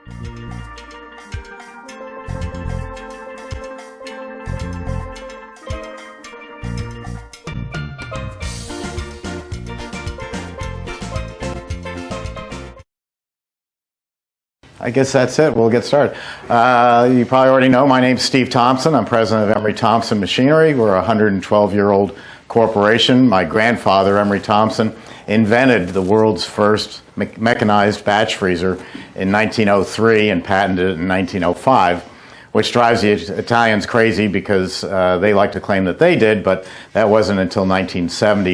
I guess that's it. We'll get started. You probably already know my name's Steve Thompson. I'm president of Emery Thompson Machinery. We're a 112-year-old corporation. My grandfather, Emery Thompson, invented the world's first mechanized batch freezer in 1903 and patented it in 1905, which drives the Italians crazy because they like to claim that they did, but that wasn't until 1970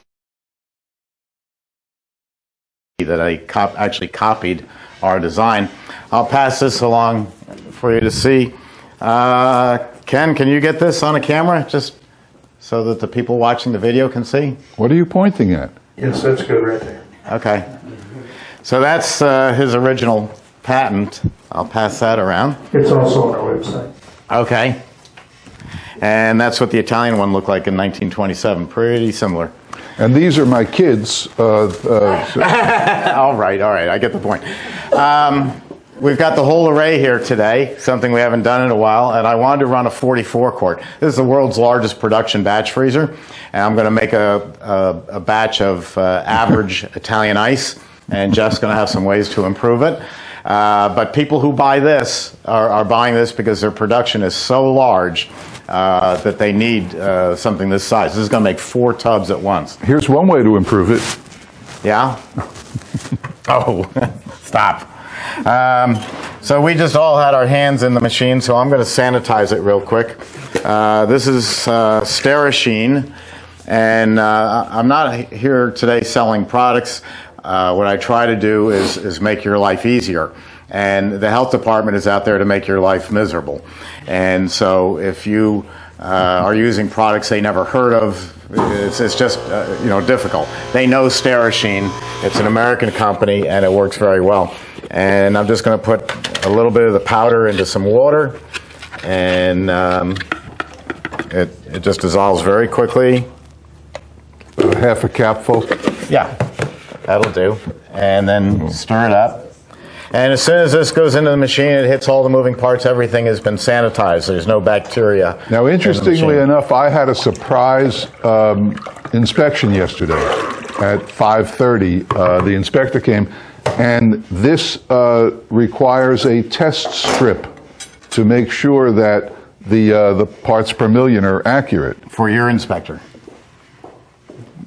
that I actually copied our design. I'll pass this along for you to see. Ken, can you get this on a camera just so that the people watching the video can see? What are you pointing at? Yes, that's good right there. Okay. So that's his original patent. I'll pass that around. It's also on our website. Okay. And that's what the Italian one looked like in 1927. Pretty similar. And these are my kids. All right, I get the point. We've got the whole array here today, something we haven't done in a while, and I wanted to run a 44 quart. This is the world's largest production batch freezer, and I'm going to make a batch of average Italian ice, and Jeff's going to have some ways to improve it. But people who buy this are buying this because their production is so large that they need something this size. This is going to make 4 tubs at once. Here's one way to improve it. Yeah? Oh, stop. So we just all had our hands in the machine, so I'm going to sanitize it real quick. This is Sterashine, and I'm not here today selling products. What I try to do is make your life easier. And the health department is out there to make your life miserable. And so if you are using products they never heard of, it's just difficult. They know Sterashine. It's an American company, and it works very well. And I'm just going to put a little bit of the powder into some water, and it just dissolves very quickly. Half a capful? Yeah, that'll do. And then stir it up. And as soon as this goes into the machine, it hits all the moving parts. Everything has been sanitized. There's no bacteria. Now, interestingly enough, I had a surprise inspection yesterday at 5:30. The inspector came, and this requires a test strip to make sure that the parts per million are accurate. For your inspector.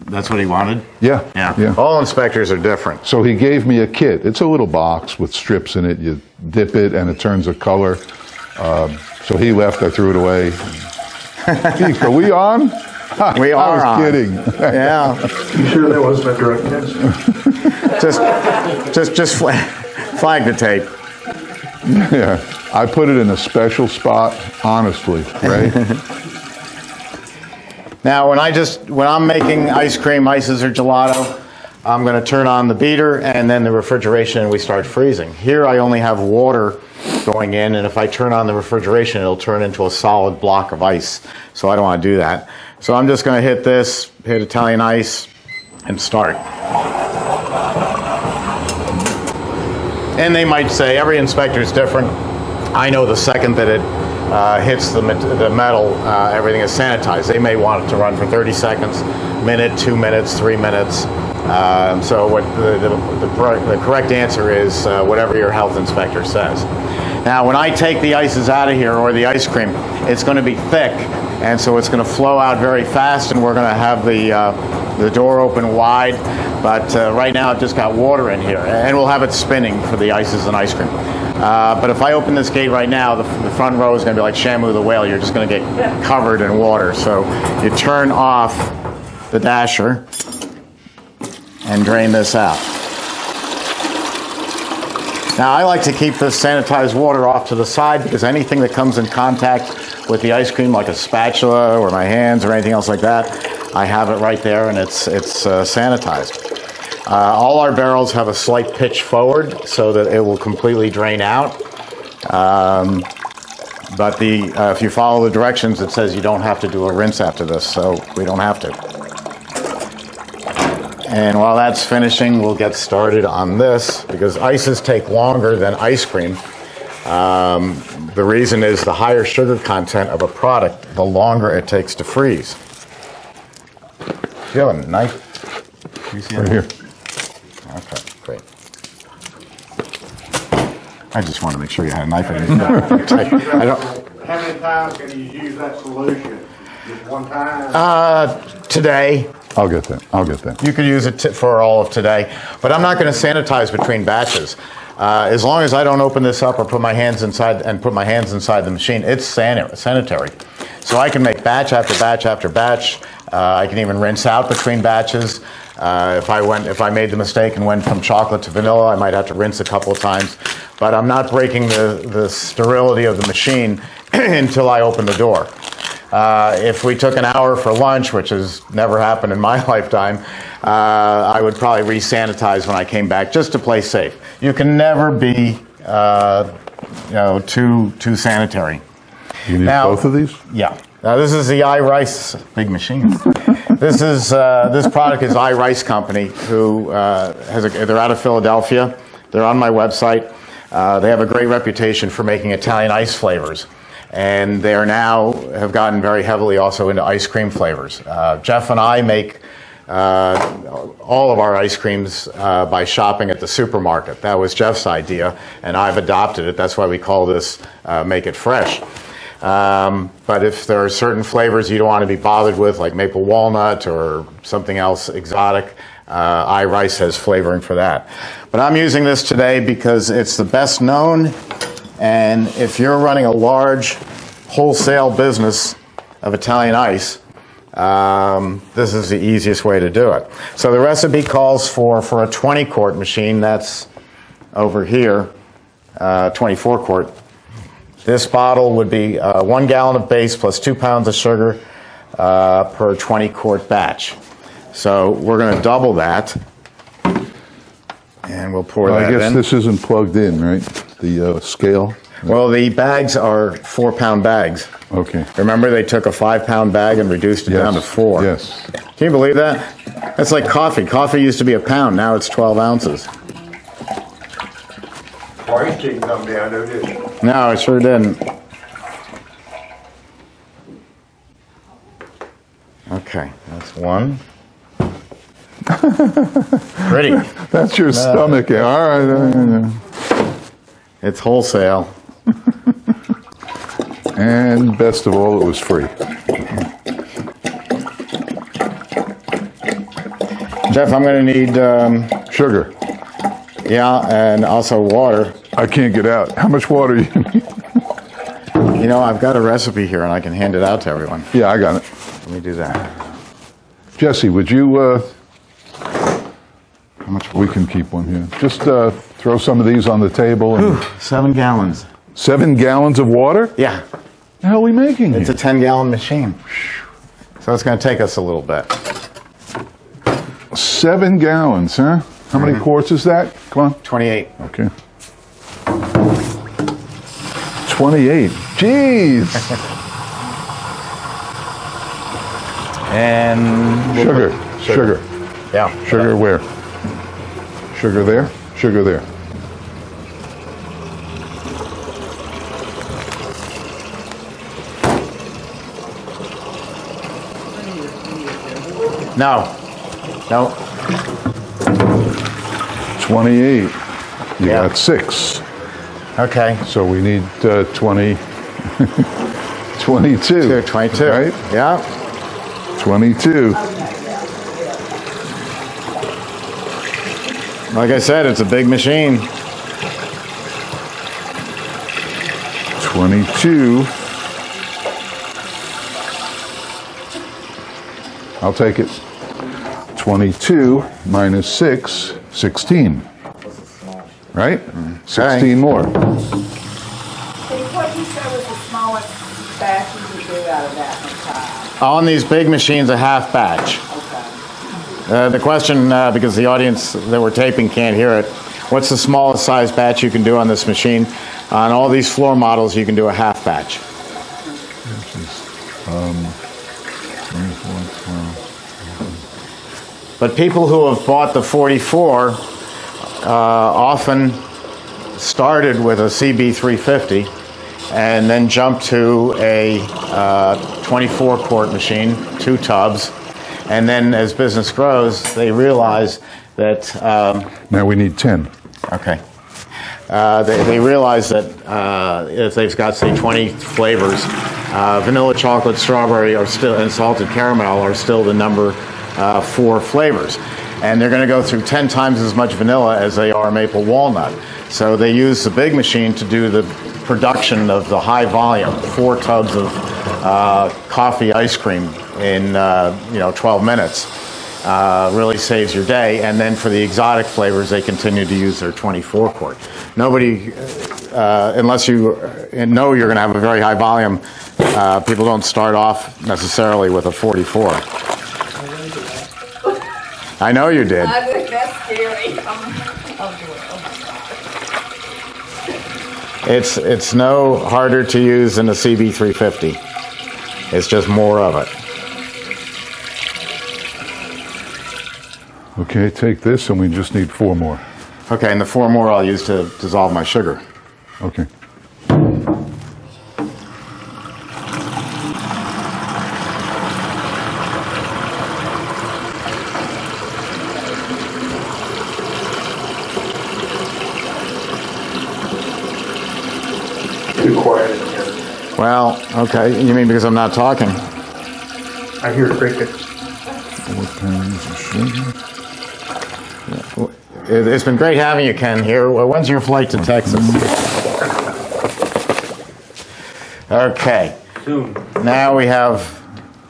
That's what he wanted? Yeah. All inspectors are different. So he gave me a kit. It's a little box with strips in it. You dip it and it turns a color. So he left, I threw it away. Are we on? We are I was kidding. Yeah. You sure that wasn't a drug test? just flag the tape. Yeah. I put it in a special spot, honestly, right? Now, when I'm making ice cream, ices, or gelato, I'm going to turn on the beater and then the refrigeration, and we start freezing. Here, I only have water going in, and if I turn on the refrigeration, it'll turn into a solid block of ice. So I don't want to do that. So I'm just going to hit Italian ice, and start. And they might say every inspector is different. I know the second that it hits the metal, everything is sanitized. They may want it to run for 30 seconds, minute, 2 minutes, 3 minutes. So what the correct answer is whatever your health inspector says. Now, when I take the ices out of here, or the ice cream, it's going to be thick, and so it's going to flow out very fast, and we're going to have the door open wide. But right now, it just got water in here, and we'll have it spinning for the ices and ice cream. But if I open this gate right now, the front row is going to be like Shamu the whale. You're just going to get covered in water. So you turn off the dasher and drain this out. Now, I like to keep this sanitized water off to the side because anything that comes in contact with the ice cream, like a spatula or my hands or anything else like that, I have it right there, and it's sanitized. All our barrels have a slight pitch forward so that it will completely drain out. But if you follow the directions, it says you don't have to do a rinse after this, so we don't have to. And while that's finishing, we'll get started on this, because ices take longer than ice cream. The reason is the higher sugar content of a product, the longer it takes to freeze. Do you have a knife? Do you see Right it? here. Okay, great. I just wanted to make sure you had a knife in your I don't. How many times can you use that solution? Just one time? Today, I'll get that. I'll get that. you could use it for all of today, but I'm not going to sanitize between batches. As long as I don't open this up or put my hands inside the machine, it's sanitary. So I can make batch after batch after batch. I can even rinse out between batches. If I made the mistake and went from chocolate to vanilla, I might have to rinse a couple of times. But I'm not breaking the sterility of the machine until I open the door. If we took an hour for lunch, which has never happened in my lifetime, I would probably re-sanitize when I came back just to play safe. You can never be too sanitary. You need Now- both of these? Yeah. Now this is the iRice big machine. This product is iRice Company, who they're out of Philadelphia. They're on my website. They have a great reputation for making Italian ice flavors, and they are now have gotten very heavily also into ice cream flavors. Jeff and I make all of our ice creams by shopping at the supermarket. That was Jeff's idea, and I've adopted it. That's why we call this Make It Fresh. But if there are certain flavors you don't want to be bothered with, like maple walnut or something else exotic, iRice has flavoring for that. But I'm using this today because it's the best known, and if you're running a large wholesale business of Italian ice, this is the easiest way to do it. So the recipe calls for a 20 quart machine, that's over here, 24 quart. This bottle would be 1 gallon of base plus 2 pounds of sugar per 20 quart batch. So we're going to double that, and we'll pour Well, that I guess in. this isn't plugged in, right? The scale? Well, the bags are 4-pound bags. Okay. Remember, they took a 5-pound bag and reduced it down to 4. Yes. Can you believe that? That's like coffee. Coffee used to be a pound. Now it's 12 ounces. Price didn't come down, though, did it? No, it sure didn't. Okay, that's one. Pretty. That's your stomach. All right. It's wholesale. And best of all, it was free. Jeff, I'm going to need, Sugar. yeah, and also water. I can't get out. How much water you need? You know, I've got a recipe here, and I can hand it out to everyone. Yeah, I got it. Let me do that. Jesse, would you, How much we can keep one here. Just throw some of these on the table. And 7 gallons. 7 gallons of water? Yeah, The hell are we making it's here? a 10-gallon machine. So it's going to take us a little bit. 7 gallons, huh? How many quarts is that? Come on. 28. Okay. 28. Jeez. And we'll Sugar. put- Sugar. Yeah. Sugar where? Sugar there? Sugar there. No. No. 28. You Yeah. got 6. Okay. So we need 20. 22. 22. Right? Yeah. 22. Like I said, it's a big machine. 22. I'll take it. 22 minus 6, 16. Right? 16 more. What you said was the smallest batch you could do out of that one time? On these big machines, a half batch. Okay. The question, because the audience that we're taping can't hear it, what's the smallest size batch you can do on this machine? On all these floor models, you can do a half batch. 24, 12. But people who have bought the 44 often started with a CB350 and then jumped to a 24-quart machine, 2 tubs, and then as business grows, they realize that... Now we need 10. Okay. They realize that if they've got, say, 20 flavors, vanilla, chocolate, strawberry, and salted caramel are still the number 4 flavors. And they're going to go through 10 times as much vanilla as they are maple walnut. So they use the big machine to do the production of the high volume, 4 tubs of coffee ice cream in 12 minutes. Really saves your day. And then for the exotic flavors, they continue to use their 24-quart. Nobody, unless you know you're going to have a very high volume, people don't start off necessarily with a 44. I know you did. I think that's scary. It's no harder to use than a CB350. It's just more of it. Okay, take this, and we just need 4 more. Okay, and the 4 more I'll use to dissolve my sugar. Okay. Too quiet in here. Well, okay, you mean because I'm not talking? I hear crickets. 4 pounds of sugar. It's been great having you, Ken, here. When's your flight to Texas? Okay. Soon. Now we have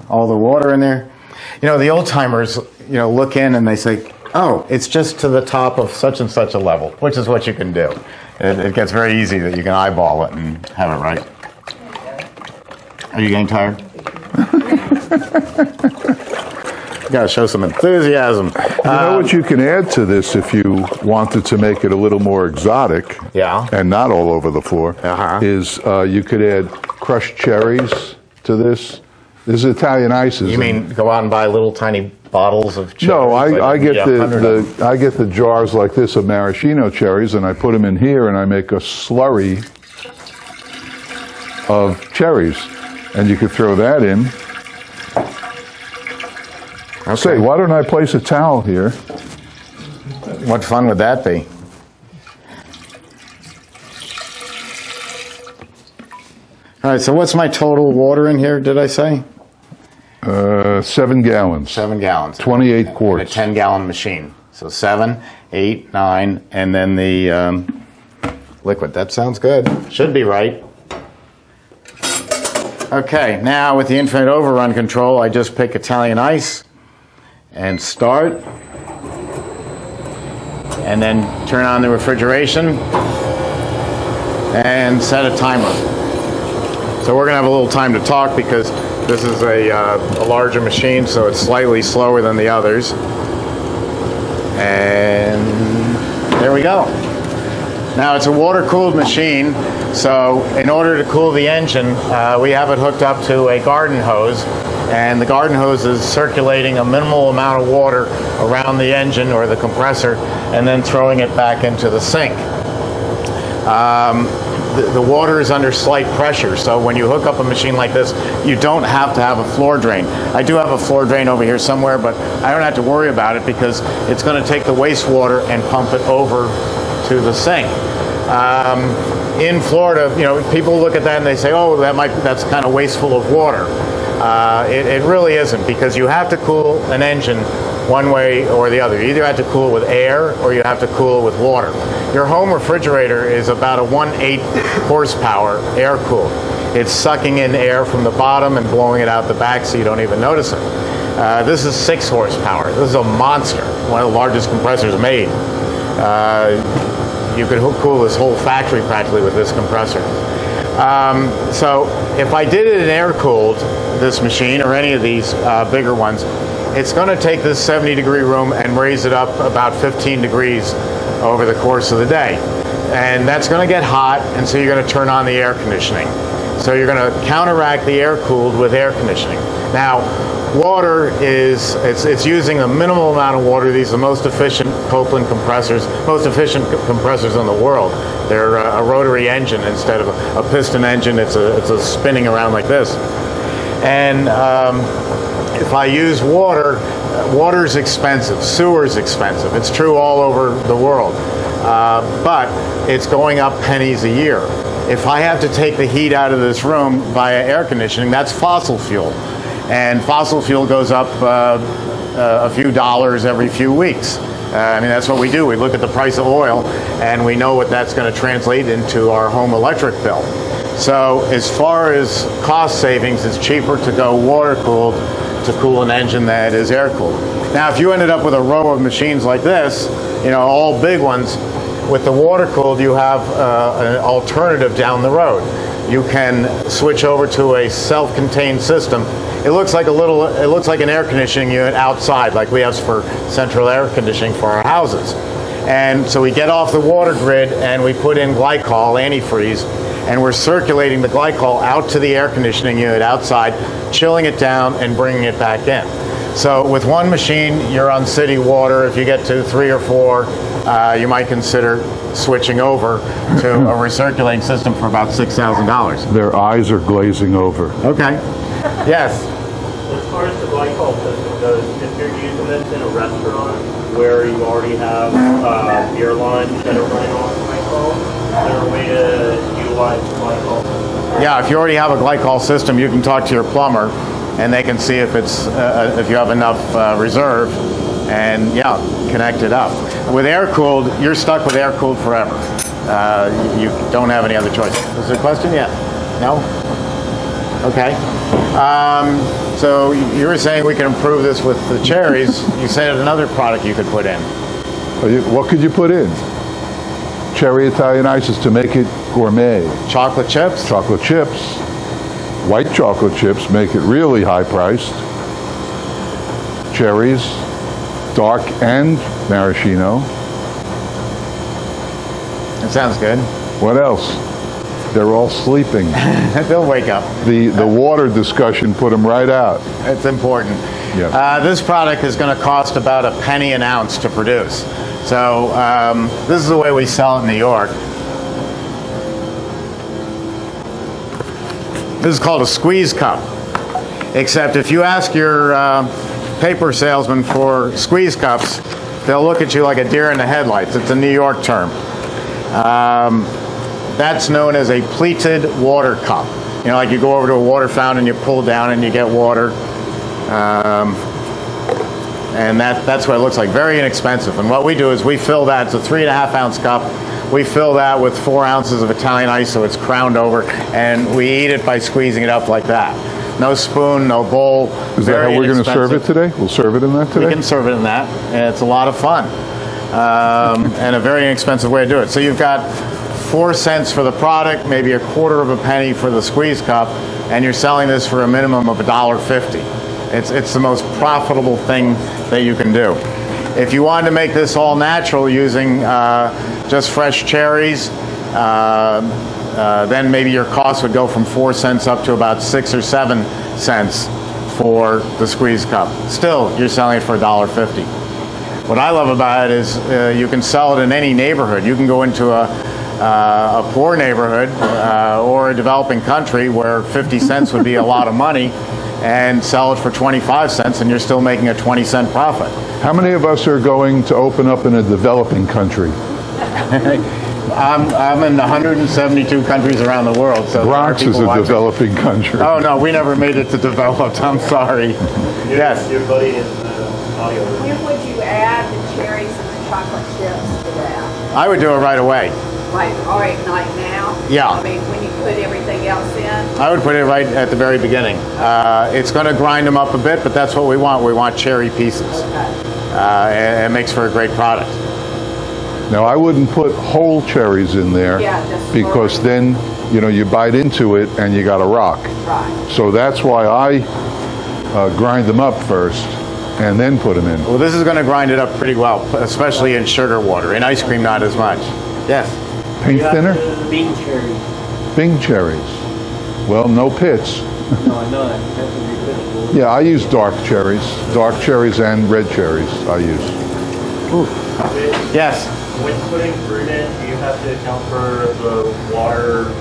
all the water in there. You know, the old timers, look in and they say, oh, it's just to the top of such and such a level, which is what you can do. It gets very easy that you can eyeball it and have it right. Are you getting tired? You gotta show some enthusiasm. You know what you can add to this if you wanted to make it a little more exotic, Yeah. and not all over the floor, Uh-huh. is you could add crushed cherries to this. This is Italian ices. You mean go out and buy little tiny bottles of cherries? No, I like, get yeah, 100 of them. I get the jars like this of maraschino cherries, and I put them in here, and I make a slurry of cherries, and you could throw that in. Okay. Say, why don't I place a towel here? What fun would that be? All right, so what's my total water in here, did I say? 7 gallons. 7 gallons. 28 In a quarts. 10-gallon machine. So 7, 8, 9, and then the liquid. That sounds good. Should be right. Okay, now with the infinite overrun control, I just pick Italian ice and start. And then turn on the refrigeration and set a timer. So we're going to have a little time to talk because this is a larger machine, so it's slightly slower than the others. And there we go. Now it's a water-cooled machine, so in order to cool the engine, we have it hooked up to a garden hose, and the garden hose is circulating a minimal amount of water around the engine or the compressor, and then throwing it back into the sink. The water is under slight pressure, so when you hook up a machine like this, you don't have to have a floor drain. I do have a floor drain over here somewhere, but I don't have to worry about it because it's going to take the wastewater and pump it over to the sink. In Florida, people look at that and they say, oh, that's kind of wasteful of water. It really isn't, because you have to cool an engine one way or the other. You either have to cool it with air or you have to cool it with water. Your home refrigerator is about a 1/8 horsepower air cooled. It's sucking in air from the bottom and blowing it out the back so you don't even notice it. This is 6 horsepower. This is a monster, one of the largest compressors made. You could cool this whole factory practically with this compressor. So if I did it in air-cooled, this machine, or any of these bigger ones, it's going to take this 70-degree room and raise it up about 15 degrees over the course of the day. And that's going to get hot, and so you're going to turn on the air conditioning. So you're going to counteract the air-cooled with air conditioning. Now, water is, it's using a minimal amount of water. These are the most efficient Copeland compressors, most efficient compressors in the world. They're a rotary engine instead of a piston engine. It's a spinning around like this. And if I use water, water's expensive, sewer's expensive. It's true all over the world. But it's going up pennies a year. If I have to take the heat out of this room via air conditioning, that's fossil fuel. And fossil fuel goes up a few dollars every few weeks. I mean, that's what we do. We look at the price of oil, and we know what that's going to translate into our home electric bill. So as far as cost savings, it's cheaper to go water-cooled to cool an engine that is air-cooled. Now, if you ended up with a row of machines like this, you know, all big ones, with the water-cooled, you have an alternative down the road. You can switch over to a self-contained system. It looks like an air conditioning unit outside, like we have for central air conditioning for our houses. And so we get off the water grid and we put in glycol, antifreeze, and we're circulating the glycol out to the air conditioning unit outside, chilling it down and bringing it back in. So with one machine, you're on city water. If you get to 3 or 4, you might consider switching over to a recirculating system for about $6,000. Their eyes are glazing over. Okay. Yes. As far as the glycol system goes, if you're using this in a restaurant where you already have beer lines that are running on glycol, is there a way to utilize the glycol system? Yeah, if you already have a glycol system, you can talk to your plumber, and they can see if it's if you have enough reserve, and yeah, connect it up. With air-cooled, you're stuck with air-cooled forever. You don't have any other choice. Is there a question? Yeah. No? Okay. So you were saying we can improve this with the cherries. You said another product you could put in. What could you put in? Cherry Italian ices to make it gourmet. Chocolate chips? Chocolate chips. White chocolate chips make it really high priced. Cherries, dark and maraschino. That sounds good. What else? They're all sleeping. They'll wake up. The water discussion put them right out. It's important. Yeah. This product is going to cost about a penny an ounce to produce. So this is the way we sell it in New York. This is called a squeeze cup. Except if you ask your paper salesman for squeeze cups, they'll look at you like a deer in the headlights. It's a New York term. That's known as a pleated water cup. You know, like you go over to a water fountain, you pull down and you get water. And that's what it looks like. Very inexpensive. And what we do is we fill that. It's a 3.5 ounce cup. We fill that with 4 ounces of Italian ice, so it's crowned over, and we eat it by squeezing it up like that. No spoon, no bowl. Is that how we're going to serve it today? We'll serve it in that today? We can serve it in that, and it's a lot of fun. And a very inexpensive way to do it. So you've got 4 cents for the product, maybe a quarter of a penny for the squeeze cup, and you're selling this for a minimum of $1.50. It's the most profitable thing that you can do. If you wanted to make this all natural using just fresh cherries, then maybe your cost would go from 4 cents up to about 6 or 7 cents for the squeeze cup. Still, you're selling it for $1.50. What I love about it is you can sell it in any neighborhood. You can go into a poor neighborhood or a developing country where 50 cents would be a lot of money, and sell it for 25 cents, and you're still making a 20-cent profit. How many of us are going to open up in a developing country? I'm in 172 countries around the world. So Bronx is a developing country. Oh no, we never made it to developed. I'm sorry. Yes. Your buddy in the audio. When would you add the cherries and the chocolate chips to that? I would do it right away. Like, all right, like now? Yeah. I mean, when you put everything else in? I would put it right at the very beginning. It's going to grind them up a bit, but that's what we want. We want cherry pieces. Okay. It makes for a great product. Now, I wouldn't put whole cherries in there because then, you know, you bite into it and you got a rock. Right. So that's why I grind them up first and then put them in. Well, this is going to grind it up pretty well, especially in sugar water. In ice cream, not as much. Yes. Paint thinner? Bean cherries. Bing cherries. Well, no pits. No, none. Has to be visible. Yeah, I use dark cherries and red cherries I use. Yes. When putting fruit in, do you have to account for the water?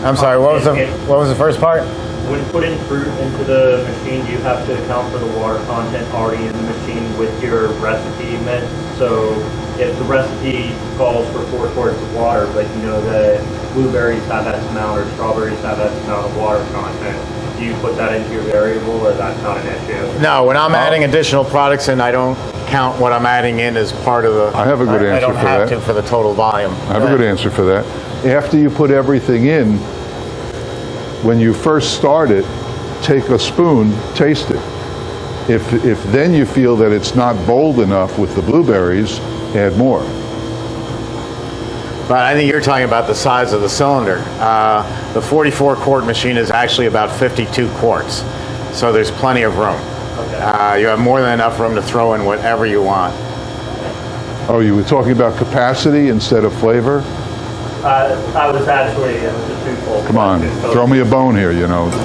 I'm sorry. What was the first part? When putting fruit into the machine, do you have to account for the water content already in the machine with your recipe mix? So if the recipe calls for 4 quarts of water, but you know that blueberries have X amount or strawberries have X amount of water content, do you put that into your variable, or that's not an issue? No, when I'm adding additional products in, I don't count what I'm adding in as part of the... I have a good answer I don't for have that. to for the total volume. I have a good answer for that. After you put everything in, when you first start it, take a spoon, taste it. If then you feel that it's not bold enough with the blueberries, add more. But I think you're talking about the size of the cylinder. The 44 quart machine is actually about 52 quarts. So there's plenty of room. You have more than enough room to throw in whatever you want. Oh, you were talking about capacity instead of flavor? I was actually it was a twofold. Come on, question. So throw me a bone here, you know. So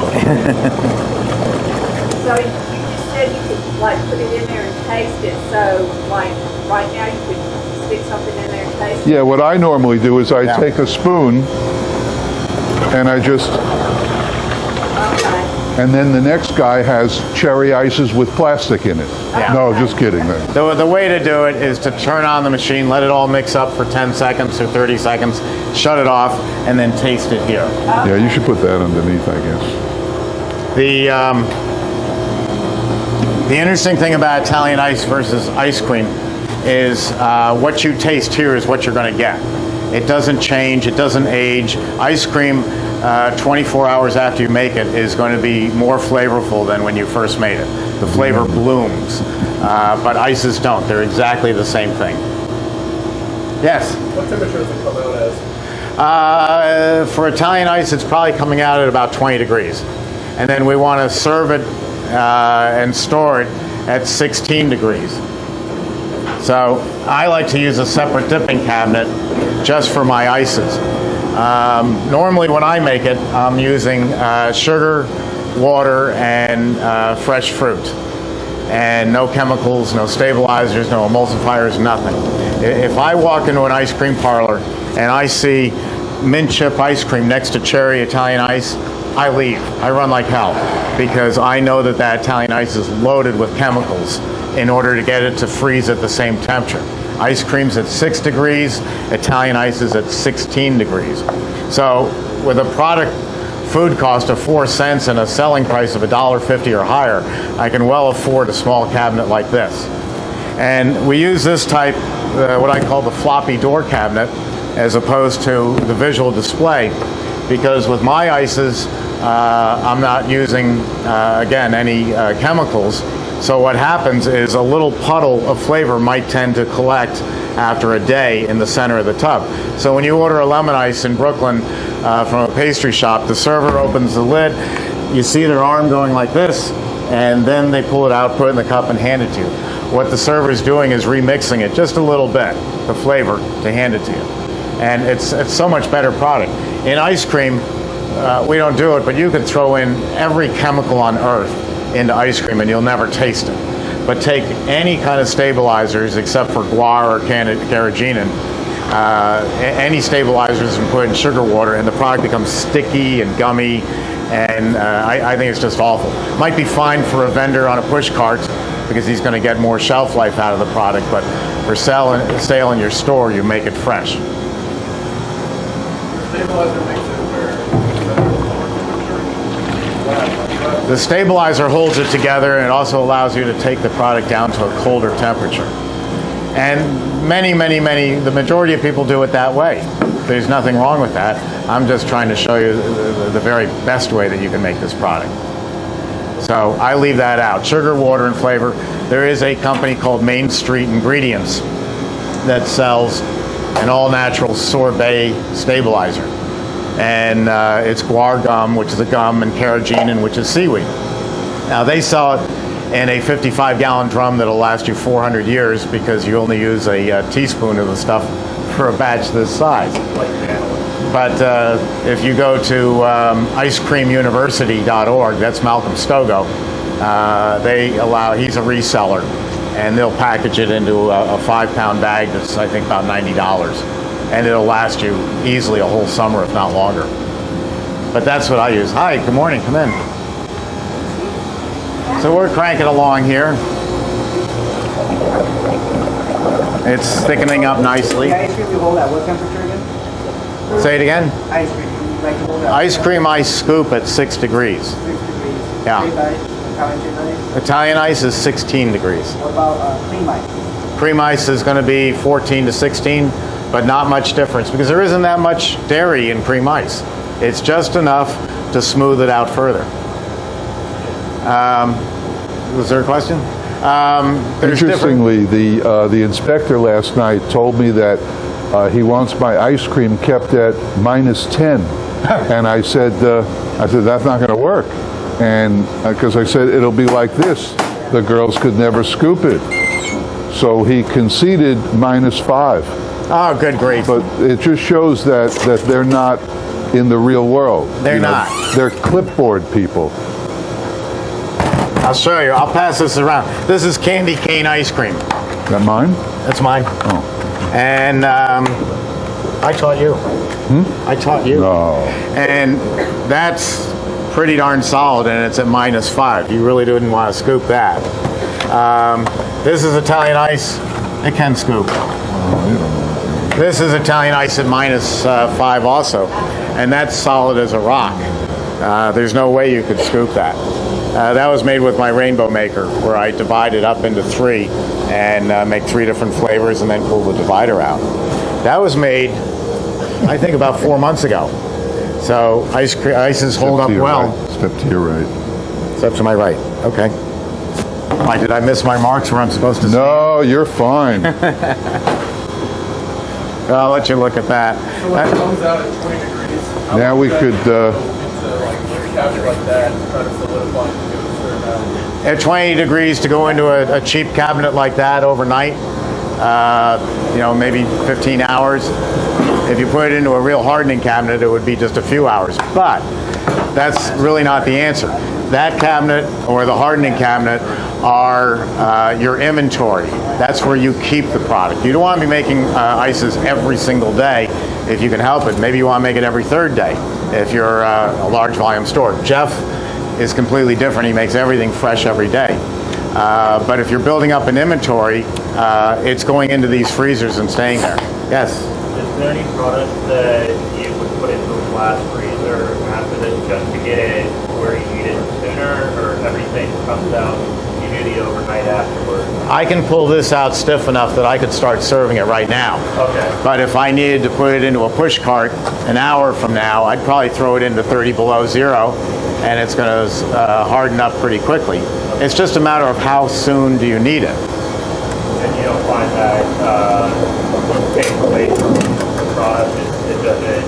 you just said you could like put it in there and taste it. So like right now you could stick something in there and taste it. Yeah, what I normally do is I take a spoon and I just, Okay. and then the next guy has cherry ices with plastic in it. Yeah. No, just kidding. The way to do it is to turn on the machine, let it all mix up for 10 seconds or 30 seconds, shut it off, and then taste it here. Yeah, you should put that underneath, I guess. The interesting thing about Italian ice versus ice cream is what you taste here is what you're going to get. It doesn't change, it doesn't age. Ice cream 24 hours after you make it is going to be more flavorful than when you first made it. The flavor blooms, but ices don't. They're exactly the same thing. Yes? What temperature does it come out as? For Italian ice, it's probably coming out at about 20 degrees. And then we want to serve it and store it at 16 degrees. So I like to use a separate dipping cabinet just for my ices. Normally when I make it, I'm using sugar, water, and fresh fruit. And no chemicals, no stabilizers, no emulsifiers, nothing. If I walk into an ice cream parlor and I see mint chip ice cream next to cherry Italian ice, I leave. I run like hell because I know that that Italian ice is loaded with chemicals in order to get it to freeze at the same temperature. Ice cream's at 6 degrees, Italian ice is at 16 degrees. So with a product food cost of 4 cents and a selling price of $1.50 or higher, I can well afford a small cabinet like this. And we use this type, what I call the floppy door cabinet, as opposed to the visual display, because with my ices, I'm not using, again, any chemicals. So what happens is a little puddle of flavor might tend to collect after a day in the center of the tub. So when you order a lemon ice in Brooklyn from a pastry shop, the server opens the lid, you see their arm going like this, and then they pull it out, put it in the cup, and hand it to you. What the server is doing is remixing it just a little bit, the flavor, to hand it to you. And it's so much better product. In ice cream, we don't do it, but you can throw in every chemical on earth into ice cream and you'll never taste it. But take any kind of stabilizers except for guar or carrageenan, any stabilizers, and put in sugar water, and the product becomes sticky and gummy, and I think it's just awful. Might be fine for a vendor on a push cart because he's going to get more shelf life out of the product, but for sale in your store, you make it fresh. Stabilizer makes it where The stabilizer holds it together, and it also allows you to take the product down to a colder temperature. And the majority of people do it that way. There's nothing wrong with that. I'm just trying to show you the very best way that you can make this product. So I leave that out. Sugar, water, and flavor. There is a company called Main Street Ingredients that sells an all-natural sorbet stabilizer. And it's guar gum, which is a gum, and carrageenan, which is seaweed. Now they sell it in a 55-gallon drum that'll last you 400 years because you only use a teaspoon of the stuff for a batch this size. But if you go to icecreamuniversity.org, that's Malcolm Stogo, he's a reseller, and they'll package it into a 5-pound bag that's, I think, about $90. And it'll last you easily a whole summer, if not longer. But that's what I use. Hi, good morning, come in. So we're cranking along here. It's thickening up nicely. The ice cream you hold at what temperature again? Say it again. Ice cream. You like to hold at Ice cream I scoop at 6 degrees. 6 degrees. Yeah. Shape ice, Italian shape ice. Italian ice is 16 degrees. What about cream ice? Cream ice is going to be 14 to 16, but not much difference because there isn't that much dairy in cream ice. It's just enough to smooth it out further. Was there a question? Interestingly, the inspector last night told me that he wants my ice cream kept at -10, and I said that's not going to work, and because I said it'll be like this, the girls could never scoop it, so he conceded -5. Oh, good grief! But it just shows that they're not in the real world. They're not. They're clipboard people. I'll show you. I'll pass this around. This is candy cane ice cream. That mine? That's mine. Oh. And I taught you. I taught you. No. And that's pretty darn solid, and it's at -5. You really didn't want to scoop that. This is Italian ice. It can scoop. This is Italian ice at -5 also, and that's solid as a rock. There's no way you could scoop that. That was made with my rainbow maker, where I divide it up into 3 and make 3 different flavors and then pull the divider out. That was made, I think, about 4 months ago. So ices hold up well. Right. Step to your right. Step to my right. Okay. Why, did I miss my marks where I'm supposed to stand? No, you're fine. I'll let you look at that. So when it comes out at 20 degrees, Now we could. it's like a cabinet like that, try to solidify and give it a certain amount. At 20 degrees to go into a cheap cabinet like that overnight, maybe 15 hours. If you put it into a real hardening cabinet, it would be just a few hours. But that's really not the answer. That cabinet or the hardening cabinet are your inventory. That's where you keep the product. You don't want to be making ices every single day if you can help it. Maybe you want to make it every 3rd day if you're a large volume store. Jeff is completely different. He makes everything fresh every day. But if you're building up an inventory, it's going into these freezers and staying there. Yes? Is there any product that you would put into a glass freezer after this just to get it where you need it sooner, or everything comes out, you do the overnight afterwards? I can pull this out stiff enough that I could start serving it right now. Okay. But if I needed to put it into a push cart an hour from now, I'd probably throw it into 30 below zero, and it's going to harden up pretty quickly. It's just a matter of how soon do you need it. And you don't find that takes away from the product, it doesn't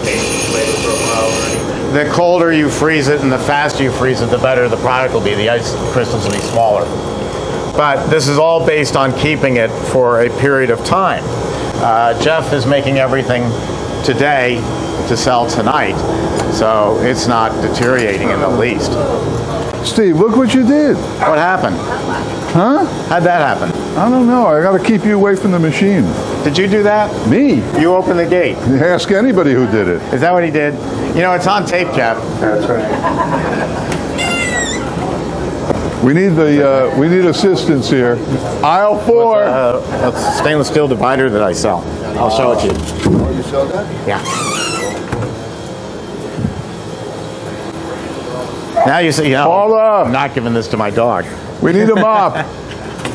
change the flavor profile or anything? The colder you freeze it and the faster you freeze it, the better the product will be. The ice crystals will be smaller. But this is all based on keeping it for a period of time. Jeff is making everything today to sell tonight, so it's not deteriorating in the least. Steve, look what you did. What happened? Huh? How'd that happen? I don't know. I got to keep you away from the machine. Did you do that? Me? You opened the gate. Ask anybody who did it. Is that what he did? You know, it's on tape, Jeff. That's right. We need assistance here. Aisle 4. A stainless steel divider that I sell. I'll show it to you. Oh, you sell that? Yeah. Now you see, Hold up. I'm not giving this to my dog. We need a mop.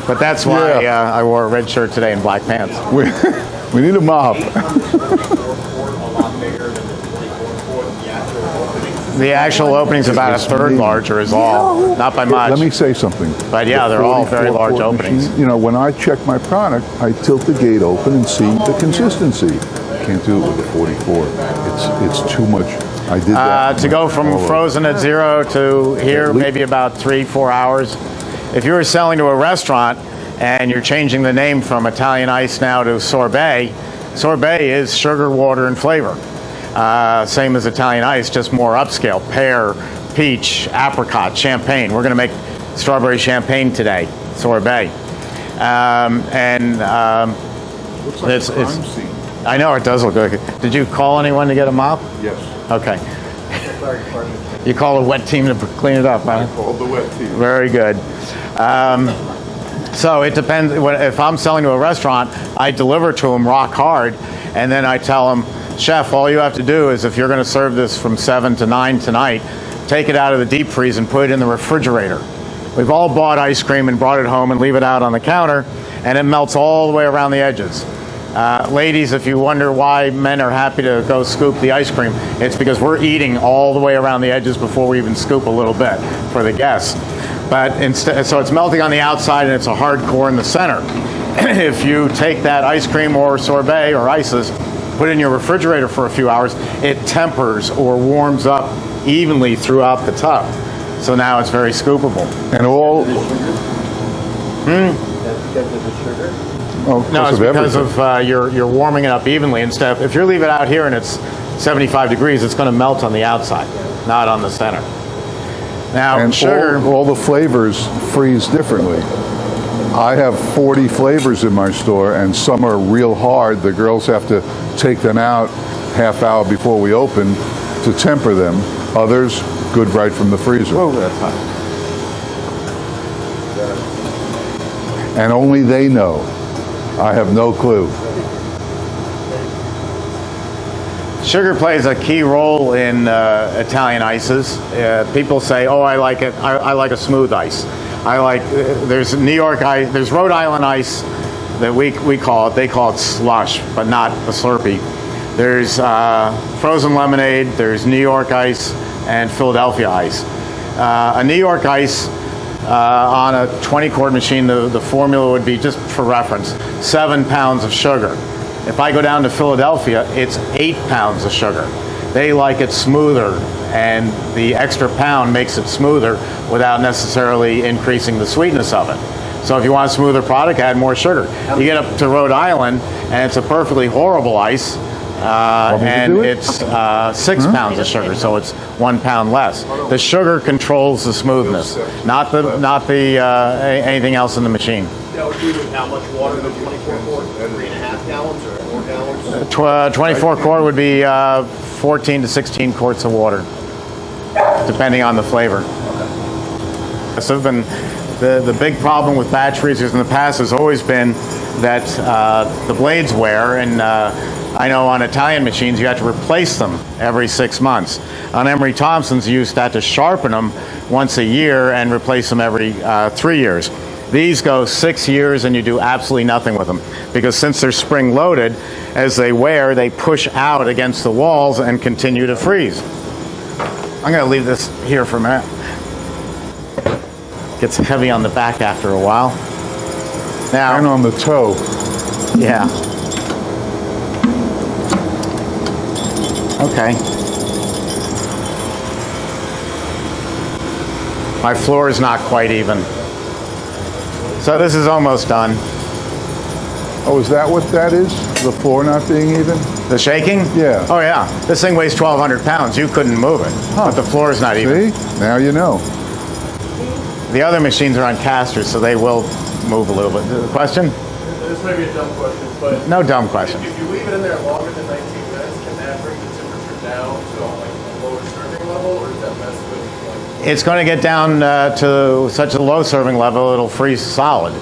But that's why Yeah. I wore a red shirt today and black pants. We need a mop. The actual opening's about a third larger is all. Not by much. Let me say something. But yeah, The they're all very 44 large quart openings. machine, you know, when I check my product, I tilt the gate open and see the consistency. Can't do it with the 44. It's too much. I did that. To go from frozen at 0 to here, maybe about 3-4 hours. If you were selling to a restaurant and you're changing the name from Italian Ice now to Sorbet, Sorbet is sugar, water, and flavor. Same as Italian ice, just more upscale. Pear, peach, apricot, champagne. We're going to make strawberry champagne today, sorbet. Looks like It's- a crime it's- scene. I know it does look good. Did you call anyone to get a mop? Yes. Okay. You call a wet team to clean it up, huh? Called the wet team. Very good. So it depends. If I'm selling to a restaurant, I deliver to them rock hard, and then I tell them, Chef, all you have to do is if you're going to serve this from 7 to 9 tonight, take it out of the deep freeze and put it in the refrigerator. We've all bought ice cream and brought it home and leave it out on the counter, and it melts all the way around the edges. Ladies, if you wonder why men are happy to go scoop the ice cream, it's because we're eating all the way around the edges before we even scoop a little bit for the guests. But instead, so it's melting on the outside and it's a hard core in the center. If you take that ice cream or sorbet or ices, put it in your refrigerator for a few hours, it tempers or warms up evenly throughout the tub. So now it's very scoopable. And all. Oh, No, it's of because everything. of you're warming it up evenly instead. If you leave it out here and it's 75 degrees, it's going to melt on the outside, not on the center. Now, And sugar. all the flavors freeze differently. I have 40 flavors in my store, and some are real hard. The girls have to take them out half hour before we open to temper them. Others, good right from the freezer. Oh, that's hot. And only they know. I have no clue. Sugar plays a key role in Italian ices. People say, "Oh, I like it. I like a smooth ice. I like." There's New York ice. There's Rhode Island ice that we call it. They call it slush, but not a Slurpee. There's frozen lemonade. There's New York ice and Philadelphia ice. A New York ice on a 20-quart machine, the formula would be, just for reference, 7 pounds of sugar. If I go down to Philadelphia, it's 8 pounds of sugar. They like it smoother, and the extra pound makes it smoother without necessarily increasing the sweetness of it. So if you want a smoother product, add more sugar. You get up to Rhode Island, and it's a perfectly horrible ice, and do it? it's 6 pounds of sugar, so it's 1 pound less. The sugar controls the smoothness, not the anything else in the machine. That would be with how much water, the 24 quart, 3.5 gallons or 4 gallons? 24 quart would be 14 to 16 quarts of water, depending on the flavor. And the big problem with batch freezers in the past has always been that the blades wear, and I know on Italian machines you have to replace them every 6 months. On Emery Thompson's, you used to have to sharpen them once a year and replace them every 3 years. These go 6 years and you do absolutely nothing with them, because since they're spring loaded, as they wear, they push out against the walls and continue to freeze. I'm going to leave this here for a minute. Gets heavy on the back after a while. Now, And on the toe. yeah. Okay. My floor is not quite even. So this is almost done. Oh, is that what that is? The floor not being even? The shaking? Yeah. Oh yeah. This thing weighs 1,200 pounds. You couldn't move it. But the floor is not even. See? Now you know. The other machines are on casters, so they will move a little bit. The question? This may be a dumb question, but No dumb question. if you leave it in there longer than 19 minutes, can that bring the temperature down to like a lower serving level, or does that mess with like? It's going to get down to such a low serving level, it'll freeze solid.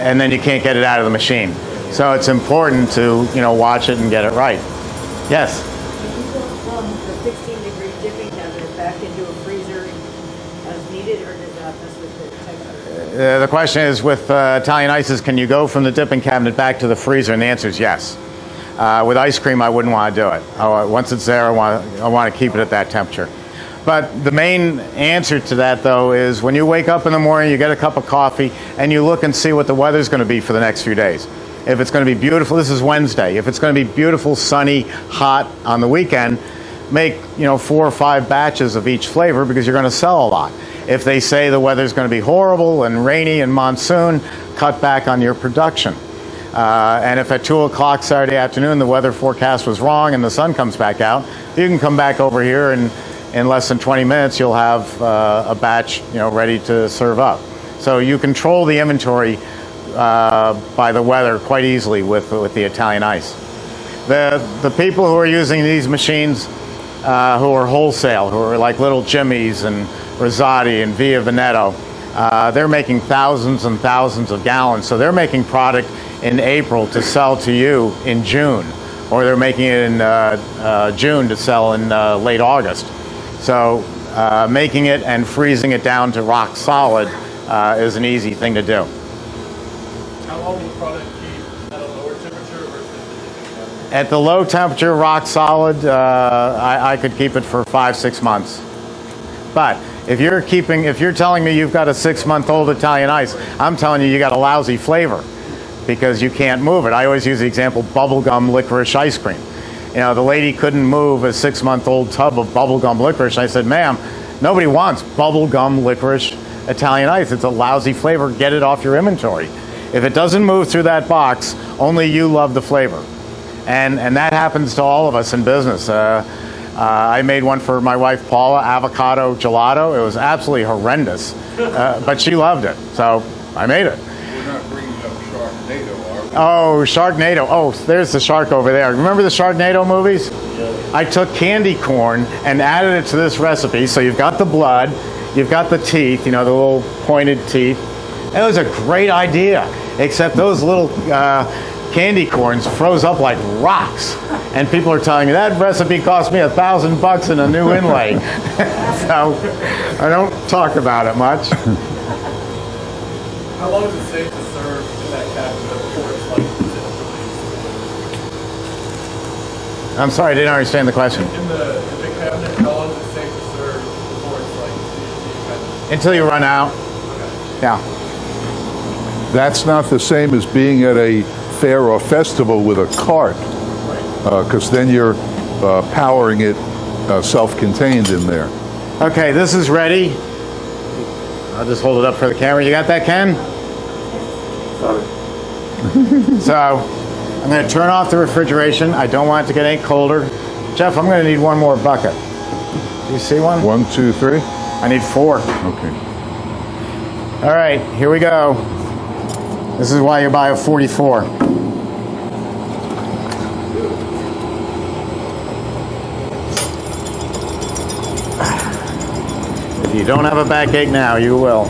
And then you can't get it out of the machine. So it's important to, watch it and get it right. Yes? Can you go from the 16-degree dipping cabinet back into a freezer as needed, or does that mess with the temperature? The question is, with Italian ices, can you go from the dipping cabinet back to the freezer? And the answer is yes. With ice cream, I wouldn't want to do it. Once it's there, I want to keep it at that temperature. But the main answer to that, though, is when you wake up in the morning, you get a cup of coffee, and you look and see what the weather's going to be for the next few days. If it's going to be beautiful, this is Wednesday. If it's going to be beautiful, sunny, hot on the weekend, make 4 or 5 batches of each flavor, because you're going to sell a lot. If they say the weather's going to be horrible and rainy and monsoon, cut back on your production. And if at 2 o'clock Saturday afternoon the weather forecast was wrong and the sun comes back out, you can come back over here and in less than 20 minutes you'll have a batch ready to serve up. So you control the inventory by the weather quite easily with the Italian ice. The people who are using these machines who are wholesale, who are like Little Jimmy's and Rosati and Via Veneto, they're making thousands and thousands of gallons. So they're making product in April to sell to you in June, or they're making it in June to sell in late August. So making it and freezing it down to rock solid is an easy thing to do. How long will the product keep at a lower temperature versus At the low temperature, rock solid, I could keep it for 5-6 months. But if you're telling me you've got a 6-month-old Italian ice, I'm telling you got a lousy flavor because you can't move it. I always use the example bubblegum licorice ice cream. The lady couldn't move a 6-month-old tub of bubblegum licorice. I said, ma'am, nobody wants bubblegum licorice Italian ice. It's a lousy flavor. Get it off your inventory. If it doesn't move through that box, only you love the flavor. And that happens to all of us in business. I made one for my wife Paula, avocado gelato. It was absolutely horrendous, but she loved it, so I made it. We're not bringing up Sharknado, are we? Oh, Sharknado. Oh, there's the shark over there. Remember the Sharknado movies? Yeah. I took candy corn and added it to this recipe. So you've got the blood, you've got the teeth, the little pointed teeth. It was a great idea, except those little candy corns froze up like rocks. And people are telling me that recipe cost me $1,000 in a new inlay. So I don't talk about it much. how long is it safe to serve in that cabinet before it's released? I'm sorry, I didn't understand the question. In the cabinet, how long is it safe to serve before it's Until you run out. Yeah. That's not the same as being at a fair or festival with a cart, because then you're powering it self-contained in there. Okay, this is ready. I'll just hold it up for the camera. You got that, Ken? So I'm going to turn off the refrigeration. I don't want it to get any colder. Jeff, I'm going to need one more bucket. Do you see one? 1, 2, 3. I need 4. Okay. All right, here we go. This is why you buy a 44. If you don't have a backache now, you will.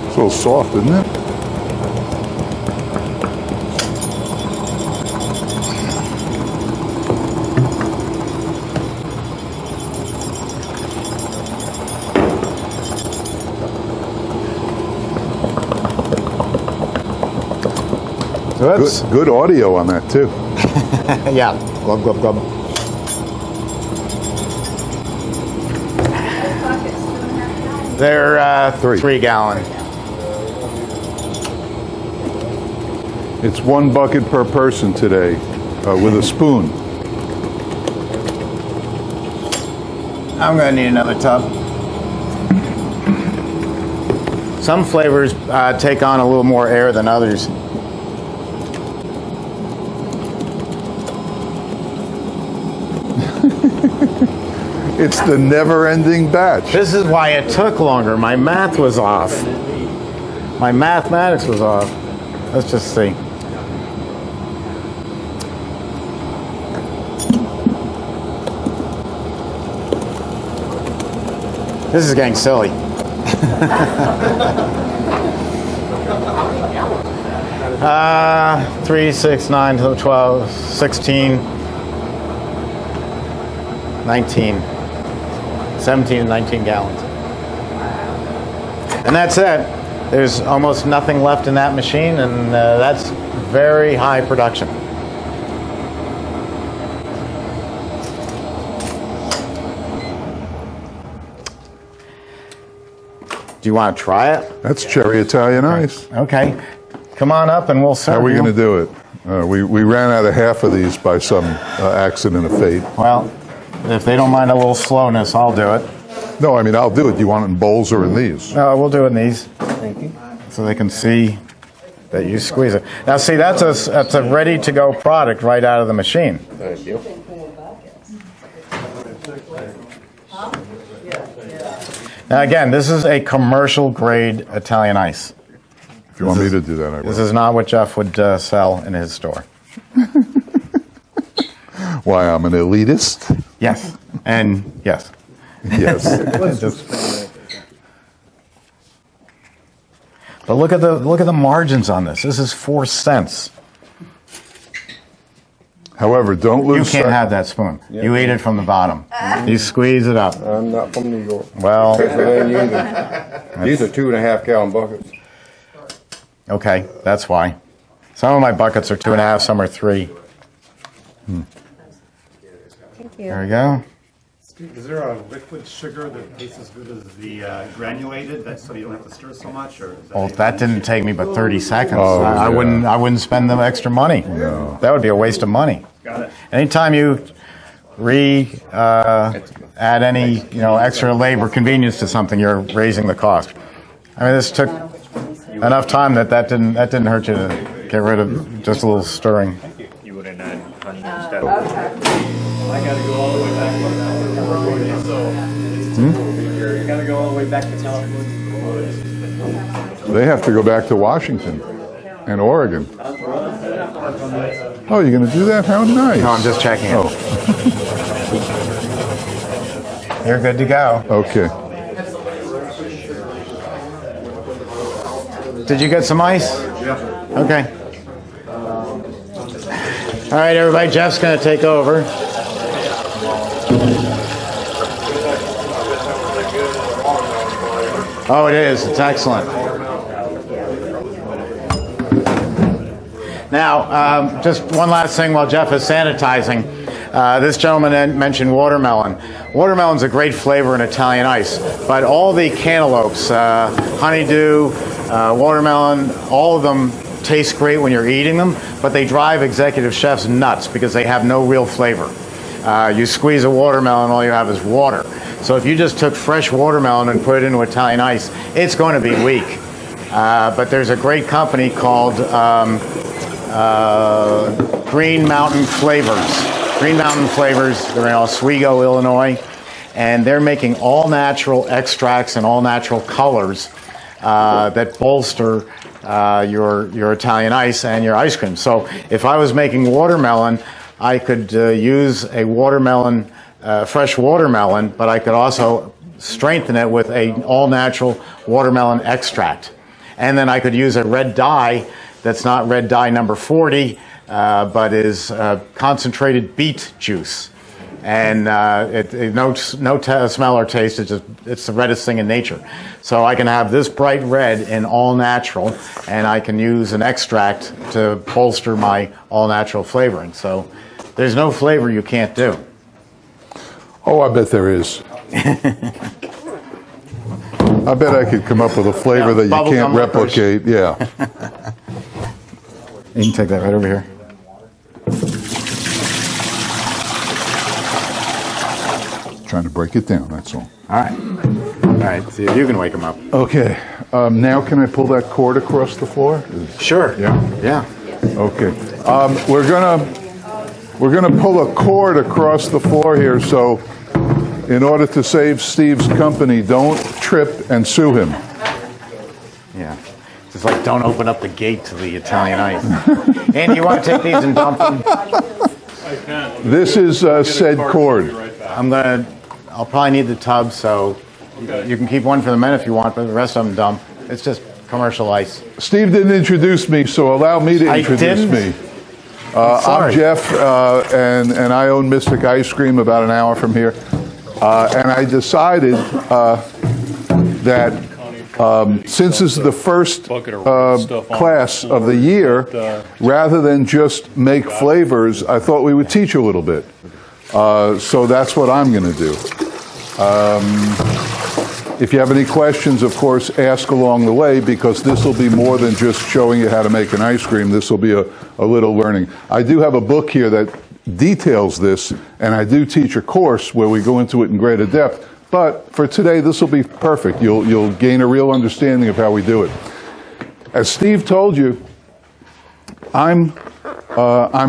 It's a little soft, isn't it? So that's, Good audio on that, too. yeah, glub, glub, glub. They're 3 gallon. It's 1 bucket per person today with a spoon. I'm going to need another tub. Some flavors take on a little more air than others. It's the never-ending batch. This is why it took longer. My math was off. My mathematics was off. Let's just see. This is getting silly. 3, 6, 9, 12, 16, 19, 17 and 19 gallons. And that's it. There's almost nothing left in that machine, and that's very high production. Do you want to try it? That's cherry Italian ice. Okay. Come on up and we'll serve How are we you. going to do it? We ran out of half of these by some accident of fate. Well, if they don't mind a little slowness, I'll do it. No, I mean, I'll do it. Do you want it in bowls or in these? We'll do it in these. So they can see that you squeeze it. Now see, that's a ready-to-go product right out of the machine. Thank you. Now again, this is a commercial-grade Italian ice. If you want me to do that, I will. This is not what Jeff would sell in his store. Why, I'm an elitist? Yes, and yes. Yes. But look at the margins on this. This is 4 cents. However, don't You lose can't sight- have that spoon. You eat it from the bottom. You squeeze it up. I'm not from New York. Well, Pennsylvania either. These are 2.5 gallon buckets. okay, that's why. Some of my buckets are 2.5, some are 3. Thank you. There we go. Is there a liquid sugar that tastes as good as the granulated, so you don't have to stir so much, or is that? Well, that didn't take me but 30 seconds. Oh, I yeah. wouldn't spend the extra money. No. That would be a waste of money. Got it. Anytime you add any extra labor, convenience to something, you're raising the cost. I mean, this took enough time that didn't hurt you to get rid of just a little stirring. You wouldn't add honey instead. I gotta go all the way back to California, so I gotta go all the way back to California. They have to go back to Washington and Oregon. Oh, you're going to do that? How nice. No, I'm just checking it. Oh, You're good to go. okay. Did you get some ice? Yeah. Okay. All right, everybody, Jeff's going to take over. Oh, it is. It's excellent. Now, just one last thing while Jeff is sanitizing. This gentleman mentioned watermelon. Watermelon's a great flavor in Italian ice, but all the cantaloupes, honeydew, watermelon, all of them taste great when you're eating them, but they drive executive chefs nuts because they have no real flavor. You squeeze a watermelon, all you have is water. So if you just took fresh watermelon and put it into Italian ice, it's going to be weak. But there's a great company called Green Mountain Flavors. Green Mountain Flavors, they're in Oswego, Illinois, and they're making all natural extracts and all natural colors that bolster your Italian ice and your ice cream. So if I was making watermelon, I could use a watermelon, fresh watermelon, but I could also strengthen it with an all-natural watermelon extract. And then I could use a red dye that's not red dye number 40, but is concentrated beet juice. And no smell or taste, it's the reddest thing in nature. So I can have this bright red in all natural, and I can use an extract to bolster my all natural flavoring. So there's no flavor you can't do. Oh, I bet there is. I bet I could come up with a flavor that you can't Bubblegum replicate. Yeah. You can take that right over here. Trying to break it down, that's all. All right. All right, see if you can wake them up. Okay. Now can I pull that cord across the floor? Sure. Yeah. Yeah. Okay. We're gonna pull a cord across the floor here, so in order to save Steve's company, don't trip and sue him. Yeah. It's like don't open up the gate to the Italian ice. Andy, you want to take these and dump them? This is said cord. I'll probably need the tub, so you can keep one for the men if you want, but the rest of them dump. It's just commercial ice. Steve didn't introduce me, so allow me to introduce me. I'm Jeff, and I own Mystic Ice Cream about an hour from here. And I decided that since this is the first class of the year, rather than just make flavors, I thought we would teach a little bit. So that's what I'm going to do. If you have any questions, of course, ask along the way, because this will be more than just showing you how to make an ice cream. This will be a little learning. I do have a book here that details this, and I do teach a course where we go into it in greater depth, But for today, this will be perfect. You'll gain a real understanding of how we do it. As Steve told you, I'm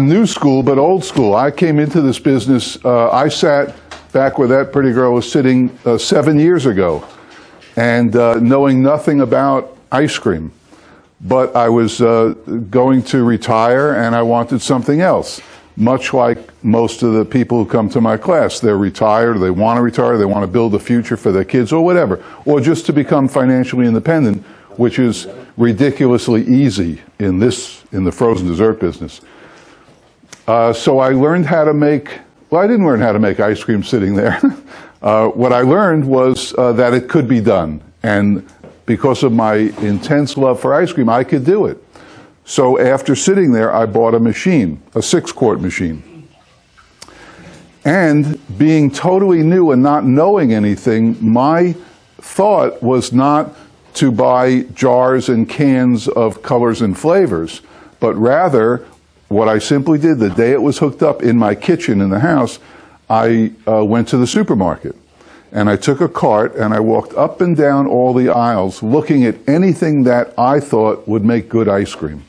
new school, but old school. I came into this business, I sat back where that pretty girl was sitting 7 years ago, and knowing nothing about ice cream. But I was going to retire, and I wanted something else. Much like most of the people who come to my class. They're retired, they want to retire, they want to build a future for their kids, or whatever. Or just to become financially independent, which is ridiculously easy in the frozen dessert business. So I learned how to make, well, I didn't learn how to make ice cream sitting there. What I learned was that it could be done. And because of my intense love for ice cream, I could do it. So after sitting there, I bought a machine, a 6-quart machine. And being totally new and not knowing anything, my thought was not to buy jars and cans of colors and flavors, but rather what I simply did the day it was hooked up in my kitchen in the house, I went to the supermarket. And I took a cart and I walked up and down all the aisles looking at anything that I thought would make good ice cream.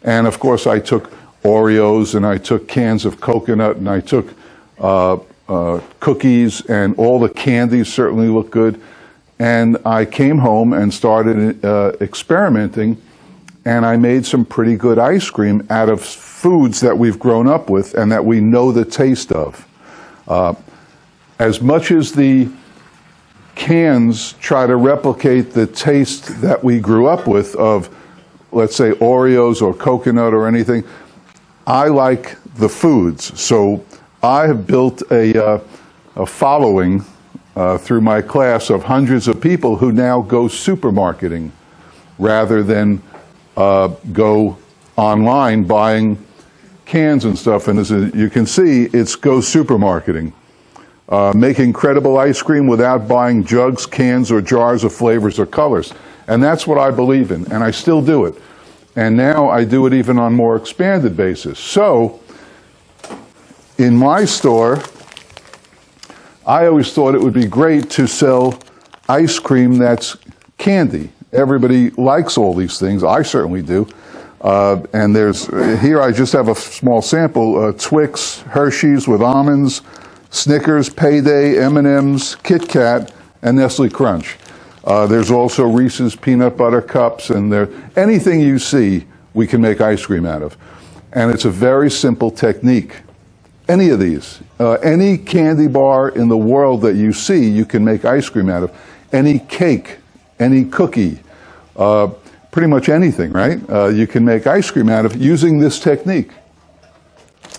And of course I took Oreos and I took cans of coconut and I took cookies, and all the candies certainly looked good. And I came home and started experimenting, and I made some pretty good ice cream out of foods that we've grown up with and that we know the taste of. As much as the cans try to replicate the taste that we grew up with of, let's say, Oreos or coconut or anything, I like the foods. So I have built a following through my class of hundreds of people who now go supermarketing rather than go online buying cans and stuff. And as you can see, it's go supermarketing. Make incredible ice cream without buying jugs, cans, or jars of flavors or colors. And that's what I believe in, and I still do it. And now I do it even on more expanded basis. So, in my store, I always thought it would be great to sell ice cream that's candy. Everybody likes all these things. I certainly do. And there's, here I just have a small sample, Twix, Hershey's with almonds, Snickers, Payday, M&M's, Kit Kat, and Nestle Crunch. There's also Reese's Peanut Butter Cups, and anything you see, we can make ice cream out of. And it's a very simple technique. Any of these, any candy bar in the world that you see, you can make ice cream out of. Any cake, any cookie, pretty much anything, right? You can make ice cream out of using this technique.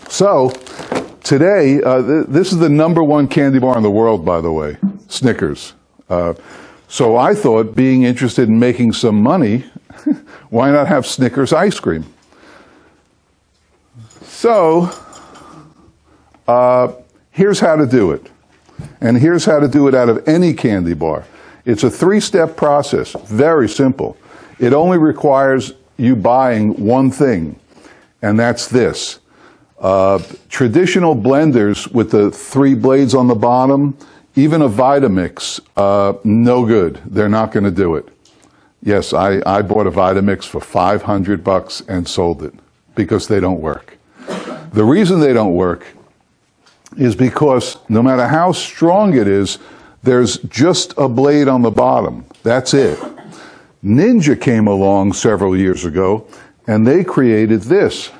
So, today, this is the #1 candy bar in the world, by the way, Snickers. So I thought, being interested in making some money, why not have Snickers ice cream? So, here's how to do it. And here's how to do it out of any candy bar. It's a 3-step process, very simple. It only requires you buying one thing, and that's this. Traditional blenders with the 3 blades on the bottom, even a Vitamix, no good. They're not going to do it. Yes, I bought a Vitamix for $500 and sold it because they don't work. The reason they don't work is because no matter how strong it is, there's just a blade on the bottom. That's it. Ninja came along several years ago, and they created this.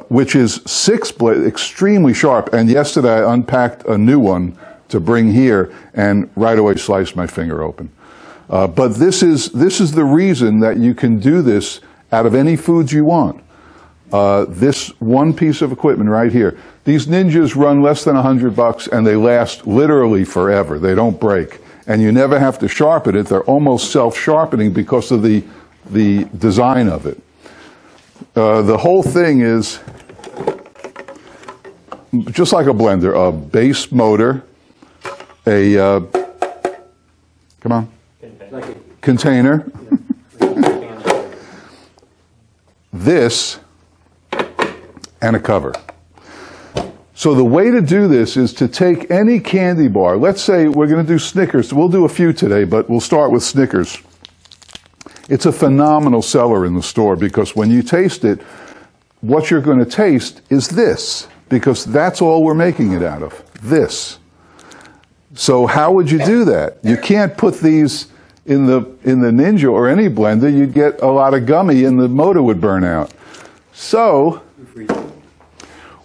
Which is 6 blades, extremely sharp. And yesterday I unpacked a new one to bring here, and right away sliced my finger open. But this is the reason that you can do this out of any foods you want. This one piece of equipment right here. These Ninjas run less than $100, and they last literally forever. They don't break, and you never have to sharpen it. They're almost self-sharpening because of the design of it. The whole thing is just like a blender, a base motor, a come on, container, this, and a cover. So the way to do this is to take any candy bar. Let's say we're going to do Snickers. We'll do a few today, but we'll start with Snickers. It's a phenomenal seller in the store because when you taste it, what you're going to taste is this, because that's all we're making it out of, this. So how would you do that? You can't put these in the Ninja or any blender. You'd get a lot of gummy and the motor would burn out. So,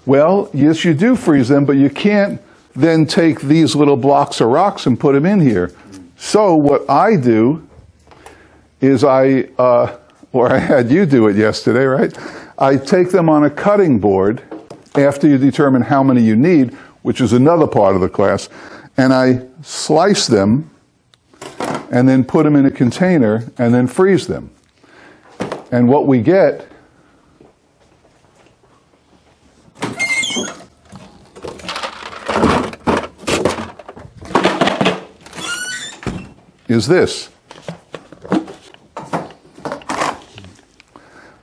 well, yes, you do freeze them, but you can't then take these little blocks of rocks and put them in here. So what I do is or I had you do it yesterday, right? I take them on a cutting board after you determine how many you need, which is another part of the class, and I slice them and then put them in a container and then freeze them. And what we get is this.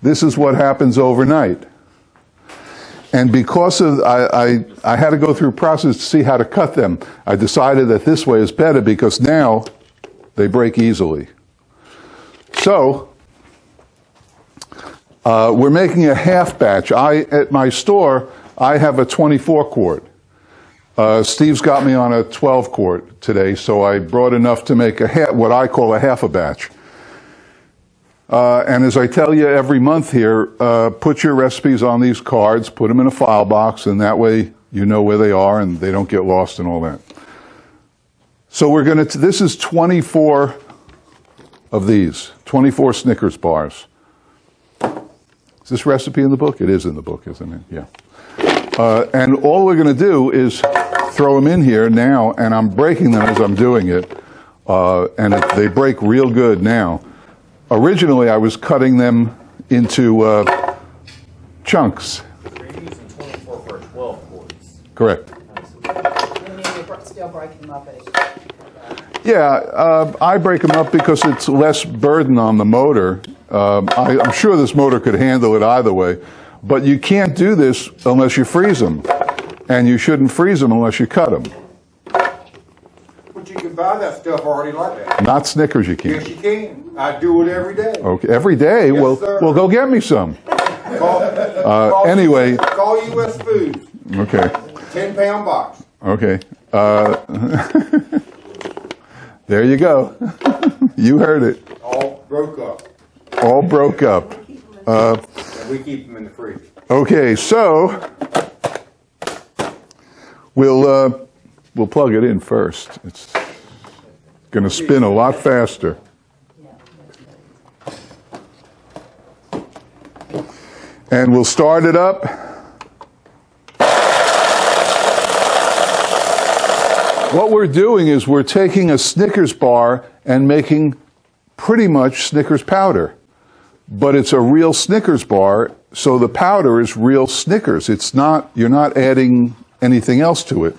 This is what happens overnight. And because of, I had to go through a process to see how to cut them. I decided that this way is better because now they break easily. So, we're making a half batch. At my store, I have a 24 quart. Steve's got me on a 12 quart today, so I brought enough to make what I call a half a batch. And as I tell you every month here, put your recipes on these cards, put them in a file box, and that way you know where they are and they don't get lost and all that. So we're going to, this is 24 of these, 24 Snickers bars. Is this recipe in the book? It is in the book, isn't it? Yeah. And all we're going to do is throw them in here now, and I'm breaking them as I'm doing it, they break real good now. Originally, I was cutting them into chunks. You're using 24 for 12 quarts. Correct. And then you're still breaking them up at Yeah, I break them up because it's less burden on the motor. I'm sure this motor could handle it either way, but you can't do this unless you freeze them, and you shouldn't freeze them unless you cut them. But you can buy that stuff already like that. Not Snickers, you can't. Yes, you can. I do it every day. Okay, every day? Yes, sir. Well, go get me some. Anyway. Call U.S. Foods. Okay. 10-pound box. Okay. There you go. You heard it. All broke up. All broke up. And we keep them in the freezer. Okay, so we'll plug it in first. It's going to spin a lot faster. And we'll start it up. What we're doing is we're taking a Snickers bar and making pretty much Snickers powder. But it's a real Snickers bar, so the powder is real Snickers. It's not, you're not adding anything else to it.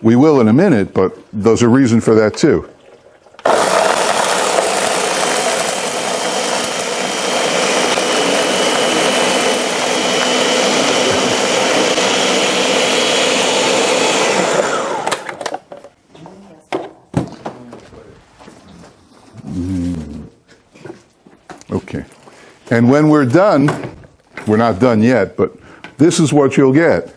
We will in a minute, but there's a reason for that too. Okay. And when we're done, we're not done yet, but this is what you'll get.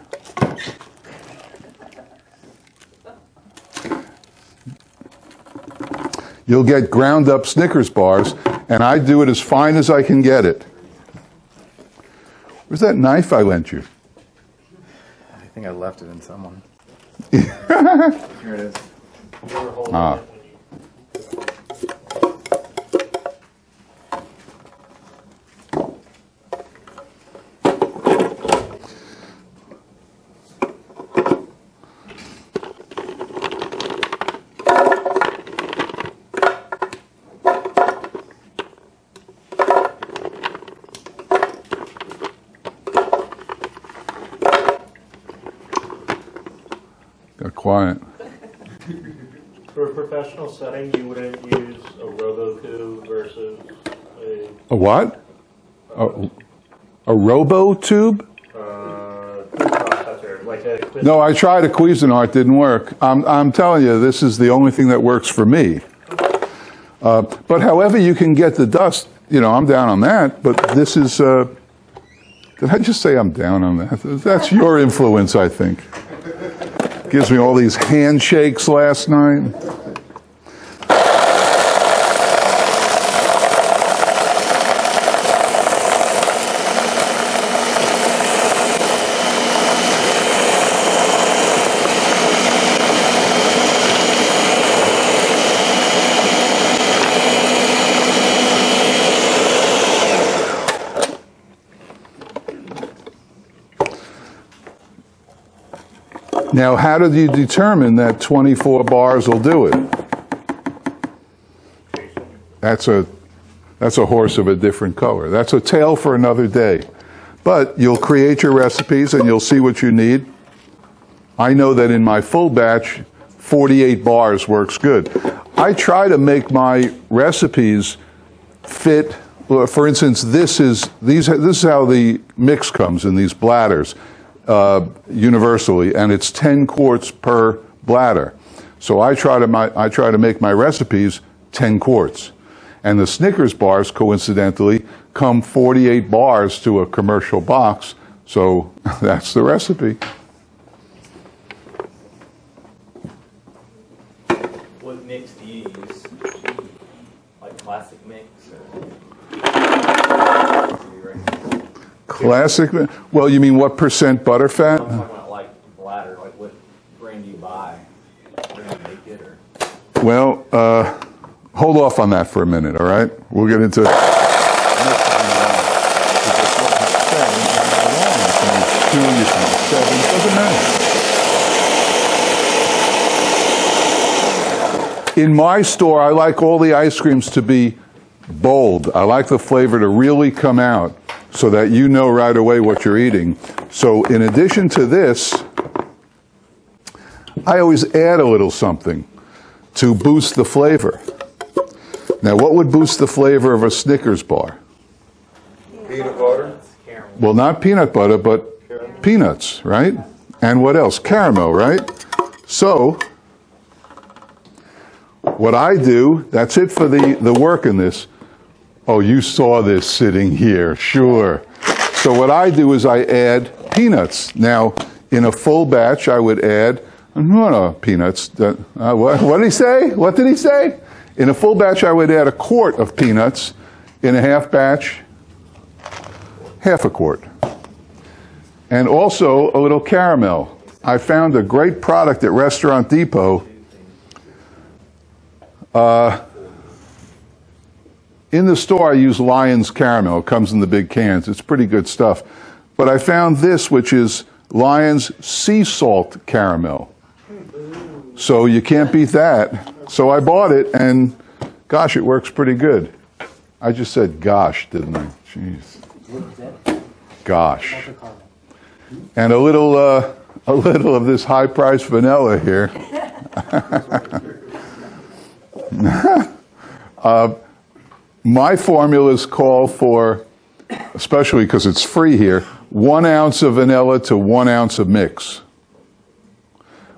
You'll get ground up Snickers bars, and I do it as fine as I can get it. Where's that knife I lent you? I think I left it in someone. Here it is. Ah. Got quiet. For a professional setting, you wouldn't use a robo-tube versus A what? A robo tube? food processor. like a Cuisinart? No, I tried a Cuisinart, didn't work. I'm telling you, this is the only thing that works for me. But however you can get the dust, you know, I'm down on that, but this is, did I just say I'm down on that? That's your influence, I think. Gives me all these handshakes last night. Now, how did you determine that 24 bars will do it? That's a horse of a different color. That's a tale for another day. But you'll create your recipes and you'll see what you need. I know that in my full batch, 48 bars works good. I try to make my recipes fit. For instance, this is how the mix comes in these bladders. Universally, and it's 10 quarts per bladder. So I try to make my recipes 10 quarts. And the Snickers bars, coincidentally, come 48 bars to a commercial box. So that's the recipe. What mix do you use? Like classic mix? Classic. Well, you mean what percent butterfat? I'm talking about like bladder. Like what brand do you buy? Where do you make it? Or? Well, hold off on that for a minute, all right? We'll get into In my store, I like all the ice creams to be bold. I like the flavor to really come out so that you know right away what you're eating. So in addition to this, I always add a little something to boost the flavor. Now, what would boost the flavor of a Snickers bar? Peanut butter. Well, not peanut butter, but peanuts, right? And what else? Caramel, right? So what I do, that's it for the work in this. Oh, you saw this sitting here, sure. So what I do is I add peanuts. Now, in a full batch, I would add, no, peanuts. What did he say? What did he say? In a full batch, I would add a quart of peanuts. In a half batch, half a quart. And also a little caramel. I found a great product at Restaurant Depot. In the store, I use Lion's Caramel. It comes in the big cans. It's pretty good stuff. But I found this, which is Lion's Sea Salt Caramel. So you can't beat that. So I bought it, and gosh, it works pretty good. I just said gosh, didn't I? Jeez. Gosh. And a little of this high-priced vanilla here. My formulas call for, especially because it's free here, 1 ounce of vanilla to 1 ounce of mix,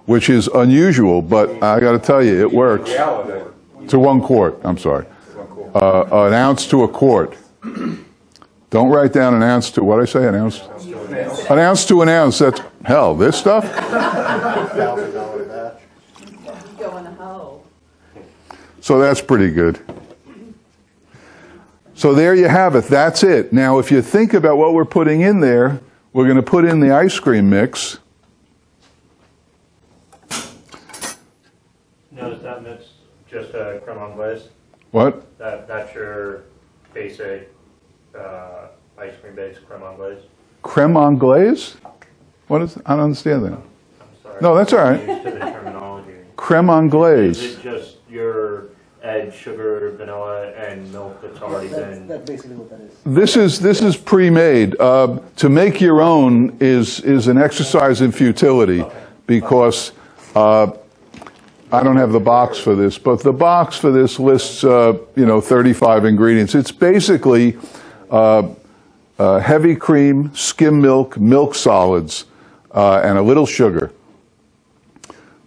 which is unusual, but I got to tell you, it works. To 1 quart, I'm sorry. An ounce to a quart. Don't write down an ounce to, what did I say, an ounce? An ounce to an ounce, that's, hell, this stuff? You go in the hole. So that's pretty good. So there you have it. That's it. Now, if you think about what we're putting in there, we're going to put in the ice cream mix. No, is that mix just a creme anglaise? What? That's your basic ice cream based creme anglaise? Creme anglaise? What is? I don't understand that. I'm sorry. No, that's all right. I'm used to the terminology. Creme anglaise. Is it just your egg, sugar, vanilla, and milk that's already been? That's basically what that is. This is pre-made. To make your own is an exercise in futility, because I don't have the box for this, but the box for this lists 35 ingredients. It's basically heavy cream, skim milk, milk solids, and a little sugar.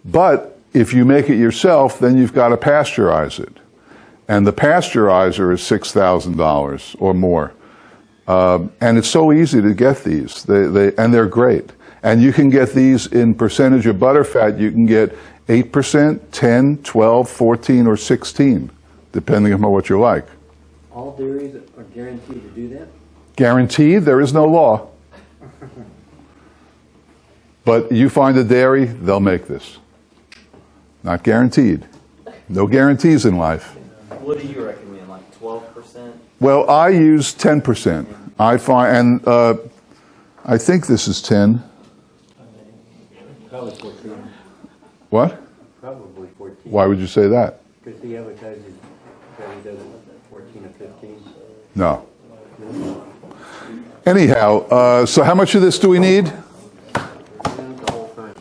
But if you make it yourself, then you've got to pasteurize it. And the pasteurizer is $6,000 or more. And it's so easy to get these, and they're great. And you can get these in percentage of butterfat. You can get 8%, 10, 12, 14, or 16, depending on what you like. All dairies are guaranteed to do that? Guaranteed? There is no law. But you find a dairy, they'll make this. Not guaranteed. No guarantees in life. What do you recommend, like 12%? Well, I use 10%. I find, and I think this is 10. Probably 14. What? Probably 14. Why would you say that? Because he advertises that he does it at 14 or 15. No. Anyhow, so how much of this do we need? The whole thing.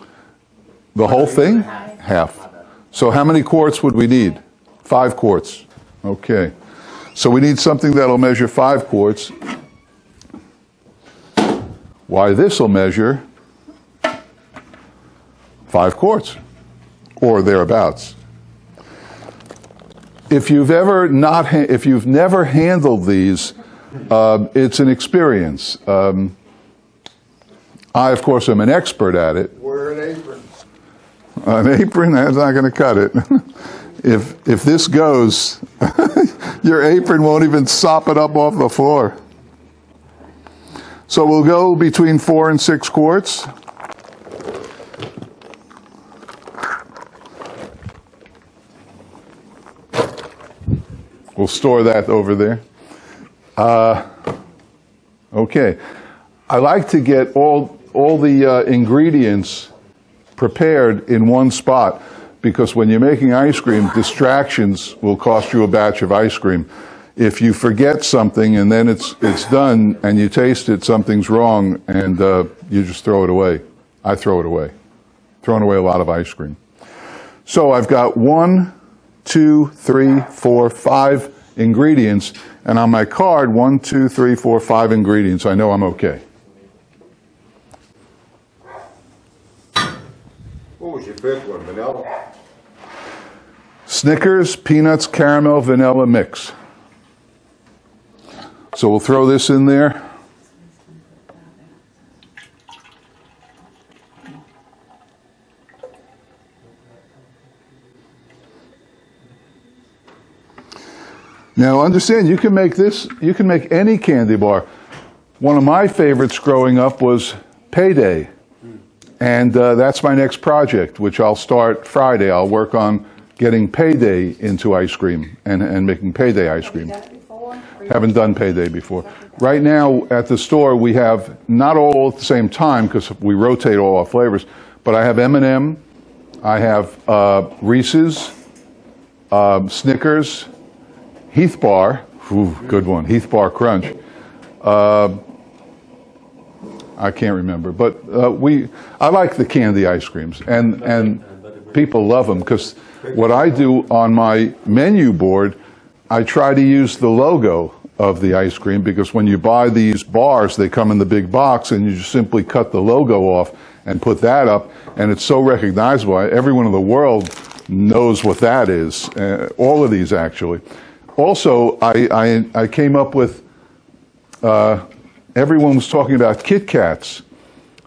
The whole thing? Half. So how many quarts would we need? 5 quarts. Okay. So we need something that'll measure 5 quarts. Why, this will measure 5 quarts, or thereabouts. If you've never handled these, it's an experience. I, of course, am an expert at it. Wear an apron. An apron, that's not going to cut it. If this goes, your apron won't even sop it up off the floor. So we'll go between 4 and 6 quarts. We'll store that over there. Okay. I like to get all the ingredients prepared in one spot, because when you're making ice cream, distractions will cost you a batch of ice cream. If you forget something and then it's done and you taste it, something's wrong, and you just throw it away. I throw it away. Throwing away a lot of ice cream. So I've got 1, 2, 3, 4, 5 ingredients, and on my card, 1, 2, 3, 4, 5 ingredients. I know I'm okay. What was your fifth one, vanilla? Snickers, peanuts, caramel, vanilla mix. So we'll throw this in there. Now understand, you can make this, you can make any candy bar. One of my favorites growing up was Payday. And that's my next project, which I'll start Friday. I'll work on getting Payday into ice cream and making Payday ice cream. Haven't done Payday before. Right now at the store we have, not all at the same time because we rotate all our flavors, but I have M&M, I have Reese's, Snickers, Heath Bar, ooh, good one, Heath Bar Crunch. I can't remember, but I like the candy ice creams, and people love them, because what I do on my menu board, I try to use the logo of the ice cream, because when you buy these bars, they come in the big box, and you just simply cut the logo off and put that up, and it's so recognizable. Everyone in the world knows what that is, all of these actually. Also, I came up with, everyone was talking about Kit Kats.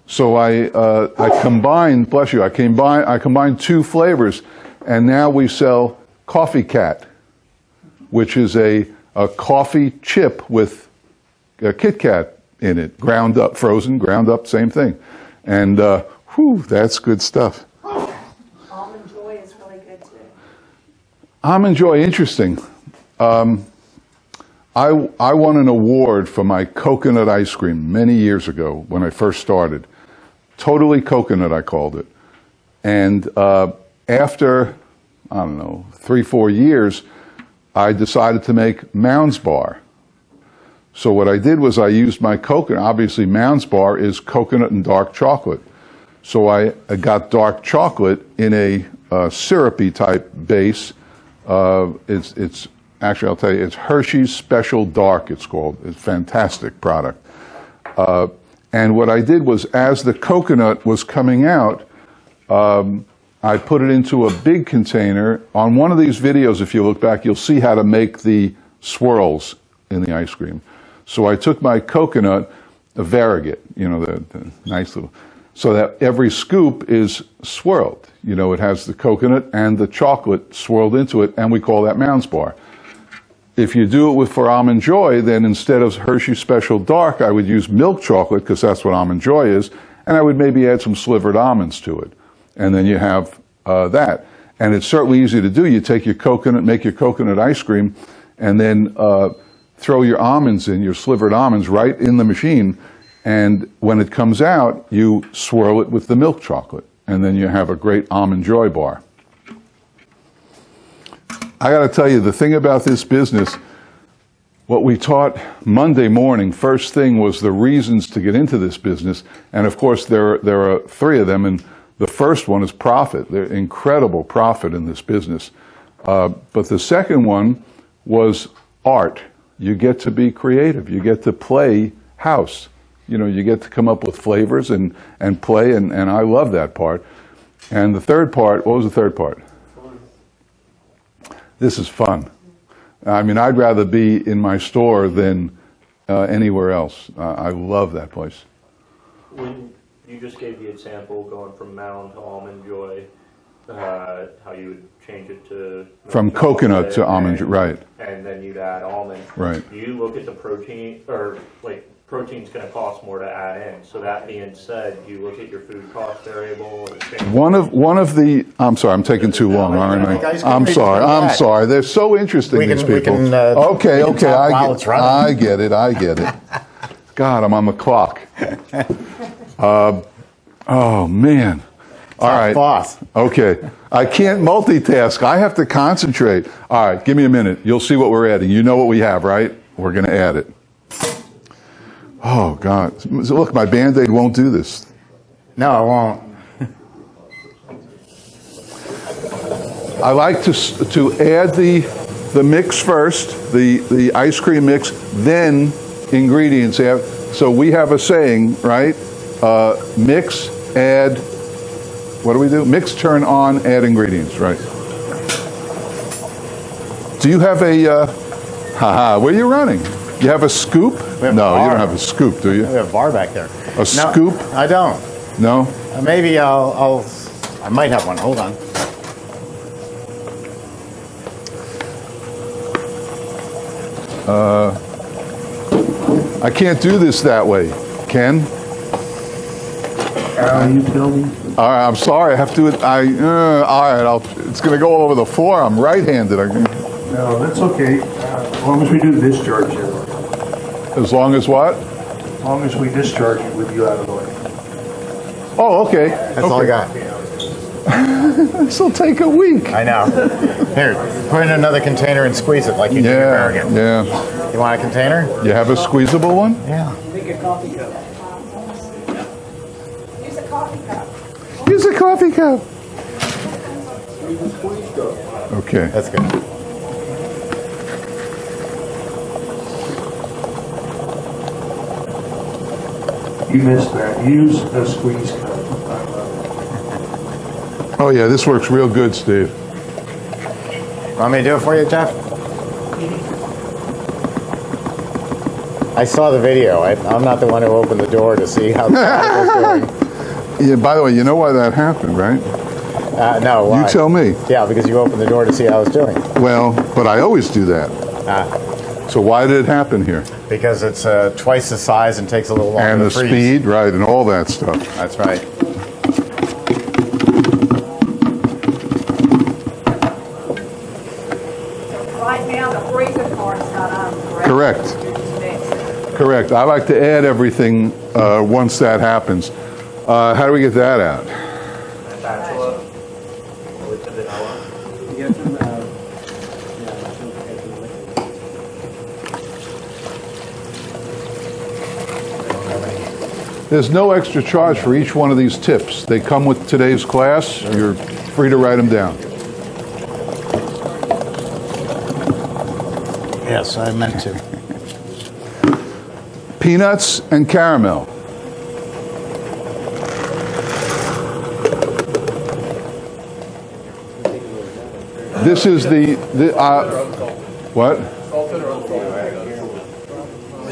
So I combined, bless you, I combined 2 flavors, and now we sell Coffee Cat, which is a coffee chip with a Kit Kat in it, ground up, frozen, ground up, same thing. And whew, that's good stuff. Almond Joy is really good too. Almond Joy, interesting. I won an award for my coconut ice cream many years ago when I first started. Totally coconut, I called it. And after, I don't know, 3-4 years, I decided to make Mounds Bar. So what I did was I used my coconut. Obviously, Mounds Bar is coconut and dark chocolate. So I got dark chocolate in a syrupy type base. It's actually, I'll tell you, it's Hershey's Special Dark, it's called. It's a fantastic product. And what I did was, as the coconut was coming out, I put it into a big container. On one of these videos, if you look back, you'll see how to make the swirls in the ice cream. So I took my coconut, a variegate, you know, the nice little, so that every scoop is swirled. You know, it has the coconut and the chocolate swirled into it, and we call that Mounds Bar. If you do it for Almond Joy, then instead of Hershey Special Dark, I would use milk chocolate, because that's what Almond Joy is, and I would maybe add some slivered almonds to it. And then you have that. And it's certainly easy to do. You take your coconut, make your coconut ice cream, and then throw your almonds in, your slivered almonds, right in the machine. And when it comes out, you swirl it with the milk chocolate. And then you have a great Almond Joy bar. I got to tell you, the thing about this business, what we taught Monday morning, first thing, was the reasons to get into this business. And of course, there are three of them. And the first one is profit. There's incredible profit in this business. But the second one was art. You get to be creative. You get to play house. You know, you get to come up with flavors and play, and I love that part. And the third part, what was the third part? This is fun. I mean, I'd rather be in my store than anywhere else. I love that place. When you just gave the example going from Mound to Almond Joy, how you would change it to... From coconut to almond, right. And then you'd add almond. Right. Do you look at the protein, or like protein's going to cost more to add in? So that being said, do you look at your food cost variable? One of the, I'm sorry, I'm taking too long, aren't I? I'm sorry. They're so interesting, these people. Okay, I get it. God, I'm on the clock. Oh, man. All right. Boss. Okay. I can't multitask. I have to concentrate. All right, give me a minute. You'll see what we're adding. You know what we have, right? We're going to add it. Oh, God. Look, my Band-Aid won't do this. No, it won't. I like to add the mix first, the ice cream mix, then ingredients. So we have a saying, right? Mix, add, what do we do? Mix, turn on, add ingredients, right? Do you have a, where are you running? You have a scoop? No, you don't have a scoop, do you? We have a bar back there. A scoop? I don't. No? Maybe I might have one. Hold on. I can't do this that way. Ken? You tell me. All right, I'm sorry. I have to do it. All right, it's going to go all over the floor. I'm right-handed. No, that's okay. As long as we do the discharge here. As long as what? As long as we discharge it with you out of the way. Oh, okay. That's all I got. This will take a week. I know. Here, put it in another container and squeeze it like you do your American. Yeah. You want a container? You have a squeezable one? Yeah. Make a coffee cup. Use a coffee cup. Use a coffee cup. Okay. That's good. You missed that. Use a squeeze cup. Oh, yeah, this works real good, Steve. Want me to do it for you, Jeff? I saw the video. I'm not the one who opened the door to see how the product was doing. Yeah, by the way, you know why that happened, right? No, why? You tell me. Yeah, because you opened the door to see how I was doing. Well, but I always do that. So why did it happen here? Because it's twice the size and takes a little longer And to the freeze. speed, right, and all that stuff. That's right. Right now, the freezer part's not on, Correct. You're just mixing. Correct. I like to add everything once that happens. How do we get that out? Spatula with the vanilla. You get some, There's no extra charge for each one of these tips. They come with today's class. You're free to write them down. Yes, I meant to. Peanuts and caramel. This is what? Salted or unsalted?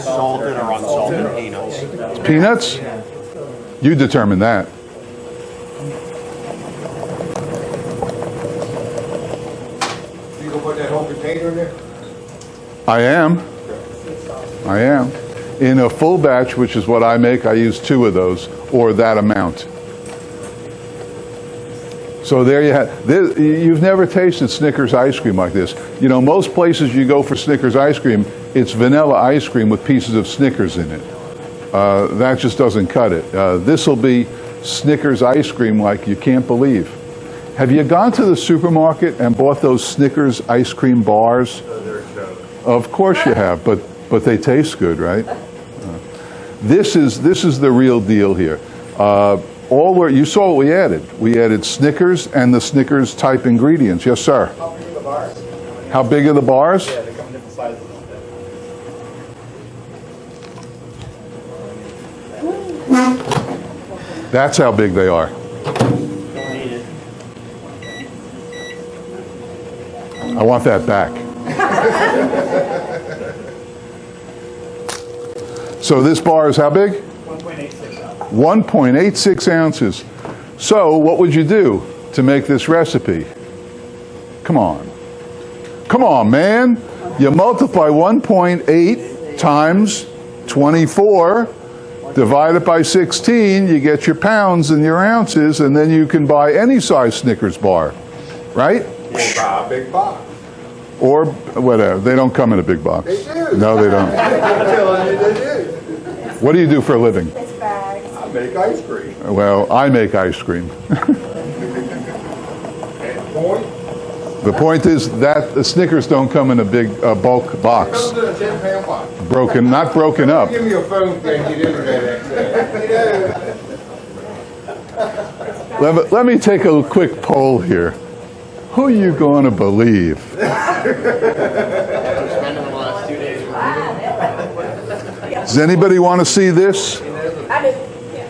Salted or unsalted peanuts. Peanuts? You determine that. You gonna put that whole container in there? I am. In a full batch, which is what I make, I use 2 of those, or that amount. So there you have. You've never tasted Snickers ice cream like this. You know, most places you go for Snickers ice cream, it's vanilla ice cream with pieces of Snickers in it. That just doesn't cut it. This will be Snickers ice cream like you can't believe. Have you gone to the supermarket and bought those Snickers ice cream bars? Of course you have, but they taste good, right? This is the real deal here. You saw what we added. We added Snickers and the Snickers type ingredients. Yes, sir. How big are the bars? How big are the bars? Yeah, they come in different sizes. That's how big they are. I want that back. So this bar is how big? 1.86 ounces. 1.86 ounces. So what would you do to make this recipe? Come on. Come on, man. You multiply 1.8 times 24, divide it by 16, you get your pounds and your ounces, and then you can buy any size Snickers bar, right? Buy a big box. Or whatever. They don't come in a big box. They do. No, they don't. I'm telling you, they do. What do you do for a living? It's bags. I make ice cream. Well, I make ice cream. And point, The point is that the Snickers don't come in a big bulk box. comes in a 10-pound box. Broken, not broken up. Give me your phone thing, get internet access. Let me take a quick poll here. Who are you going to believe? Spending the last 2 days with Does anybody want to see this? I do. Yeah.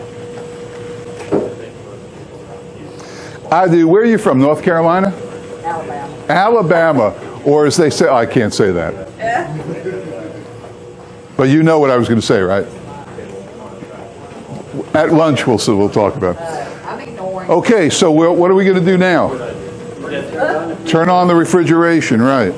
I do. Where are you from? North Carolina? Alabama. Alabama. Or as they say, I can't say that. But you know what I was going to say, right? At lunch we'll talk about. I'm ignoring. Okay, so what are we going to do now? Turn on the refrigeration, right.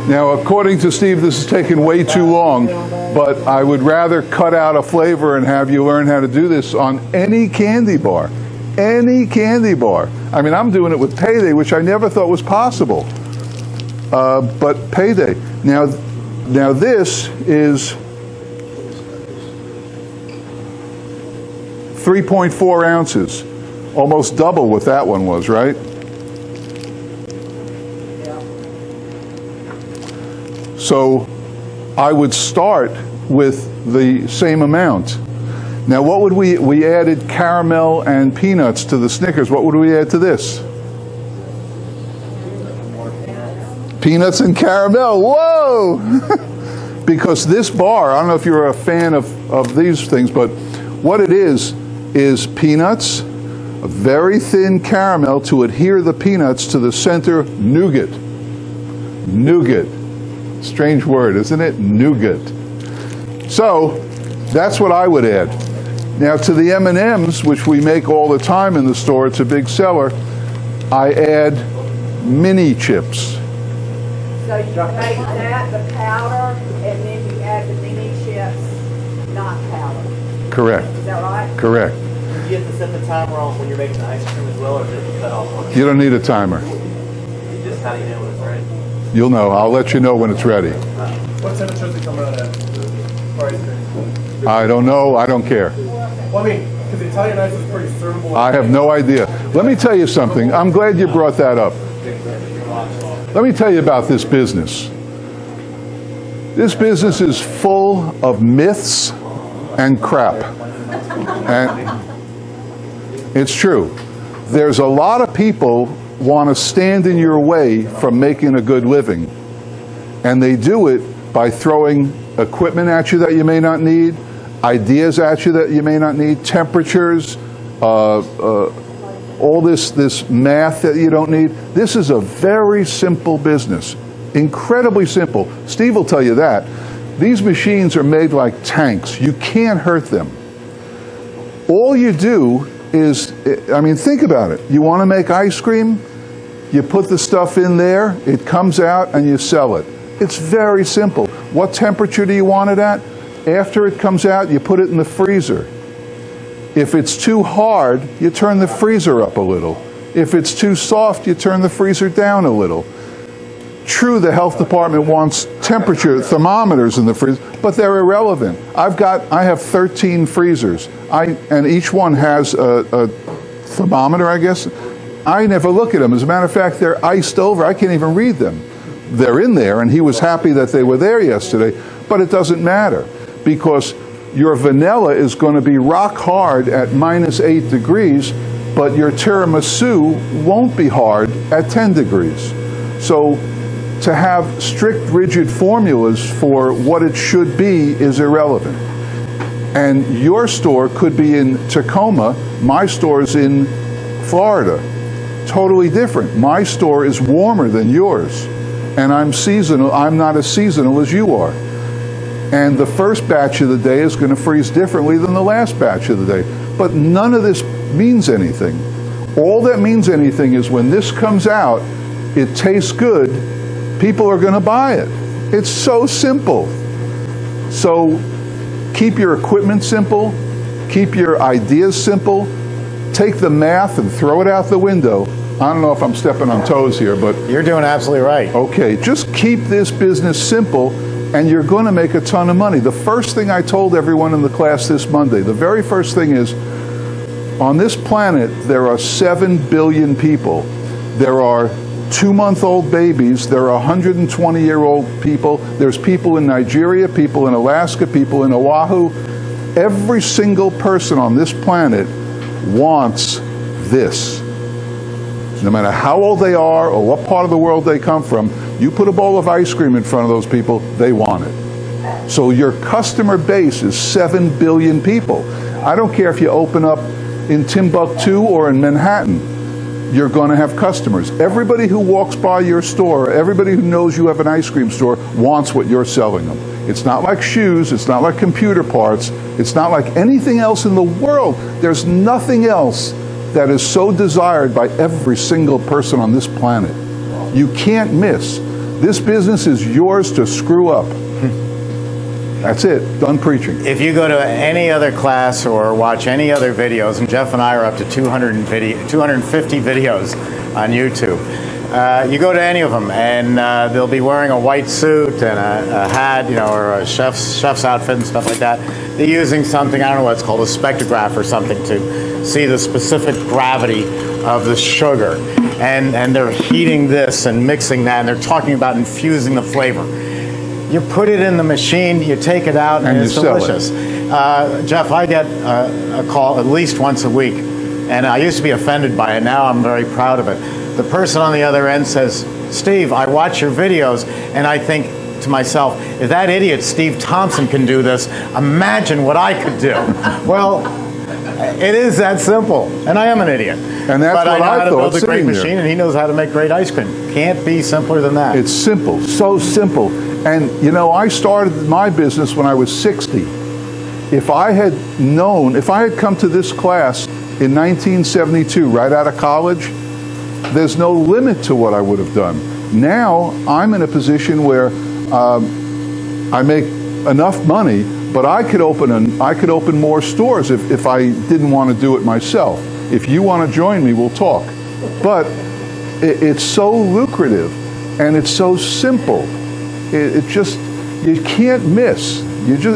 Now, according to Steve, this has taken way too long, but I would rather cut out a flavor and have you learn how to do this on any candy bar. Any candy bar. I mean, I'm doing it with Payday, which I never thought was possible. But Payday. Now this is 3.4 ounces. Almost double what that one was, right? So I would start with the same amount. Now what would we added caramel and peanuts to the Snickers. What would we add to this? Peanuts and caramel. Whoa! Because this bar, I don't know if you're a fan of these things, but what it is peanuts, a very thin caramel to adhere the peanuts to the center nougat. Nougat. Strange word, isn't it? Nougat. So that's what I would add. Now to the M&Ms, which we make all the time in the store, it's a big seller, I add mini chips. So you make that the powder, and then you add the mini chips, not powder. Correct. Is that right? Correct. Do you have to set the timer on when you're making the ice cream as well, or does it cut off on it? You don't need a timer. Just how do you know when it's ready? You'll know. I'll let you know when it's ready. What temperature is it coming out at for ice cream? I don't know. I don't care. Well, I mean, because Italian ice is pretty servable. I have no idea. Let me tell you something. I'm glad you brought that up. Let me tell you about this business. This business is full of myths and crap. And it's true. There's a lot of people want to stand in your way from making a good living. And they do it by throwing equipment at you that you may not need, ideas at you that you may not need, temperatures, all this math that you don't need. This is a very simple business, incredibly simple. Steve will tell you that. These machines are made like tanks. You can't hurt them. All you do is, I mean, think about it. You want to make ice cream, you put the stuff in there, it comes out, and you sell it. It's very simple. What temperature do you want it at? After it comes out, you put it in the freezer. If it's too hard, you turn the freezer up a little. If it's too soft, you turn the freezer down a little. True, the health department wants temperature thermometers in the freezer, but they're irrelevant. I have 13 freezers, and each one has a thermometer, I guess. I never look at them. As a matter of fact, they're iced over. I can't even read them. They're in there, and he was happy that they were there yesterday, but it doesn't matter because your vanilla is going to be rock hard at -8 degrees, but your tiramisu won't be hard at 10 degrees. So to have strict, rigid formulas for what it should be is irrelevant. And your store could be in Tacoma, my store's in Florida. Totally different. My store is warmer than yours, and I'm seasonal. I'm not as seasonal as you are. And the first batch of the day is going to freeze differently than the last batch of the day. But none of this means anything. All that means anything is when this comes out, it tastes good, people are going to buy it. It's so simple. So keep your equipment simple, keep your ideas simple, take the math and throw it out the window. I don't know if I'm stepping on toes here, but... You're doing absolutely right. Okay, just keep this business simple and you're going to make a ton of money. The first thing I told everyone in the class this Monday, the very first thing is, on this planet, there are 7 billion people. There are 2-month-old babies. There are 120-year-old people. There's people in Nigeria, people in Alaska, people in Oahu. Every single person on this planet wants this. No matter how old they are or what part of the world they come from, you put a bowl of ice cream in front of those people, they want it. So your customer base is 7 billion people. I don't care if you open up in Timbuktu or in Manhattan, you're going to have customers. Everybody who walks by your store, everybody who knows you have an ice cream store, wants what you're selling them. It's not like shoes, it's not like computer parts, it's not like anything else in the world. There's nothing else that is so desired by every single person on this planet. You can't miss. This business is yours to screw up. That's it. Done preaching. If you go to any other class or watch any other videos, and Jeff and I are up to 250 videos on YouTube, you go to any of them, and they'll be wearing a white suit and a hat, or a chef's outfit and stuff like that. They're using something, I don't know what it's called, a spectrograph or something, to see the specific gravity of the sugar. And they're heating this and mixing that, and they're talking about infusing the flavor. You put it in the machine, you take it out, and it's delicious. Jeff, I get a call at least once a week, and I used to be offended by it. Now I'm very proud of it. The person on the other end says, "Steve, I watch your videos," and I think to myself, if that idiot Steve Thompson can do this, imagine what I could do. Well, it is that simple, and I am an idiot. And that's but what I know how to build a great there. machine, and he knows how to make great ice cream. Can't be simpler than that. It's simple, so simple. And I started my business when I was 60. If I had known, if I had come to this class in 1972, right out of college, there's no limit to what I would have done. Now I'm in a position where I make enough money, but I could open more stores if I didn't want to do it myself. If you want to join me, we'll talk. But it's so lucrative and it's so simple. It just, you can't miss.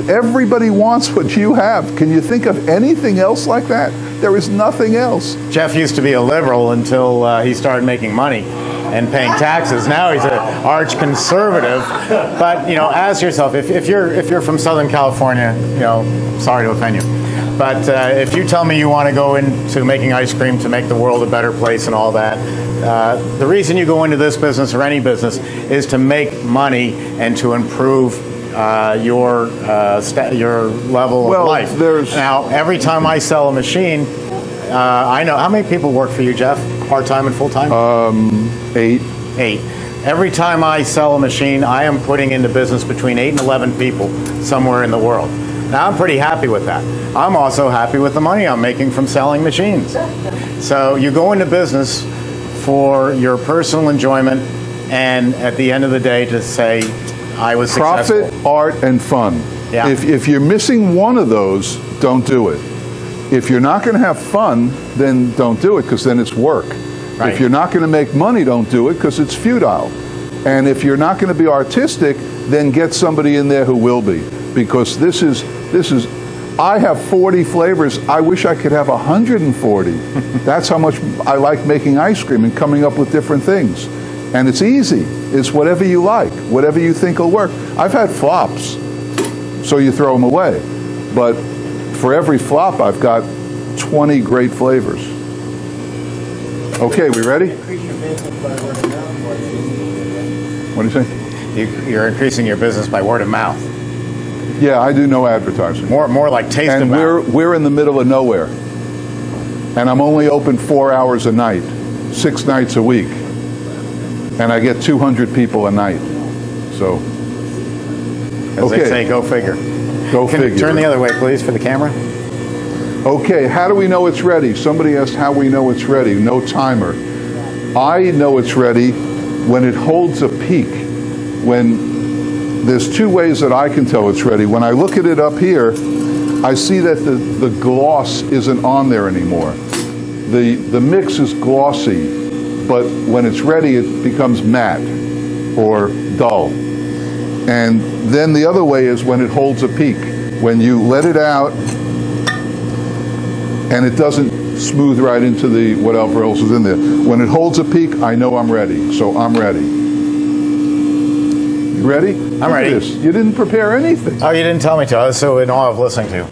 Everybody wants what you have. Can you think of anything else like that? There is nothing else. Jeff used to be a liberal until he started making money and paying taxes. Now he's an arch conservative. But ask yourself, if you're from Southern California, sorry to offend you, but if you tell me you want to go into making ice cream to make the world a better place and all that, the reason you go into this business or any business is to make money and to improve your level Well, of life. Now, every time I sell a machine, I know how many people work for you, Jeff, part-time and full-time? 8. 8. Every time I sell a machine, I am putting into business between 8 and 11 people somewhere in the world. Now, I'm pretty happy with that. I'm also happy with the money I'm making from selling machines. So you go into business for your personal enjoyment, and at the end of the day, to say, I was successful. Profit, art, and fun. Yeah. If you're missing one of those, don't do it. If you're not going to have fun, then don't do it, because then it's work. Right. If you're not going to make money, don't do it, because it's futile. And if you're not going to be artistic, then get somebody in there who will be, because this is. I have 40 flavors. I wish I could have 140. That's how much I like making ice cream and coming up with different things. And it's easy. It's whatever you like, whatever you think will work. I've had flops, so you throw them away. But for every flop, I've got 20 great flavors. Okay, we ready? What do you say? You're increasing your business by word of mouth. Yeah, I do no advertising. More like taste of And mouth. we're in the middle of nowhere. And I'm only open 4 hours a night, 6 nights a week. And I get 200 people a night. So, As they say, go figure. Go Can you figure. turn the other way, please, for the camera? Okay, how do we know it's ready? Somebody asked how we know it's ready. No timer. I know it's ready when it holds a peak. When there's 2 ways that I can tell it's ready. When I look at it up here, I see that the gloss isn't on there anymore. The mix is glossy, but when it's ready, it becomes matte or dull. And then the other way is when it holds a peak. When you let it out and it doesn't smooth right into the whatever else is in there. When it holds a peak, I know I'm ready. So I'm ready. You ready? I'm ready. Look at this. You didn't prepare anything. Oh, you didn't tell me to. I was so in awe of listening to you.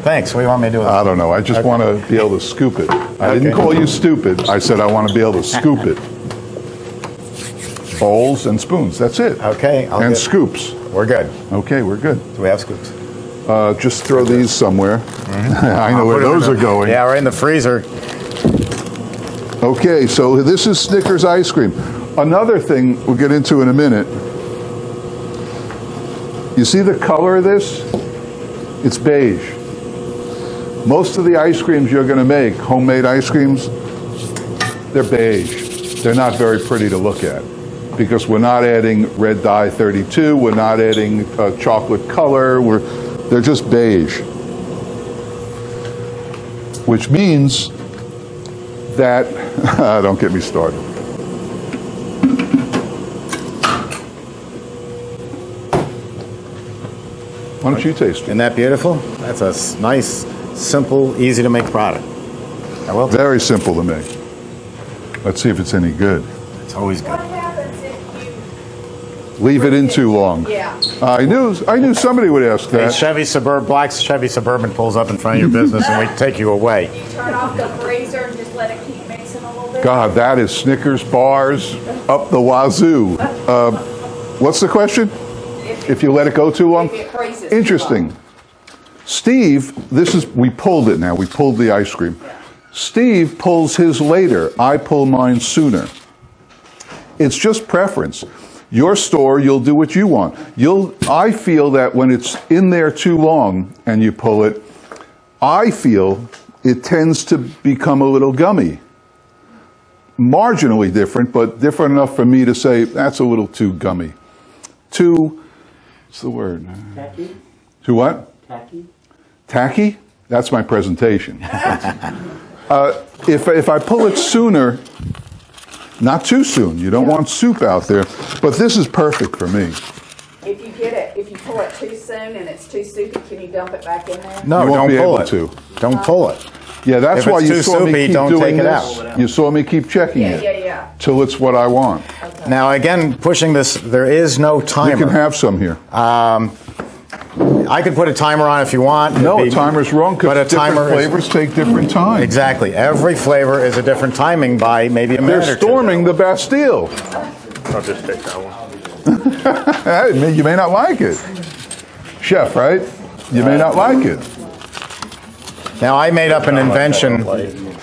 Thanks. What do you want me to do with it? I don't know. I just want to be able to scoop it. I didn't call you stupid. I said I want to be able to scoop it. Bowls and spoons. That's it. Okay. And scoops. We're good. Okay, we're good. Do we have scoops? Just throw these somewhere. I know where those are going. Yeah, right in the freezer. Okay, so this is Snickers ice cream. Another thing we'll get into in a minute. You see the color of this? It's beige. Most of the ice creams you're going to make, homemade ice creams, they're beige. They're not very pretty to look at because we're not adding red dye 32. We're not adding chocolate color. They're just beige. Which means that, don't get me started. Why don't you taste it? Isn't that beautiful? That's a nice, simple, easy to make product. I will. Very simple to make. Let's see if it's any good. It's always What good. happens if Leave it in too long. yeah. I knew somebody would ask Hey, that. black Chevy Suburban pulls up in front of your business and we take you away. You turn off the freezer and just let it keep mixing a little bit? God, that is Snickers bars up the wazoo. What's the question? If you let it go too long? If it freezes too Interesting. long. Steve, we pulled it now. We pulled the ice cream. Steve pulls his later. I pull mine sooner. It's just preference. Your store, you'll do what you want. I feel that when it's in there too long and you pull it, I feel it tends to become a little gummy. Marginally different, but different enough for me to say, that's a little too gummy. Too, what's the word? Tacky? Too what? Tacky? Tacky? That's my presentation. If I pull it sooner, not too soon. You don't want soup out there. But this is perfect for me. If you pull it too soon and it's too soupy, can you dump it back in there? No, You won't don't be pull able it. to. Don't pull it. Yeah, that's If why it's you too saw me soupy, keep don't doing take it this. out. You saw me keep checking Yeah, it yeah, yeah. till it's what I want. Now, again, pushing this, there is no You timer. can have some here. I could put a timer on if you want. No, It'd be- timer's wrong but a because different timer is- flavors take different time. Exactly. Every flavor is a different timing by maybe a minute They're or two. storming the Bastille. I'll just take that one. You may not like it. Chef, right? You may not like it. Now, I made up an invention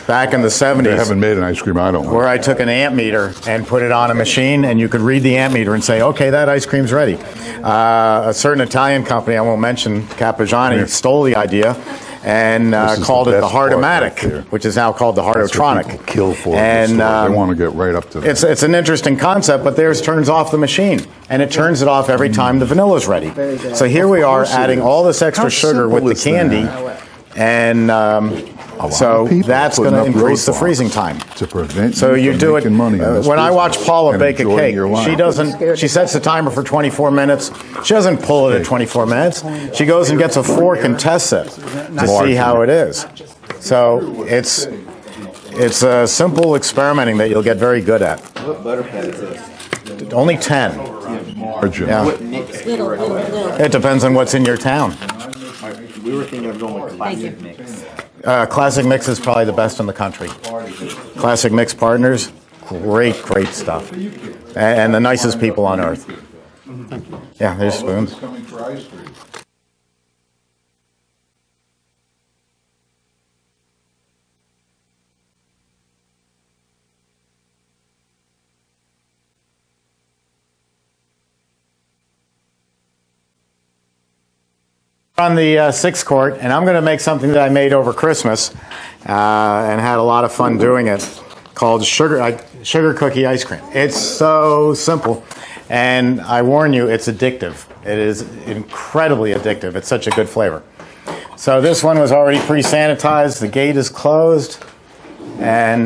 back in the 70s. They haven't made an ice cream I don't like. Where I took an amp meter and put it on a machine, and you could read the amp meter and say, okay, that ice cream's ready. A certain Italian company, I won't mention, Cappigiani, stole the idea and called it the Heart-O-Matic, which is now called the Heart-O-Tronic. Kill for and they want to get right up to that. it's an interesting concept, but theirs turns off the machine, and it turns it off every time the vanilla's ready. So here we are adding all this extra sugar with the candy, and so that's going to increase the freezing time. To prevent so you do it. Money when I watch Paula bake a cake, she doesn't. She sets the timer for 24 minutes. She doesn't pull it at 24 minutes. She goes and gets a fork and tests it to see how it is. So it's a simple experimenting that you'll get very good at. What butter pad is this? Only 10. Yeah. It depends on what's in your town. We were thinking of going with classic mix. Classic Mix is probably the best in the country. Classic Mix Partners, great stuff. And the nicest people on earth. Yeah, there's spoons. On the 6th quart, and I'm going to make something that I made over Christmas and had a lot of fun doing it, called sugar cookie ice cream. It's so simple, and I warn you, it's addictive. It is incredibly addictive. It's such a good flavor. So this one was already pre-sanitized. The gate is closed, and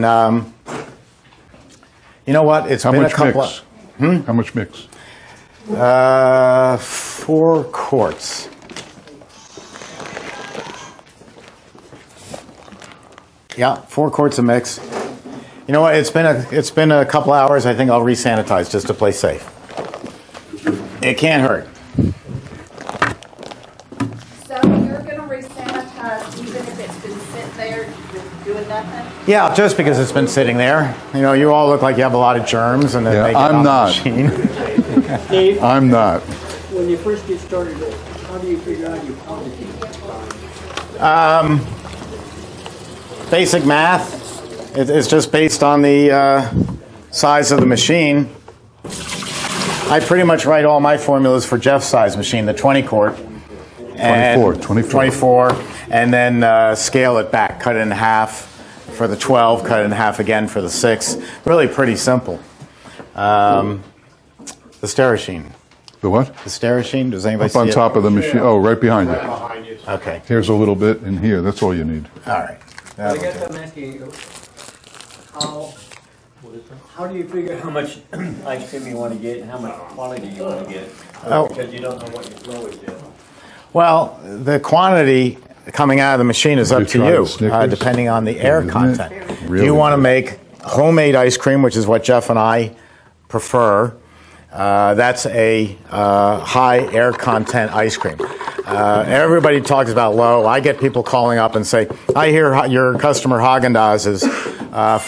you know what? It's been a couple. How much mix? 4 quarts. Yeah, 4 quarts of mix. You know what? It's been a couple hours. I think I'll re-sanitize just to play safe. It can't hurt. So you're going to re-sanitize even if it's been sitting there just doing nothing? Yeah, just because it's been sitting there. You know, you all look like you have a lot of germs, and then they get on the machine. Dave, I'm not. when you first get started, how do you figure out your quantity? Basic math. It's just based on the size of the machine. I pretty much write all my formulas for Jeff's size machine, the 20 quart. 24. And then scale it back, cut it in half for the 12, cut it in half again for the 6. Really pretty simple. The Sterashine. The what? The Sterashine. Does anybody Up see on it? top of the machine. Oh, right behind you. Okay. Here's a little bit in here. That's all you need. All right. I guess I'm asking you, how do you figure how much ice cream you want to get and how much quantity you want to get? Because you don't know what your flow is yet. Well, the quantity coming out of the machine is up to you, depending on the air content. Really Do you want to make homemade ice cream, which is what Jeff and I prefer? That's a high air content ice cream. Everybody talks about low. I get people calling up and say, I hear your customer Haagen-Dazs is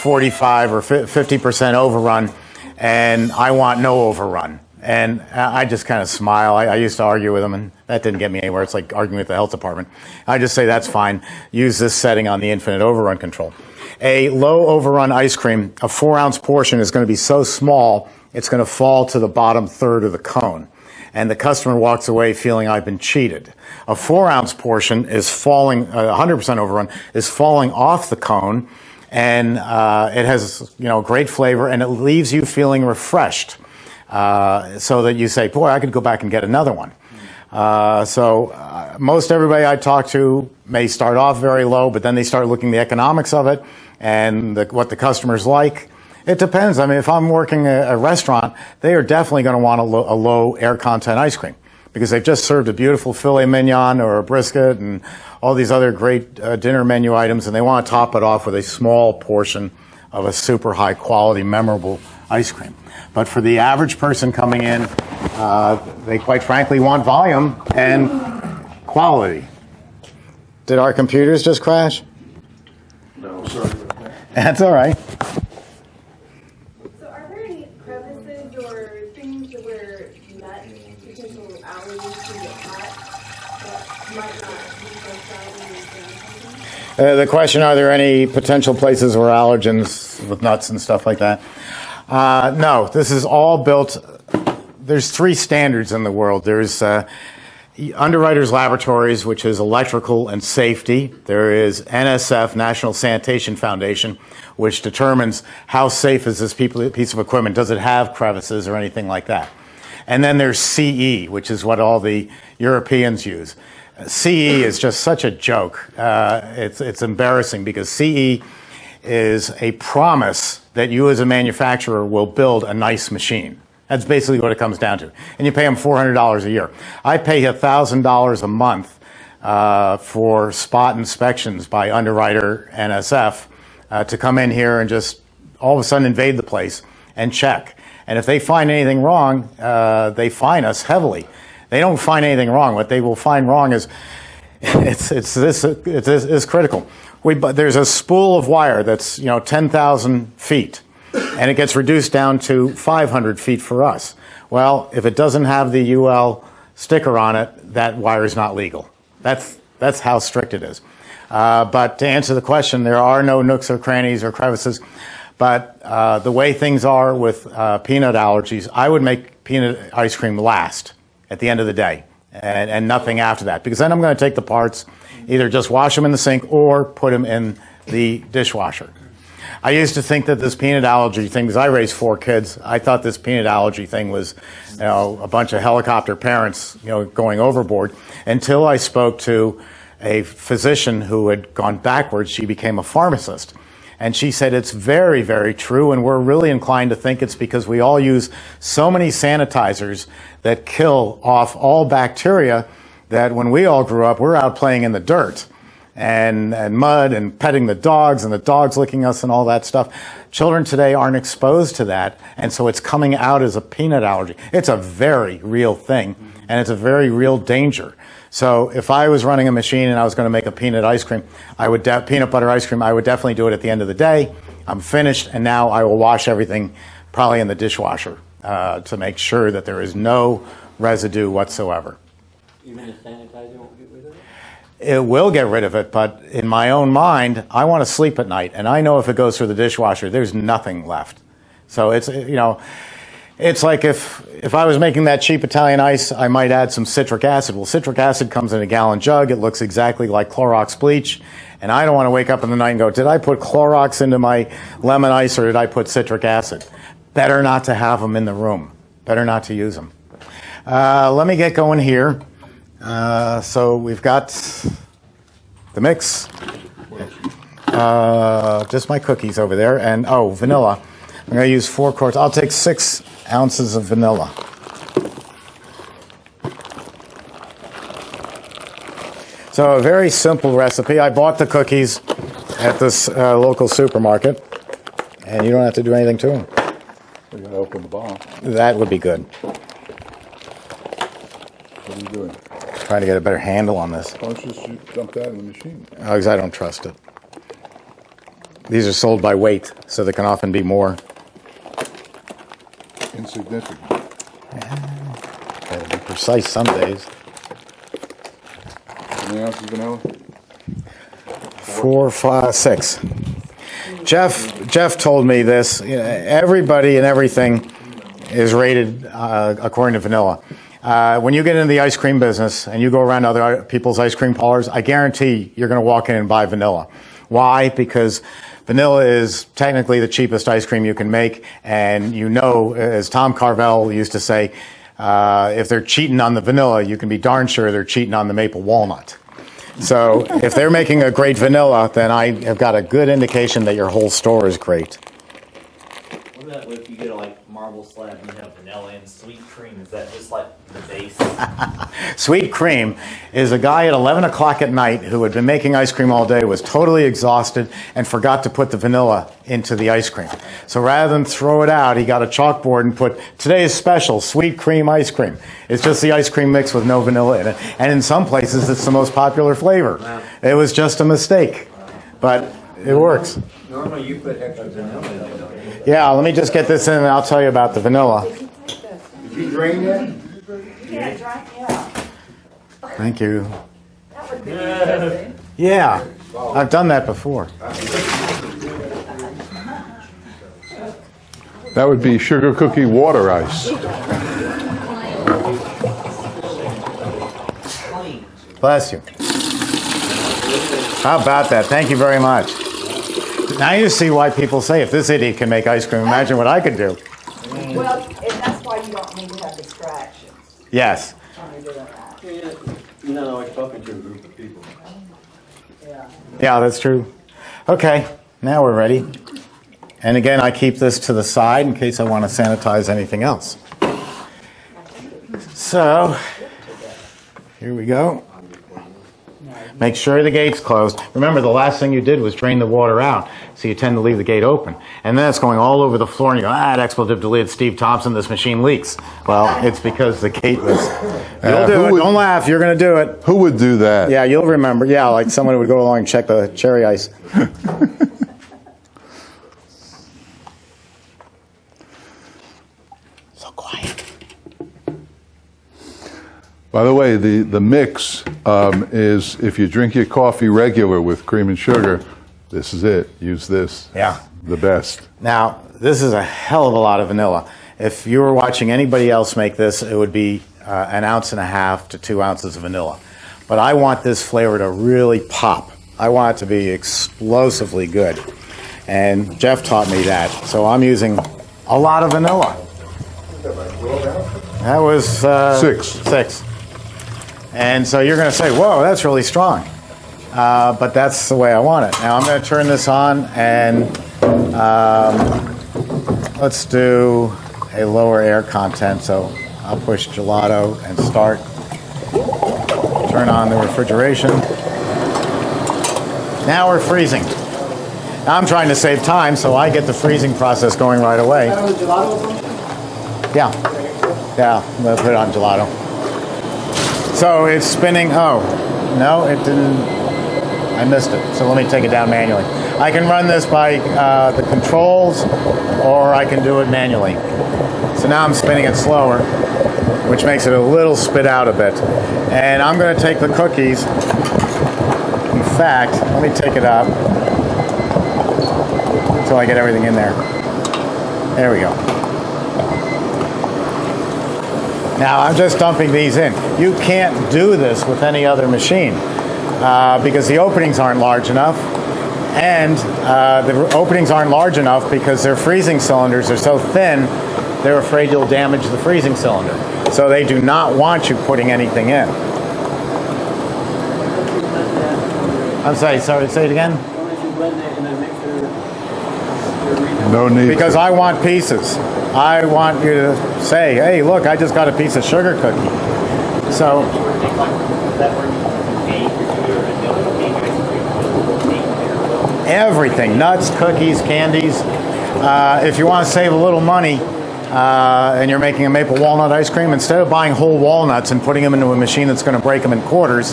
45 or 50% overrun, and I want no overrun. And I just kind of smile. I used to argue with them, and that didn't get me anywhere. It's like arguing with the health department. I just say, that's fine. Use this setting on the infinite overrun control. A low overrun ice cream, a 4-ounce portion is going to be so small, it's going to fall to the bottom third of the cone. And the customer walks away feeling I've been cheated. A 4-ounce portion is falling, 100% overrun, is falling off the cone, and it has, great flavor, and it leaves you feeling refreshed. So that you say, boy, I could go back and get another one. So most everybody I talk to may start off very low, but then they start looking at the economics of it and what the customers like. It depends. I mean, if I'm working a restaurant, they are definitely going to want a low air content ice cream because they've just served a beautiful filet mignon or a brisket and all these other great dinner menu items, and they want to top it off with a small portion of a super high quality, memorable ice cream. But for the average person coming in, they quite frankly want volume and quality. Did our computers just crash? No, sorry about that. That's all right. So are there any crevices or to where nut potential allergies can get hot that might not be so exciting? The question, are there any potential places where allergens with nuts and stuff like that? No, this is all built. There's 3 standards in the world. There's Underwriters Laboratories, which is electrical and safety. There is NSF, National Sanitation Foundation, which determines how safe is this piece of equipment. Does it have crevices or anything like that? And then there's CE, which is what all the Europeans use. CE is just such a joke. It's embarrassing because CE is a promise that you as a manufacturer will build a nice machine. That's basically what it comes down to. And you pay them $400 a year. I pay $1,000 a month for spot inspections by Underwriter NSF to come in here and just all of a sudden invade the place and check. And if they find anything wrong, they fine us heavily. They don't find anything wrong. What they will find wrong is it's critical. There's a spool of wire that's 10,000 feet. And it gets reduced down to 500 feet for us. Well, if it doesn't have the UL sticker on it, that wire is not legal. That's how strict it is. But to answer the question, there are no nooks or crannies or crevices. But the way things are with peanut allergies, I would make peanut ice cream last at the end of the day and nothing after that. Because then I'm going to take the parts, either just wash them in the sink or put them in the dishwasher. I used to think that this peanut allergy thing, because I raised 4 kids, I thought this peanut allergy thing was, a bunch of helicopter parents, going overboard, until I spoke to a physician who had gone backwards. She became a pharmacist. And she said it's very, very true, and we're really inclined to think it's because we all use so many sanitizers that kill off all bacteria that when we all grew up, we're out playing in the dirt and mud and petting the dogs and the dogs licking us and all that stuff. Children today aren't exposed to that, and so it's coming out as a peanut allergy. It's a very real thing, and it's a very real danger. So if I was running a machine and I was going to make a peanut ice cream, peanut butter ice cream, I would definitely do it at the end of the day. I'm finished, and now I will wash everything probably in the dishwasher to make sure that there is no residue whatsoever. You mean the sanitizer won't get rid of it? It will get rid of it, but in my own mind, I want to sleep at night, and I know if it goes through the dishwasher, there's nothing left. So it's, it's like if I was making that cheap Italian ice, I might add some citric acid. Well, citric acid comes in a gallon jug. It looks exactly like Clorox bleach, and I don't want to wake up in the night and go, did I put Clorox into my lemon ice or did I put citric acid? Better not to have them in the room. Better not to use them. Let me get going here. So we've got the mix, just my cookies over there, and vanilla. I'm going to use 4 quarts. I'll take 6 ounces of vanilla. So a very simple recipe. I bought the cookies at this local supermarket, and you don't have to do anything to them. We're going to open the bottle. That would be good. What are you doing? Trying to get a better handle on this. Why don't you just dump that in the machine? Oh, because I don't trust it. These are sold by weight, so there can often be more. Insignificant. Gotta be precise some days. How many ounces of vanilla? 4, 5, 6. Jeff told me this. Everybody and everything is rated according to vanilla. When you get into the ice cream business and you go around other people's ice cream parlors, I guarantee you're going to walk in and buy vanilla. Why? Because vanilla is technically the cheapest ice cream you can make, and as Tom Carvel used to say, if they're cheating on the vanilla, you can be darn sure they're cheating on the maple walnut. So if they're making a great vanilla, then I have got a good indication that your whole store is great. What about if you get a marble slab and you have vanilla and sweet cream? Is that just like the base? Sweet cream is a guy at 11 o'clock at night who had been making ice cream all day, was totally exhausted, and forgot to put the vanilla into the ice cream. So rather than throw it out, he got a chalkboard and put, today's special, sweet cream ice cream. It's just the ice cream mix with no vanilla in it. And in some places, it's the most popular flavor. Wow. It was just a mistake, but it works. Normally you put extra vanilla in it, don't you? Yeah, let me just get this in and I'll tell you about the vanilla. Did you drain that? Yeah, right, yeah. Thank you. That would be interesting. Yeah, I've done that before. That would be sugar cookie water ice. Bless you. How about that? Thank you very much. Now you see why people say, if this idiot can make ice cream, imagine what I could do. Well, and that's why you don't need to have distractions Yes. when you're doing that. You're not always talking to a group of people. Yeah. Yeah, that's true. Okay, now we're ready. And again, I keep this to the side in case I want to sanitize anything else. So, here we go. Make sure the gate's closed. Remember, the last thing you did was drain the water out, so you tend to leave the gate open. And then it's going all over the floor, and you go, expletive deleted, Steve Thompson, this machine leaks. Well, it's because the gate was... You'll do it. Don't laugh. You're going to do it. Who would do that? Yeah, you'll remember. Yeah, like someone would go along and check the cherry ice. So quiet. By the way, the mix is, if you drink your coffee regular with cream and sugar, this is it. Use this. Yeah. The best. Now, this is a hell of a lot of vanilla. If you were watching anybody else make this, it would be 1.5 ounces to 2 ounces of vanilla. But I want this flavor to really pop. I want it to be explosively good. And Jeff taught me that. So I'm using a lot of vanilla. That was 6. And so you're going to say, whoa, that's really strong. But that's the way I want it. Now I'm going to turn this on, and let's do a lower air content. So I'll push gelato and start. Turn on the refrigeration. Now we're freezing. Now I'm trying to save time, so I get the freezing process going right away. Yeah. Yeah, I'm going to put it on gelato. So it's spinning. Oh, no, it didn't. I missed it. So let me take it down manually. I can run this by the controls, or I can do it manually. So now I'm spinning it slower, which makes it a little spit out a bit. And I'm going to take the cookies. In fact, let me take it up until I get everything in there. There we go. Now I'm just dumping these in. You can't do this with any other machine because the openings aren't large enough, and the openings aren't large enough because their freezing cylinders are so thin, they're afraid you'll damage the freezing cylinder. So they do not want you putting anything in. I'm sorry, say it again? No need. Because I want pieces. I want you to say, hey, look, I just got a piece of sugar cookie. So, everything, nuts, cookies, candies. If you want to save a little money and you're making a maple walnut ice cream, instead of buying whole walnuts and putting them into a machine that's going to break them in quarters,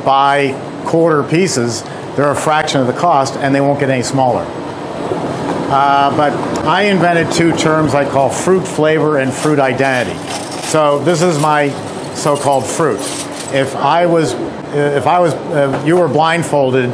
buy quarter pieces. They're a fraction of the cost, and they won't get any smaller. But I invented 2 terms I call fruit flavor and fruit identity. So this is my so-called fruit. If you were blindfolded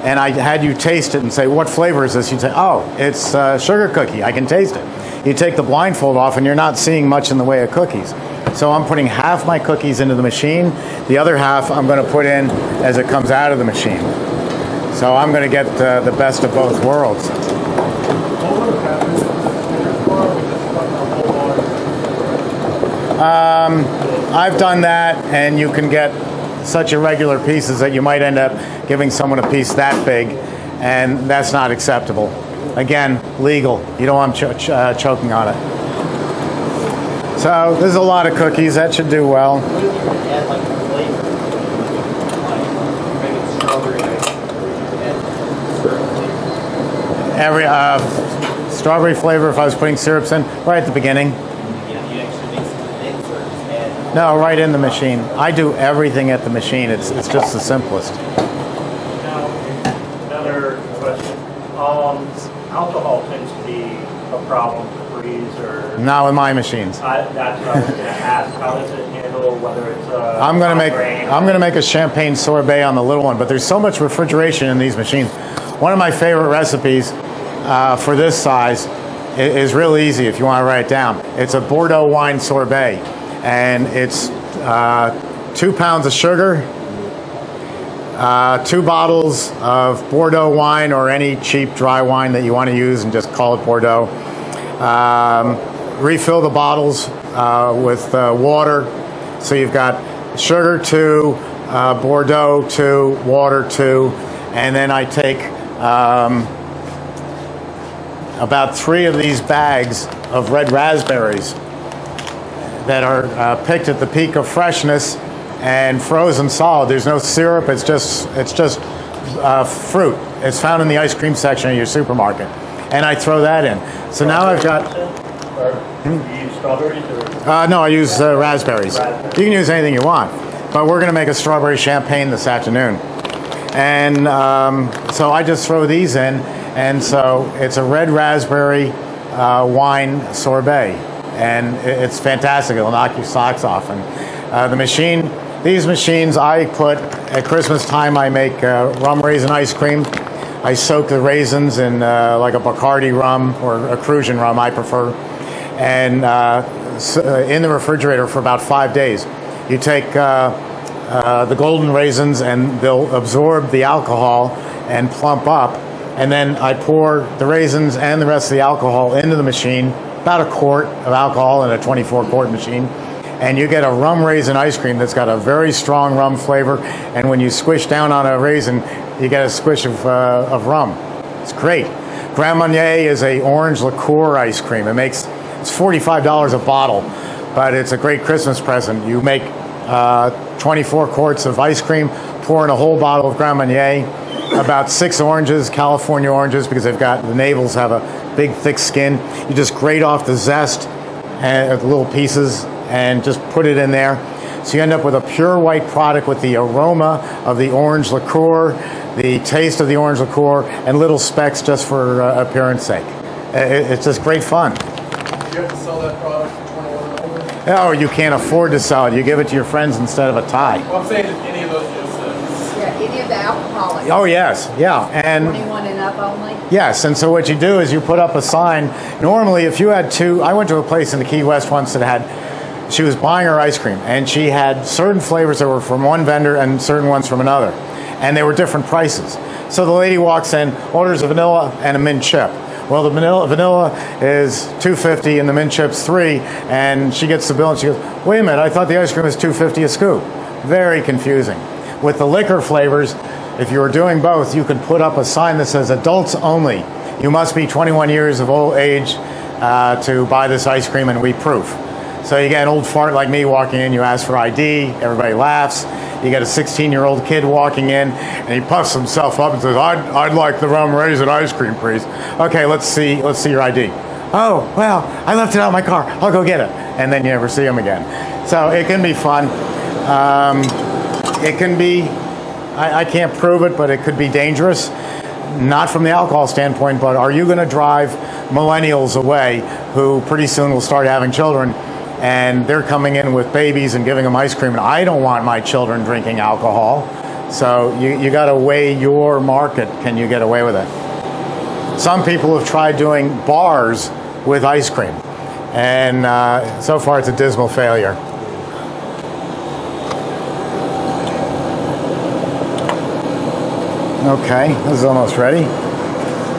and I had you taste it and say, what flavor is this? You'd say, oh, it's sugar cookie. I can taste it. You take the blindfold off and you're not seeing much in the way of cookies. So I'm putting half my cookies into the machine. The other half I'm going to put in as it comes out of the machine. So I'm going to get the best of both worlds. I've done that, and you can get such irregular pieces that you might end up giving someone a piece that big, and that's not acceptable. Again, legal. You don't want them choking on it. So there's a lot of cookies. That should do well. Every strawberry flavor, if I was putting syrups in, right at the beginning. No, right in the machine. I do everything at the machine. It's just the simplest. Now, another question. Alcohol tends to be a problem for freeze or? Not with my machines. That's what I was gonna ask. How does it handle whether it's I'm gonna make grain? I'm gonna make a champagne sorbet on the little one, but there's so much refrigeration in these machines. One of my favorite recipes for this size is real easy if you want to write it down. It's a Bordeaux wine sorbet, and it's 2 pounds of sugar, 2 bottles of Bordeaux wine or any cheap dry wine that you want to use, and just call it Bordeaux. Refill the bottles with water. So you've got sugar 2, Bordeaux 2, water 2, and then I take about 3 of these bags of red raspberries that are picked at the peak of freshness and frozen solid. There's no syrup. It's just fruit. It's found in the ice cream section of your supermarket, and I throw that in. So now I've got. Do you use strawberries or? No, I use raspberries. You can use anything you want, but we're going to make a strawberry champagne this afternoon, and so I just throw these in, and so it's a red raspberry wine sorbet, and it's fantastic. It'll knock your socks off. And these machines I put at Christmas time. I make rum raisin ice cream. I soak the raisins in like a Bacardi rum or a Crucian rum, I prefer, and in the refrigerator for about 5 days. You take the golden raisins and they'll absorb the alcohol and plump up, and then I pour the raisins and the rest of the alcohol into the machine, about a quart of alcohol in a 24-quart machine, and you get a rum raisin ice cream that's got a very strong rum flavor, and when you squish down on a raisin, you get a squish of rum. It's great. Grand Marnier is a orange liqueur ice cream. It's $45 a bottle, but it's a great Christmas present. You make 24 quarts of ice cream, pour in a whole bottle of Grand Marnier, about 6 oranges, California oranges, because the navels have a big thick skin. You just grate off the zest and little pieces and just put it in there. So you end up with a pure white product with the aroma of the orange liqueur, the taste of the orange liqueur, and little specks just for appearance sake. It's just great fun. Do you have to sell that product for 21 and older? Oh, you can't afford to sell it. You give it to your friends instead of a tie. Well, I'm saying that any of those just Any of the alcoholics. Oh, yes. Yeah. And 21 and up only? yes, and so what you do is you put up a sign. Normally, if you had 2, I went to a place in the Key West once that she was buying her ice cream, and she had certain flavors that were from one vendor and certain ones from another, and they were different prices. So the lady walks in, orders a vanilla and a mint chip. Well, the vanilla is $2.50 and the mint chip's $3, and she gets the bill and she goes, "Wait a minute, I thought the ice cream was $2.50 a scoop." Very confusing. With the liquor flavors, if you were doing both, you could put up a sign that says "Adults only." You must be 21 years of old age to buy this ice cream, and we proof. So you get an old fart like me walking in, you ask for ID, everybody laughs. You get a 16-year-old kid walking in, and he puffs himself up and says, I'd like the rum raisin ice cream, please. Okay, let's see your ID. Oh, well, I left it out in my car. I'll go get it. And then you never see him again. So it can be fun. It can be, I can't prove it, but it could be dangerous. Not from the alcohol standpoint, but are you going to drive millennials away who pretty soon will start having children, and they're coming in with babies and giving them ice cream, and I don't want my children drinking alcohol. So you got to weigh your market. Can you get away with it? Some people have tried doing bars with ice cream, and so far it's a dismal failure. Okay, this is almost ready.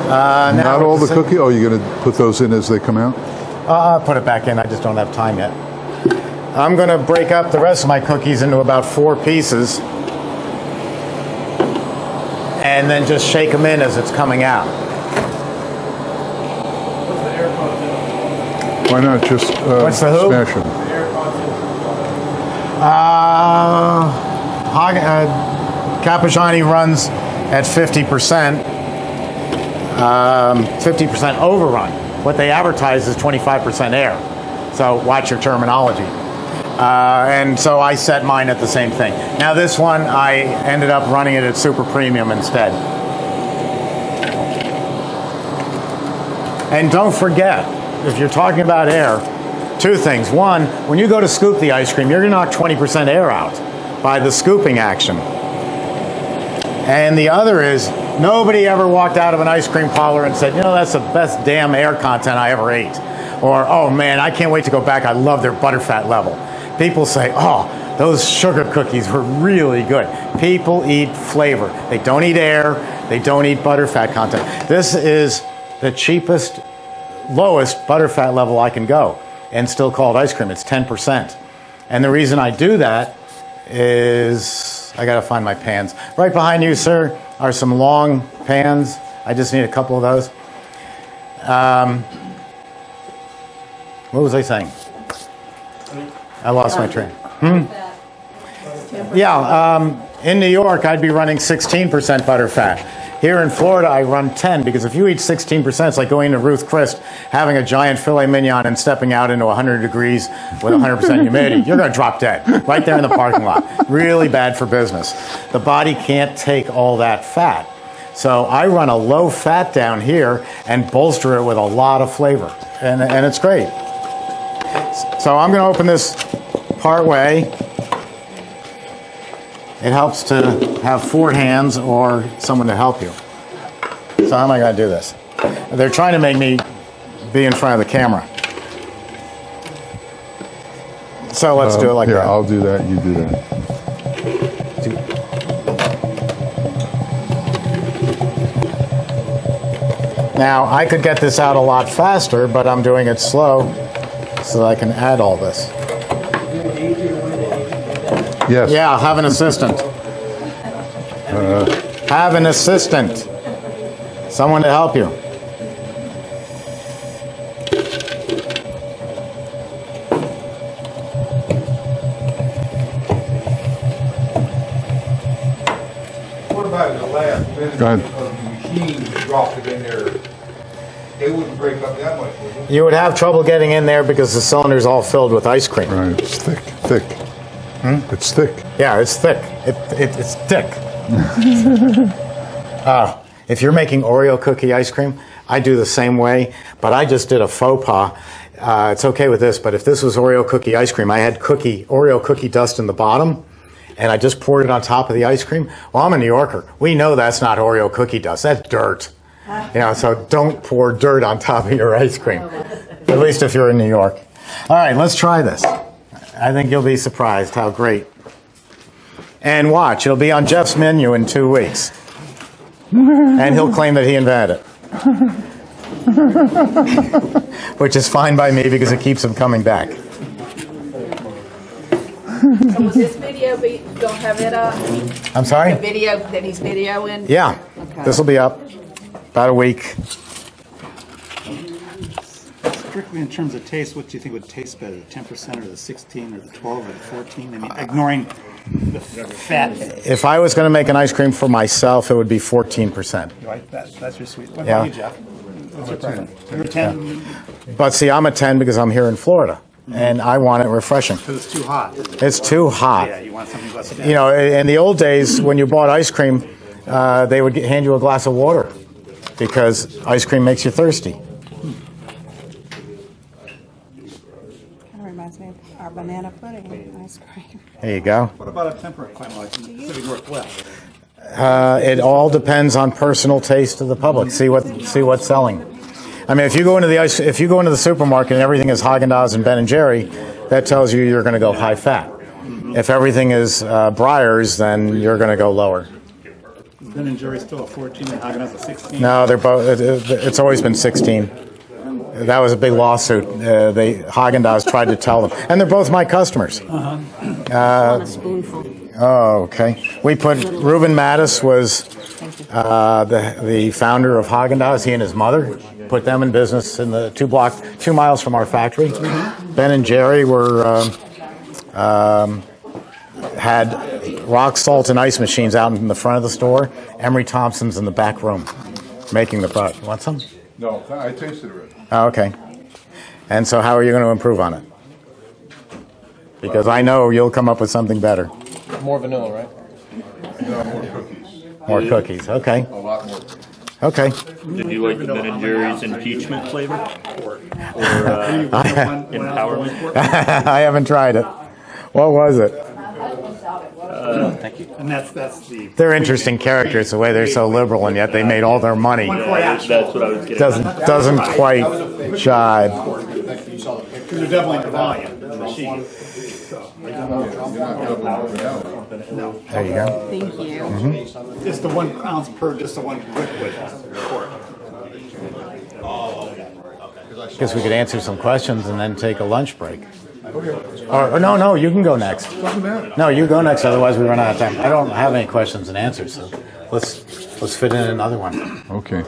Not all the cookie? Oh, you're going to put those in as they come out? I'll put it back in. I just don't have time yet. I'm going to break up the rest of my cookies into about 4 pieces and then just shake them in as it's coming out. What's the air content? Why not just What's the who? smash them? The air content. Cappuccini runs at 50%, 50% overrun. What they advertise is 25% air. So watch your terminology. And so I set mine at the same thing. Now this one, I ended up running it at super premium instead. And don't forget, if you're talking about air, two things. One, when you go to scoop the ice cream, you're going to knock 20% air out by the scooping action. And the other is, nobody ever walked out of an ice cream parlor and said, you know, that's the best damn air content I ever ate. Or, oh man, I can't wait to go back. I love their butterfat level. People say, oh, those sugar cookies were really good. People eat flavor. They don't eat air. They don't eat butterfat content. This is the cheapest, lowest butterfat level I can go and still call it ice cream. It's 10%. And the reason I do that is, I gotta find my pans. Right behind you, sir, are some long pans. I just need a couple of those. What was I saying? I lost my train. Yeah, in New York, I'd be running 16% butterfat. Here in Florida, I run 10, because if you eat 16%, it's like going to Ruth Chris, having a giant filet mignon and stepping out into 100 degrees with 100% humidity. You're going to drop dead right there in the parking lot. Really bad for business. The body can't take all that fat. So I run a low fat down here and bolster it with a lot of flavor. And it's great. So I'm going to open this part way. It helps to have 4 hands or someone to help you. So how am I going to do this? They're trying to make me be in front of the camera. So let's do it like that. Yeah, I'll do that. You do that. Now, I could get this out a lot faster, but I'm doing it slow so that I can add all this. Yes. Yeah, have an assistant. Have an assistant. Someone to help you. What about the last minute Go of ahead. the machine dropped it in there? It wouldn't break up that much, would it? You would have trouble getting in there because the cylinder's all filled with ice cream. Right, it's thick. It's thick. Yeah, it's thick. It's thick. If you're making Oreo cookie ice cream, I do the same way, but I just did a faux pas. It's okay with this, but if this was Oreo cookie ice cream, I had Oreo cookie dust in the bottom, and I just poured it on top of the ice cream. Well, I'm a New Yorker. We know that's not Oreo cookie dust. That's dirt. You know, so don't pour dirt on top of your ice cream, at least if you're in New York. All right, let's try this. I think you'll be surprised how great. And watch, it'll be on Jeff's menu in 2 weeks. And he'll claim that he invented it. Which is fine by me because it keeps him coming back. So will this video be, gonna have it up? I'm sorry? The video that he's videoing? Yeah, Okay. this will be up about a week. Strictly in terms of taste, what do you think would taste better, the 10% or the 16 or the 12 or the 14? I mean, ignoring the fat. If I was going to make an ice cream for myself, it would be 14%. Right, that's your sweet. What Yeah. about you, Jeff? What's your preference? You're a 10 But see, I'm a 10 because I'm here in Florida, and I want it refreshing. because it's too hot. It's too hot. Yeah, you want something less fat. You know, in the old days, when you bought ice cream, they would hand you a glass of water because ice cream makes you thirsty. Kind of reminds me of our banana pudding ice cream. There you go. What about a temperate climate like in the Pacific Northwest? It all depends on personal taste of the public. See what's selling. I mean, if you go into the supermarket and everything is Haagen-Dazs and Ben & Jerry, that tells you you're going to go high fat. If everything is Breyers, then you're going to go lower. Ben & Jerry's still a 14 and Haagen-Dazs a 16. No, they're both. It's always been 16. That was a big lawsuit. Haagen-Dazs tried to tell them, and they're both my customers. On a spoonful. Oh, okay. We put Reuben Mattis was the founder of Haagen-Dazs. He and his mother put them in business in the 2 miles from our factory. Ben and Jerry were had rock salt and ice machines out in the front of the store. Emery Thompson's in the back room making the product. You want some? No, I tasted it already. Oh, okay. And so how are you going to improve on it? Because I know you'll come up with something better. More vanilla, right? No, more cookies. More cookies. Okay. A lot more. Okay. Did you like the Ben & Jerry's impeachment flavor? empowerment. I haven't tried it. What was it? Thank you. And that's the. They're interesting characters, the way they're so liberal, and yet they made all their money. That's what I was getting. Doesn't quite jive. Because they're doubling the volume, the machine. There you go. Thank you. Just the 1 ounce per, just the one liquid quart. Guess we could answer some questions and then take a lunch break. Or no, you can go next. No, you go next. Otherwise, we run out of time. I don't have any questions and answers, so let's fit in another one. Okay.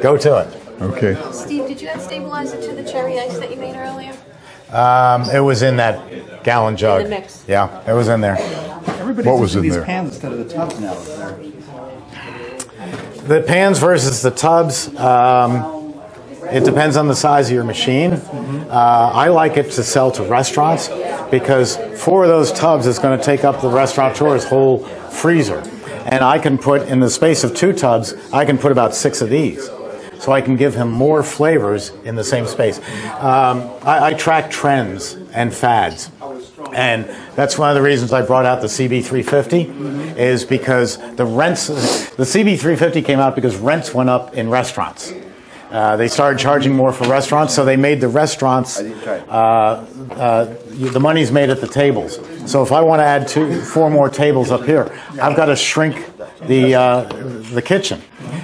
Go to it. Okay. Steve, did you add stabilizer to the cherry ice that you made earlier? It was in that gallon jug. In the mix. Yeah, it was in there. Everybody's What was using in these there? pans instead of the tubs now. Is there? The pans versus the tubs. It depends on the size of your machine. I like it to sell to restaurants because 4 of those tubs is going to take up the restaurateur's whole freezer. And I can put, in the space of 2 tubs, I can put about 6 of these. So I can give him more flavors in the same space. I track trends and fads. And that's one of the reasons I brought out the CB350 is because the CB350 came out because rents went up in restaurants. They started charging more for restaurants, so they made the restaurants, the money's made at the tables. So if I want to add 4 more tables up here, I've got to shrink the kitchen.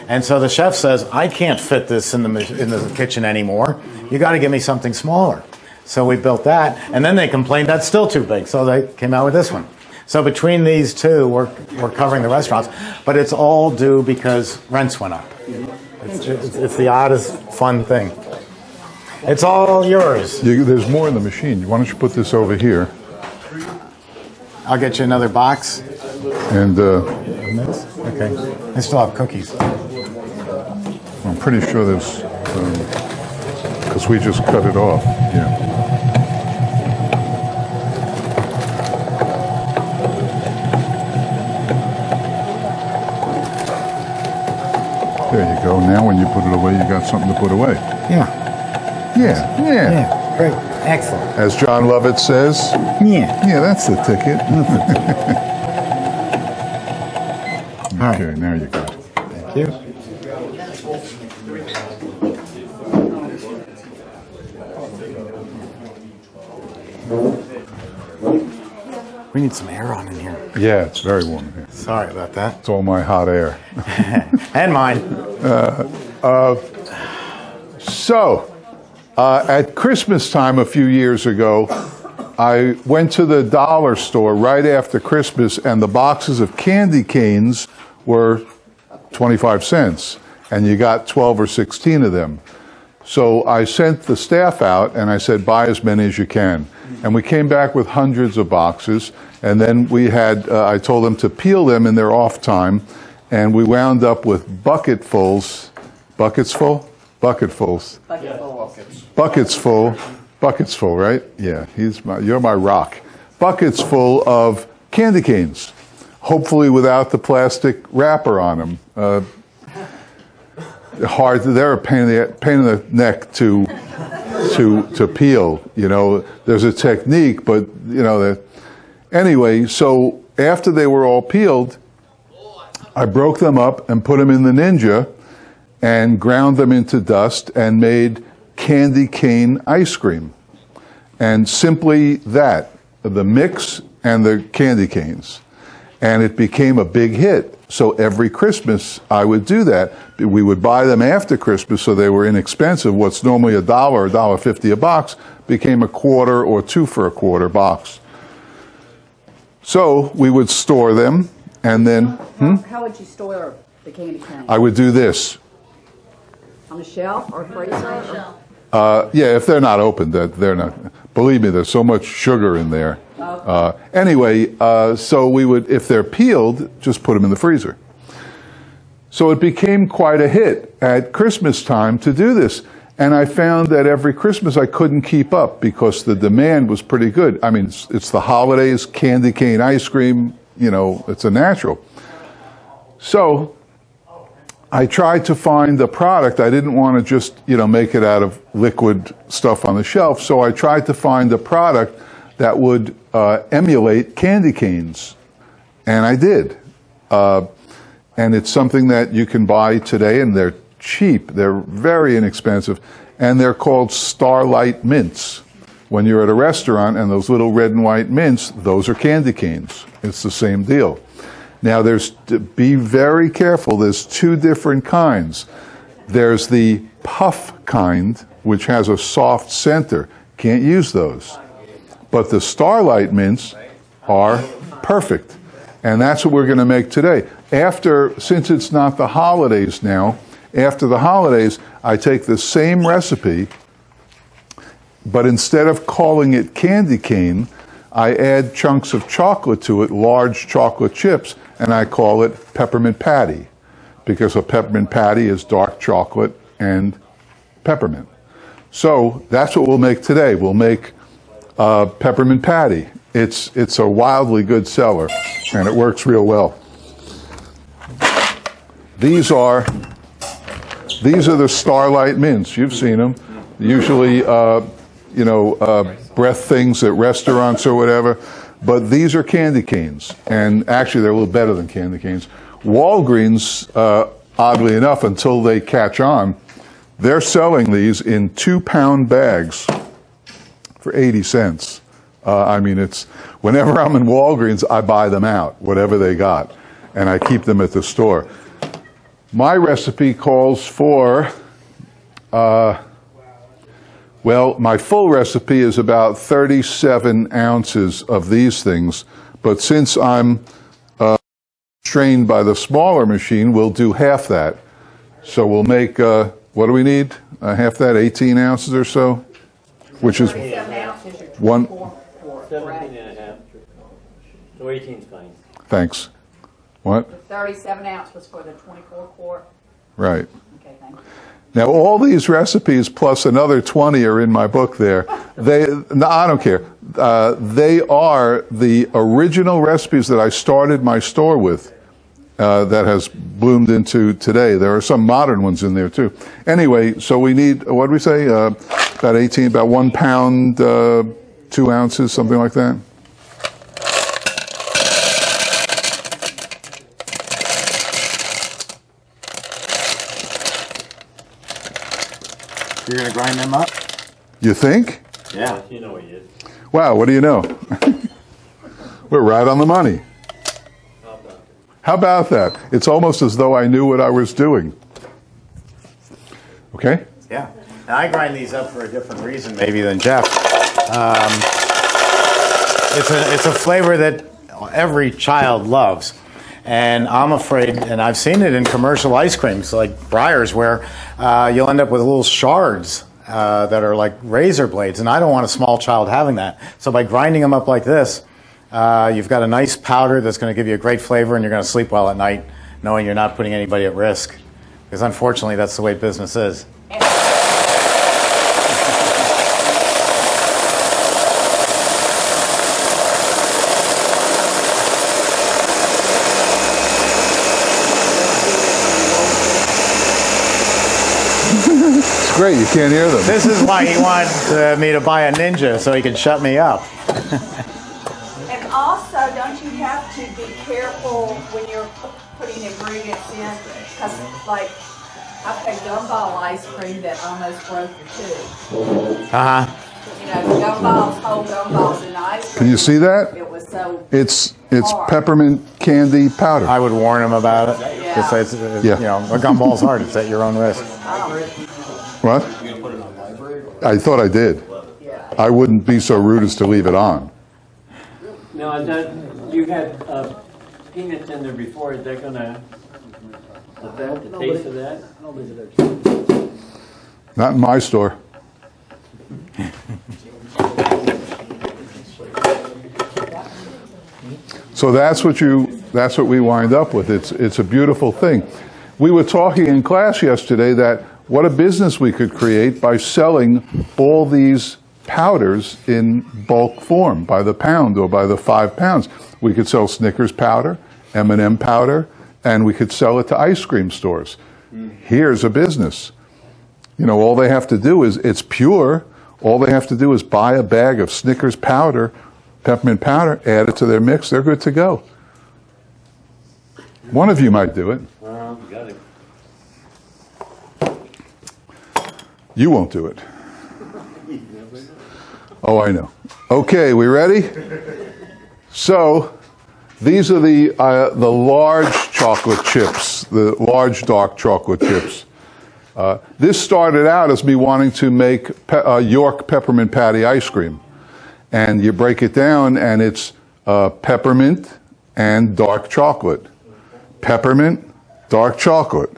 And so the chef says, I can't fit this in the kitchen anymore. You got to give me something smaller. So we built that, and then they complained that's still too big, so they came out with this one. So between these 2, we're covering the restaurants, but it's all due because rents went up. It's the oddest fun thing. It's all yours. There's more in the machine. Why don't you put this over here? I'll get you another box. And okay. I still have cookies. I'm pretty sure there's, because we just cut it off. Yeah. There you go. Now when you put it away, you got something to put away. Yeah. Yeah. Yeah. Great. Excellent. As John Lovett says. Yeah. Yeah, that's the ticket. All right. Okay, now you got it. Thank you. We need some air on in here. Yeah, it's very warm here. Sorry about that. It's all my hot air. And mine. At Christmas time a few years ago, I went to the dollar store right after Christmas, and the boxes of candy canes were 25 cents, and you got 12 or 16 of them. So I sent the staff out, and I said, buy as many as you can. And we came back with hundreds of boxes, and then we had, I told them to peel them in their off time, and we wound up with buckets full, right? Yeah, you're my rock. Buckets full of candy canes, hopefully without the plastic wrapper on them. They're a pain in the neck to peel. You know, there's a technique, but you know that. Anyway, so after they were all peeled, I broke them up and put them in the Ninja and ground them into dust and made candy cane ice cream. And simply that, the mix and the candy canes. And it became a big hit. So every Christmas I would do that. We would buy them after Christmas, so they were inexpensive. What's normally $1 or $1.50 a box became $1 or $2 for $1 box. So we would store them, and then How would you store the candy cane? I would do this. On a shelf or freezer? Yeah, if they're not opened, they're not. Believe me, there's so much sugar in there. Anyway, so we would, if they're peeled, just put them in the freezer. So it became quite a hit at Christmas time to do this. And I found that every Christmas I couldn't keep up because the demand was pretty good. I mean, it's the holidays, candy cane ice cream, you know, it's a natural. So I tried to find a product. I didn't want to just, make it out of liquid stuff on the shelf. So I tried to find a product that would emulate candy canes. And I did. And it's something that you can buy today, and they're cheap. They're very inexpensive. And they're called Starlight Mints. When you're at a restaurant and those little red and white mints, those are candy canes. It's the same deal. Now, be very careful. There's two different kinds. There's the puff kind, which has a soft center. Can't use those. But the Starlight Mints are perfect. And that's what we're going to make today. Since it's not the holidays now, after the holidays, I take the same recipe, but instead of calling it candy cane, I add chunks of chocolate to it, large chocolate chips, and I call it peppermint patty, because a peppermint patty is dark chocolate and peppermint. So that's what we'll make today. We'll make peppermint patty. It's a wildly good seller, and it works real well. These are the Starlight Mints. You've seen them. Usually, breath things at restaurants or whatever. But these are candy canes, and actually they're a little better than candy canes. Walgreens, oddly enough, until they catch on, they're selling these in 2-pound bags for 80 cents. Whenever I'm in Walgreens, I buy them out, whatever they got, and I keep them at the store. My recipe calls for, my full recipe is about 37 ounces of these things, but since I'm trained by the smaller machine, we'll do half that. So we'll make, what do we need? Half that, 18 ounces or so, which is 1. 17 and a half. So 18 is fine. Thanks. What? The 37 ounce was for the 24 quart. Right. Okay, thank you. Now, all these recipes plus another 20 are in my book there. I don't care. They are the original recipes that I started my store with that has bloomed into today. There are some modern ones in there, too. Anyway, so we need, what did we say? About 1 pound, 2 ounces, something like that. You're going to grind them up? You think? Yeah. You know what he is. Wow, what do you know? We're right on the money. How about that? It's almost as though I knew what I was doing. Okay? Yeah. And I grind these up for a different reason maybe than Jeff. It's a flavor that every child loves. And I'm afraid, and I've seen it in commercial ice creams like Breyers, where you'll end up with little shards that are like razor blades, and I don't want a small child having that. So by grinding them up like this, you've got a nice powder that's going to give you a great flavor, and you're going to sleep well at night knowing you're not putting anybody at risk. Because unfortunately, that's the way business is. Great, you can't hear them. This is why he wanted me to buy a Ninja, so he could shut me up. And also, don't you have to be careful when you're putting ingredients in? Because, like, I've had gumball ice cream that almost broke your tooth. Uh-huh. You know, gumballs, whole gumballs in ice cream. Can you see that? It was so It's hard. peppermint candy powder. I would warn him about it. Yeah. Just say, a gumball's hard. It's at your own risk. What? I thought I did. I wouldn't be so rude as to leave it on. Now, is that, you had peanuts in there before, is that gonna affect the taste of that? Not in my store. So that's what we wind up with. It's a beautiful thing. We were talking in class yesterday that what a business we could create by selling all these powders in bulk form, by the pound or by the 5 pounds. We could sell Snickers powder, M&M powder, and we could sell it to ice cream stores. Here's a business. You know, all they have to do is, it's pure. All they have to do is buy a bag of Snickers powder, peppermint powder, add it to their mix. They're good to go. One of you might do it. Got it. You won't do it. Oh, I know. Okay, we ready? So, these are the large chocolate chips, the large dark chocolate chips. This started out as me wanting to make York peppermint patty ice cream. And you break it down and it's peppermint and dark chocolate. Peppermint, dark chocolate.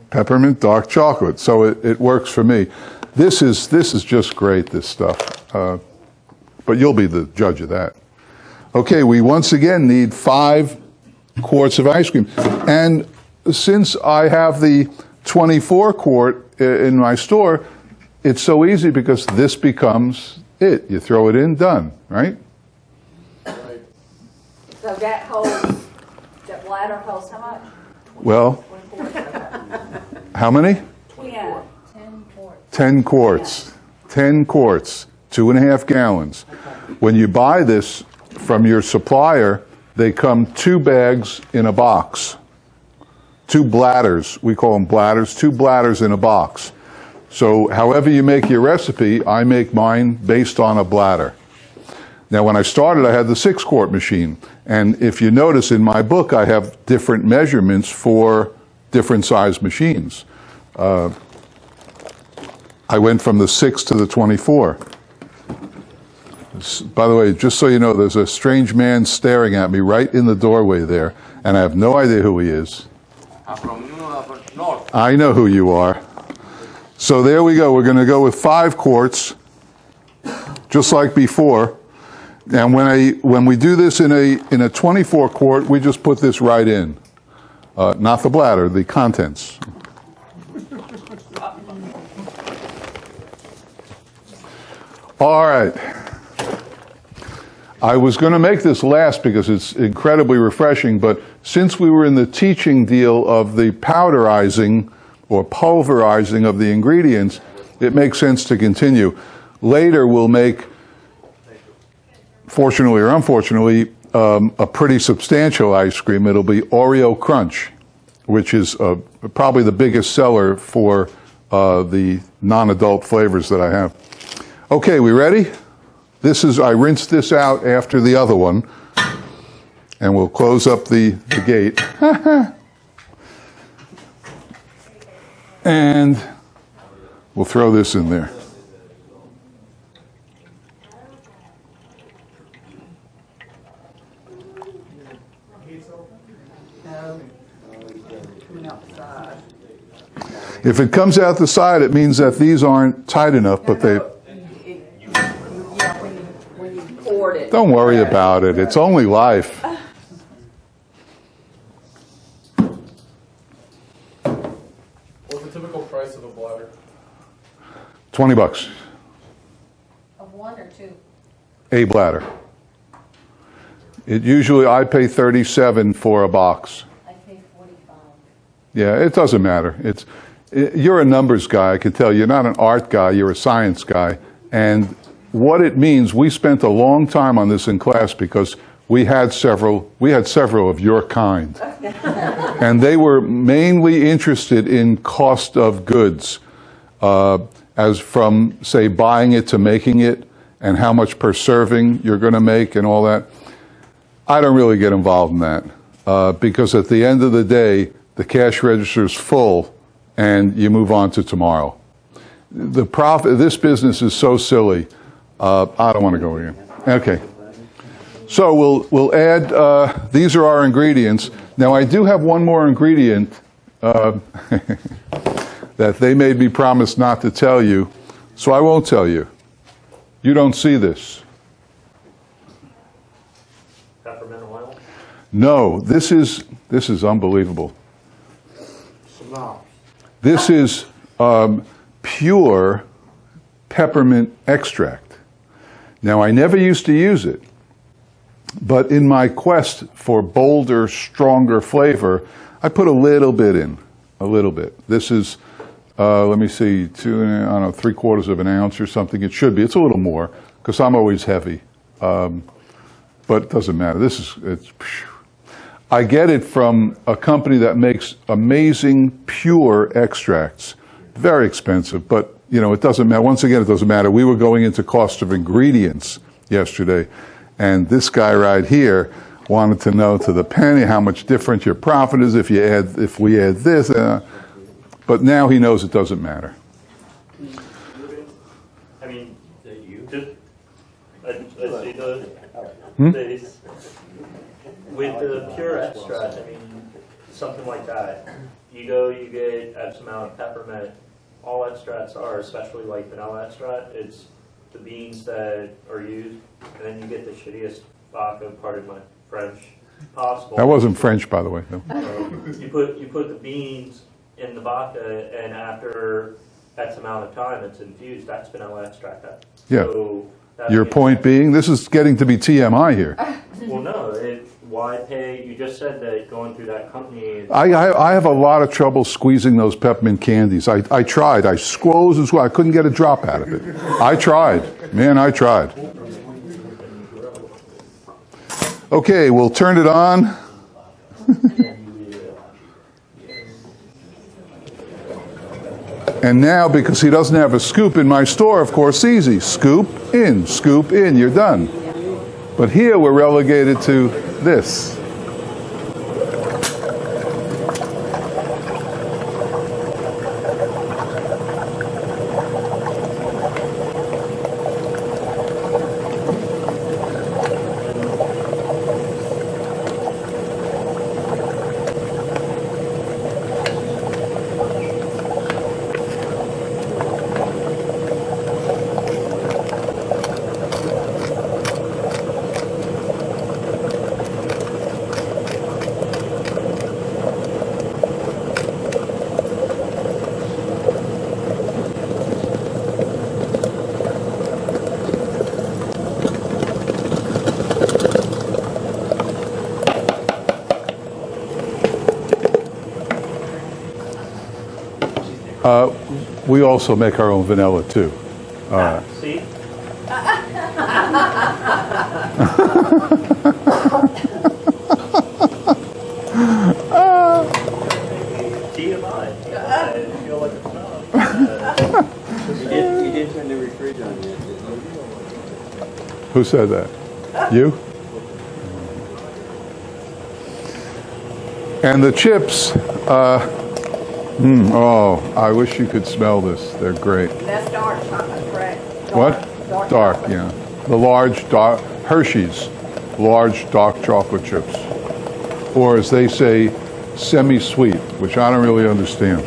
Peppermint, dark chocolate. So it works for me. This is just great, this stuff. But you'll be the judge of that. Okay, we once again need 5 quarts of ice cream. And since I have the 24 quart in my store, it's so easy because this becomes it. You throw it in, done, right? So that holds, that bladder holds how much? Well, how many? 10. 10 quarts. 10 quarts, 2.5 gallons. When you buy this from your supplier, they come 2 bags in a box. 2 bladders, we call them bladders, 2 bladders in a box. So however you make your recipe, I make mine based on a bladder. Now when I started, I had the 6 quart machine. And if you notice in my book, I have different measurements for different size machines. I went from the 6 to the 24. By the way, just so you know, there's a strange man staring at me right in the doorway there, and I have no idea who he is. I know who you are. So there we go. We're going to go with 5 quarts, just like before. And when we do this in a 24 quart, we just put this right in, not the bladder, the contents. All right. I was going to make this last because it's incredibly refreshing, but since we were in the teaching deal of the powderizing or pulverizing of the ingredients, it makes sense to continue. Later we'll make, fortunately or unfortunately, a pretty substantial ice cream. It'll be Oreo Krunch, which is probably the biggest seller for the non-adult flavors that I have. Okay, we ready? I rinsed this out after the other one, and we'll close up the gate. And we'll throw this in there. If it comes out the side, it means that these aren't tight enough, but they... Don't worry about it. It's only life. What's the typical price of a bladder? $20. Of 1 or 2? A bladder. I pay $37 for a box. I pay $45. Yeah, it doesn't matter. You're a numbers guy. I can tell you're not an art guy. You're a science guy. And what it means, we spent a long time on this in class because we had several of your kind. And they were mainly interested in cost of goods, as from, say, buying it to making it, and how much per serving you're going to make and all that. I don't really get involved in that, because at the end of the day, the cash register is full, and you move on to tomorrow. The profit, this business is so silly. I don't want to go here. Okay. So we'll add, these are our ingredients. Now I do have one more ingredient that they made me promise not to tell you, so I won't tell you. You don't see this. Peppermint oil? No, this is unbelievable. This is pure peppermint extract. Now, I never used to use it, but in my quest for bolder, stronger flavor, I put a little bit in. a little bit. This is, let me see, 3/4 of an ounce or something. It should be. It's a little more because I'm always heavy, but it doesn't matter. I get it from a company that makes amazing pure extracts. Very expensive, but it doesn't matter. Once again, it doesn't matter. We were going into cost of ingredients yesterday, and this guy right here wanted to know to the penny how much different your profit is if we add this. But now he knows it doesn't matter. I mean, just I see the with the pure extract. I mean, something like that. You get X amount of peppermint. All extracts are, especially like vanilla extract. It's the beans that are used, and then you get the shittiest vodka. Pardon my French. Possible. That wasn't French, by the way. No. You put the beans in the vodka, and after X amount of time, it's infused. That's vanilla extract. Yeah. So Your point being, this is getting to be TMI here. Well, no. Why pay? You just said that going through that company. I have a lot of trouble squeezing those peppermint candies. I tried. I squoze as well. I couldn't get a drop out of it. I tried. Man, I tried. Okay, we'll turn it on. And now, because he doesn't have a scoop in my store, of course, easy. Scoop in, you're done. But here we're relegated to this. We also make our own vanilla too. See? TMI. I feel like it's not. You didn't turn the fridge on yet, did you? Who said that? You? And the chips, oh, I wish you could smell this. They're great. That's dark chocolate, correct? What? Dark, yeah. The large dark Hershey's, large dark chocolate chips. Or as they say, semi-sweet, which I don't really understand.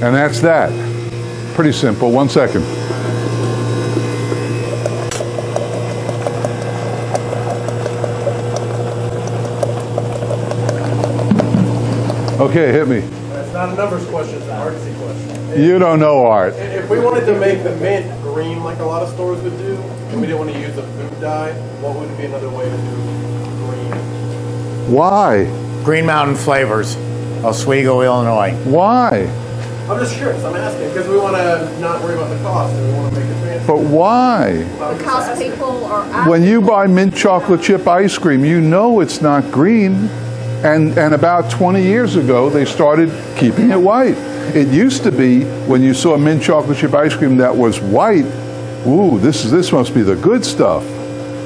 And that's that. Pretty simple. 1 second. Okay, hit me. It's not a numbers question, it's an artsy question. You don't know art. If we wanted to make the mint green like a lot of stores would do, and we didn't want to use a food dye, what would be another way to do green? Why? Green Mountain Flavors, Oswego, Illinois. Why? I'm just curious, I'm asking, because we want to not worry about the cost, and we want to make it fancy. But why? Because people are When you buy mint chocolate chip ice cream, you know it's not green. And about 20 years ago, they started keeping it white. It used to be, when you saw mint chocolate chip ice cream that was white, ooh, this must be the good stuff.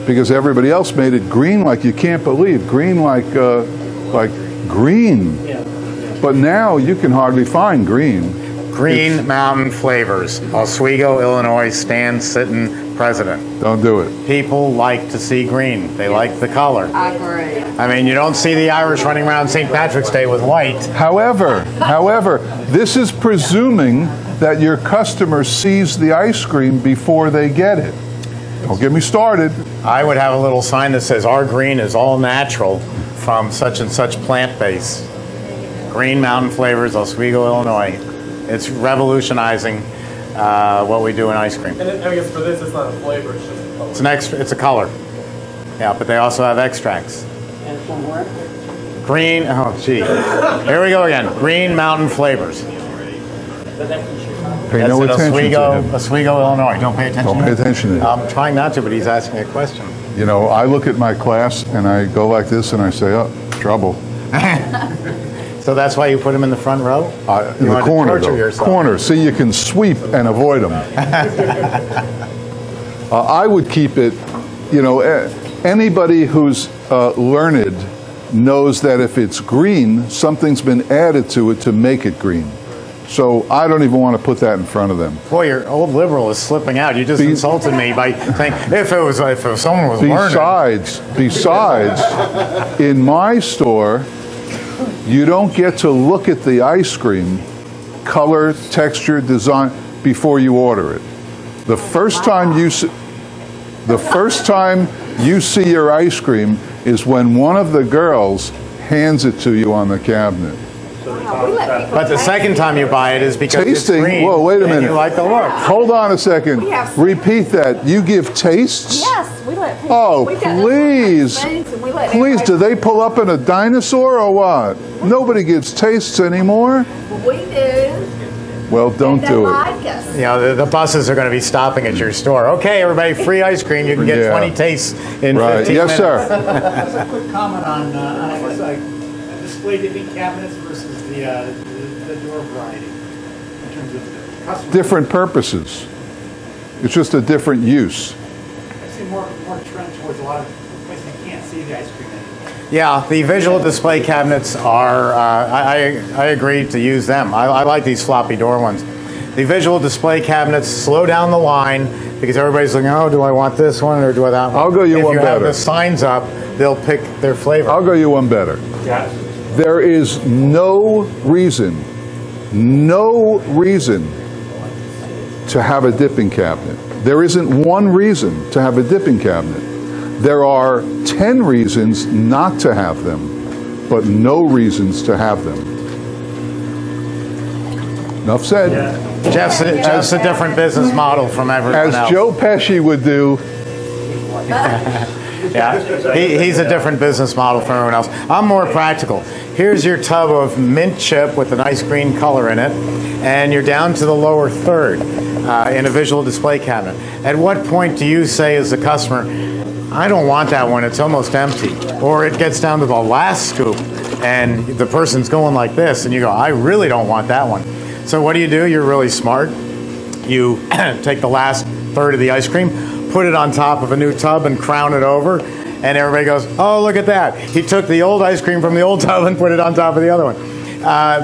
Because everybody else made it green like you can't believe. Green like green. Yeah. But now you can hardly find green. Green Mountain Flavors, Oswego, Illinois, Stan Sitton, president. Don't do it. People like to see green. They like the color. I agree. I mean, you don't see the Irish running around St. Patrick's Day with white. However, this is presuming that your customer sees the ice cream before they get it. Don't get me started. I would have a little sign that says, "Our green is all natural from such and such plant base. Green Mountain Flavors, Oswego, Illinois." It's revolutionizing what we do in ice cream. And I guess for this, it's not a flavor, it's just a color. It's a color. Yeah, but they also have extracts. And from where? Green, oh gee. Here we go again. Green Mountain Flavors. But that's Pay That's no in attention to him. Oswego, Illinois. Don't pay attention Don't to pay him. attention to him. I'm trying not to, but he's asking a question. You know, I look at my class and I go like this and I say, oh, trouble. So that's why you put him in the front row? In the wanted to corner, torture though. yourself. Corner. See, you can sweep and avoid them. I would keep it, you know, anybody who's learned knows that if it's green, something's been added to it to make it green. So I don't even want to put that in front of them. Boy, your old liberal is slipping out. You just insulted me by saying if someone was learning. Besides, in my store, you don't get to look at the ice cream, color, texture, design, before you order it. The first time you see your ice cream is when one of the girls hands it to you on the cabinet. But the second time you buy it is because Tasting. it's green. Whoa, wait a and minute. you like the look. Hold on a second. Repeat that. You give tastes? Yes, we let people. Oh, we've got please. things and we let Please, do everybody- they pull up in a dinosaur or what? Nobody gives tastes anymore? We do. Well, don't They do it. like us. You know, the buses are going to be stopping at your store. Okay, everybody, free ice cream. You can get Yeah. 20 tastes in Right. 15 Yes, minutes. sir. Just a quick comment on I guess, display dipping cabinets versus the door variety in terms of the customer. Different purposes. It's just a different use. I see more trend towards a lot of places you can't see the ice cream anymore. Yeah, the visual display cabinets are, I agree to use them. I like these floppy door ones. The visual display cabinets slow down the line because everybody's looking, oh, do I want this one or do I that one? I'll go you one If you have better. the signs up, they'll pick their flavor. I'll go you one better. Yeah. There is no reason to have a dipping cabinet. There isn't one reason to have a dipping cabinet. There are 10 reasons not to have them, but no reasons to have them. Enough said. Jeff's a different business model from everyone As else. Joe Pesci would do. Yeah, he's a different business model from everyone else. I'm more practical. Here's your tub of mint chip with a nice green color in it, and you're down to the lower third in a visual display cabinet. At what point do you say as a customer, I don't want that one, it's almost empty? Or it gets down to the last scoop, and the person's going like this, and you go, I really don't want that one. So what do? You're really smart. You take the last third of the ice cream, put it on top of a new tub and crown it over, and everybody goes, oh, look at that. He took the old ice cream from the old tub and put it on top of the other one.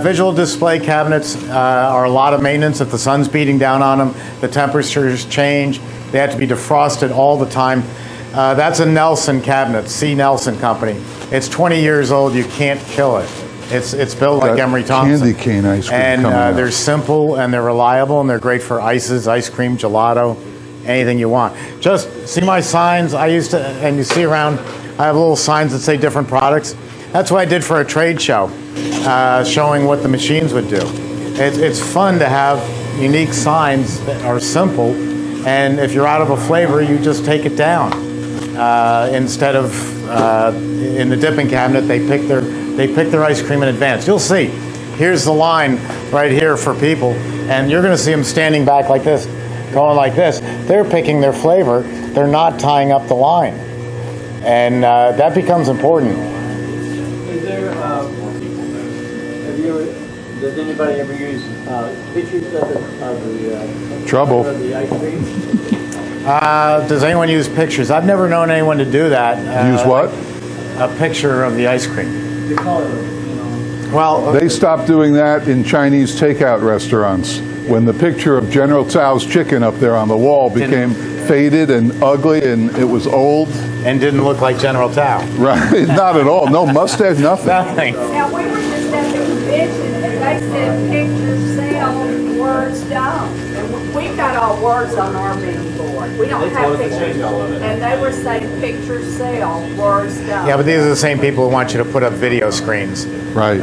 Visual display cabinets are a lot of maintenance. If the sun's beating down on them, the temperatures change. They have to be defrosted all the time. That's a Nelson cabinet, C. Nelson Company. It's 20 years old. You can't kill it. It's built like Got Emery Thompson. candy cane ice cream And coming out. they're simple and they're reliable and they're great for ices, ice cream, gelato, anything you want. Just see my signs. I used to, and you see around, I have little signs that say different products. That's what I did for a trade show, showing what the machines would do. It's fun to have unique signs that are simple, and if you're out of a flavor, you just take it down. Instead of in the dipping cabinet, they pick their ice cream in advance. You'll see. Here's the line right here for people, and you're going to see them standing back like this, going like this. They're picking their flavor. They're not tying up the line, and that becomes important. Is there, does anybody ever use pictures of the Trouble. of the ice cream? Does anyone use pictures? I've never known anyone to do that. Use what? A picture of the ice cream. The color, you know. Well, They stopped doing that in Chinese takeout restaurants when the picture of General Tso's chicken up there on the wall became faded and ugly and it was old. And didn't look like General Tso. Right, not at all. No mustache, nothing. Nothing. Now, we were just at the convention, and they said pictures sell, words don't. And we've got all words on our menu board. We don't have pictures. And they were saying pictures sell, words don't. Yeah, but these are the same people who want you to put up video screens. Right.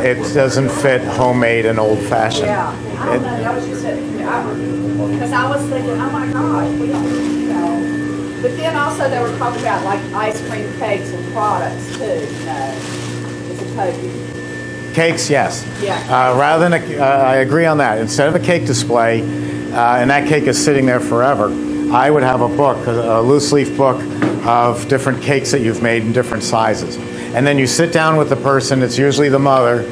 It doesn't fit homemade and old-fashioned. Yeah, I don't know, that was just it. Because I was thinking, oh my gosh, we don't, you know. But then also they were talking about like ice cream cakes and products too, you know, as opposed to. Cakes, yes. Yeah. Rather than I agree on that. Instead of a cake display, and that cake is sitting there forever, I would have a book, a loose leaf book of different cakes that you've made in different sizes. And then you sit down with the person, it's usually the mother,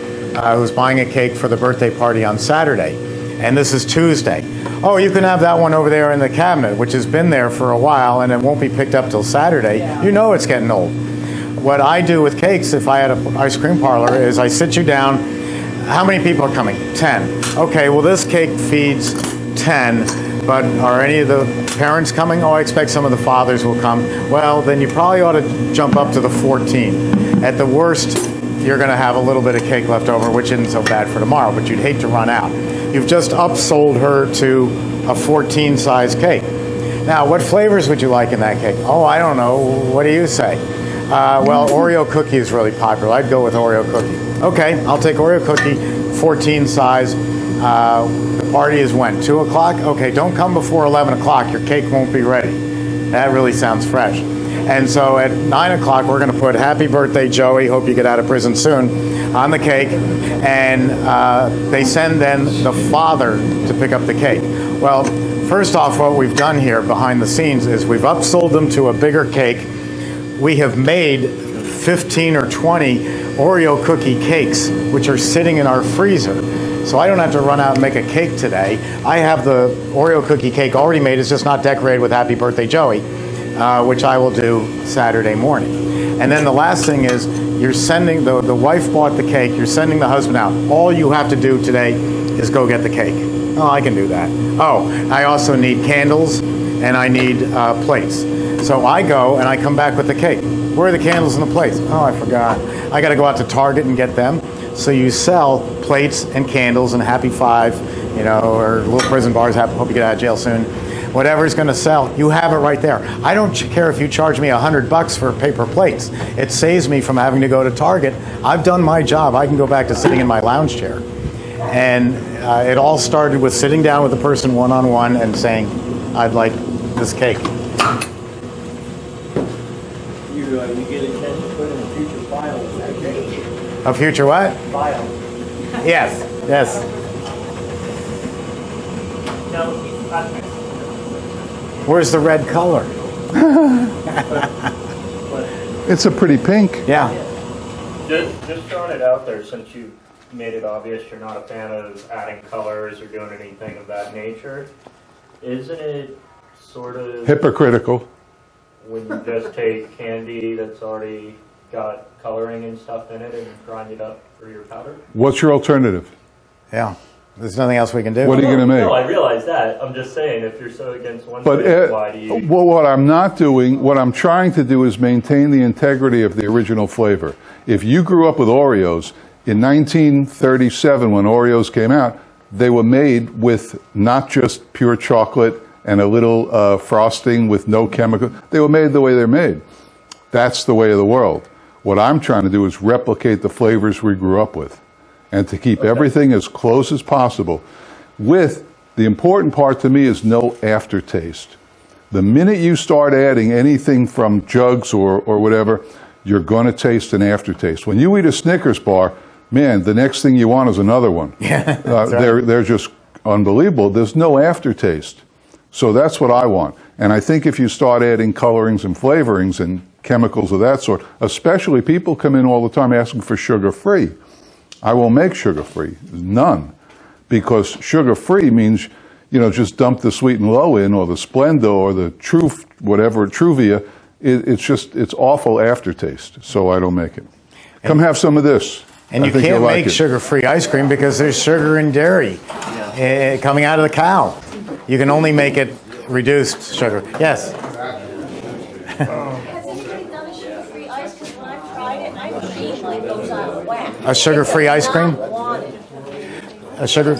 who's buying a cake for the birthday party on Saturday. And this is Tuesday. Oh, you can have that one over there in the cabinet, which has been there for a while and it won't be picked up till Saturday. Yeah. You know it's getting old. What I do with cakes, if I had an ice cream parlor, is I sit you down. How many people are coming? 10. Okay, well this cake feeds 10, but are any of the parents coming? Oh, I expect some of the fathers will come. Well, then you probably ought to jump up to the 14. At the worst, you're going to have a little bit of cake left over, which isn't so bad for tomorrow, but you'd hate to run out. You've just upsold her to a 14 size cake. Now, what flavors would you like in that cake? Oh, I don't know. What do you say? Well, Oreo cookie is really popular. I'd go with Oreo cookie. Okay, I'll take Oreo cookie, 14 size. The party is when? 2 o'clock? Okay, don't come before 11 o'clock. Your cake won't be ready. That really sounds fresh. And so at 9 o'clock, we're going to put Happy Birthday, Joey. Hope you get out of prison soon on the cake. And they send then the father to pick up the cake. Well, first off, what we've done here behind the scenes is we've upsold them to a bigger cake. We have made 15 or 20 Oreo cookie cakes, which are sitting in our freezer. So I don't have to run out and make a cake today. I have the Oreo cookie cake already made. It's just not decorated with Happy Birthday, Joey, which I will do Saturday morning. And then the last thing is you're sending, the wife bought the cake, you're sending the husband out. All you have to do today is go get the cake. Oh, I can do that. Oh, I also need candles and I need plates. So I go and I come back with the cake. Where are the candles and the plates? Oh, I forgot. I got to go out to Target and get them. So you sell plates and candles and Happy Five, you know, or little prison bars. Hope you get out of jail soon. Whatever's going to sell, you have it right there. I don't care if you charge me $100 for paper plates. It saves me from having to go to Target. I've done my job. I can go back to sitting in my lounge chair. And it all started with sitting down with the person one-on-one and saying, I'd like this cake. You get a chance to put in a future file. A future what? File. Yes, yes. Where's the red color? It's a pretty pink. Yeah. Just throwing it out there, since you made it obvious you're not a fan of adding colors or doing anything of that nature, isn't it sort of Hypocritical. when you just take candy that's already got coloring and stuff in it and grind it up for your powder? What's your alternative? Yeah. There's nothing else we can do. What are you going to make? No, I realize that. I'm just saying, if you're so against one But thing, why do you... well, what I'm not doing, what I'm trying to do is maintain the integrity of the original flavor. If you grew up with Oreos, in 1937 when Oreos came out, they were made with not just pure chocolate and a little frosting with no chemical. They were made the way they're made. That's the way of the world. What I'm trying to do is replicate the flavors we grew up with, and to keep everything as close as possible. With the important part to me is no aftertaste. The minute you start adding anything from jugs or whatever, you're going to taste an aftertaste. When you eat a Snickers bar, man, the next thing you want is another one. Yeah, that's right. They're just unbelievable. There's no aftertaste. So that's what I want. And I think if you start adding colorings and flavorings and chemicals of that sort, especially people come in all the time asking for sugar-free. I will make sugar-free. None. Because sugar-free means, you know, just dump the Sweet and Low in, or the Splenda, or the Truvia. It's awful aftertaste. So I don't make it. Come have some of this. And you can't make sugar-free ice cream because there's sugar and dairy coming out of the cow. You can only make it reduced sugar. Yes? Has anybody done a sugar-free ice cream? When I've tried it, I've seen like goes out of whack. A sugar-free ice cream? I A sugar?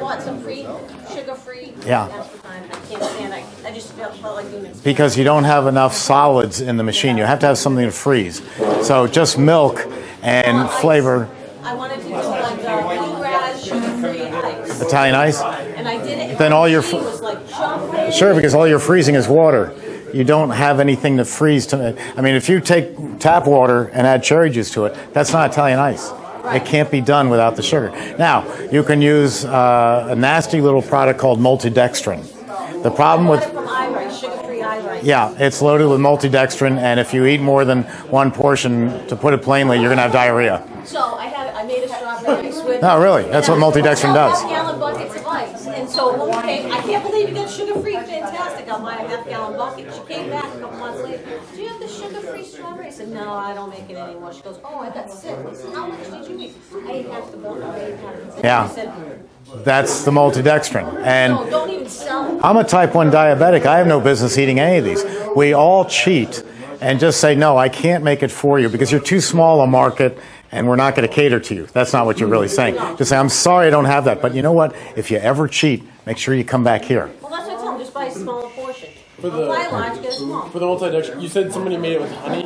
want some free sugar-free sugar-free. Yeah. That's what I can't stand. I just felt like doing it. Because you don't have enough solids in the machine. You have to have something to freeze. So just milk and flavor. I wanted to do like bluegrass sugar-free ice. Italian ice? And I did it. Then all your was like chocolate. Sure, because all you're freezing is water. You don't have anything to freeze. I mean, if you take tap water and add cherry juice to it, that's not Italian ice. It can't be done without the sugar. Now, you can use a nasty little product called multidextrin. The problem with From iRice, sugar-free iRice. yeah, it's loaded with multidextrin, and if you eat more than one portion, to put it plainly, you're going to have diarrhea. So I made a strawberry ice with. Oh, really? That's what multidextrin does. Half-gallon buckets of ice, and so one came. I can't believe you got sugar-free. Fantastic! I'll buy a half-gallon bucket. She came back a couple months later. Do you have the sugar-free strawberry? I said, no, I don't make it anymore. She goes, oh, I got sick. I said, how much did you make? I ate half the bucket. I ate half the Yeah. I said, That's the multidextrin. And no, don't even sell it. I'm a type 1 diabetic. I have no business eating any of these. We all cheat and just say, no, I can't make it for you because you're too small a market and we're not going to cater to you. That's not what you're really saying. Just say, I'm sorry I don't have that. But you know what? If you ever cheat, make sure you come back here. Well, that's what I tell them. Just buy a smaller portion. For Don't buy a large, get a small. For the multi-dextrin, you said somebody made it with honey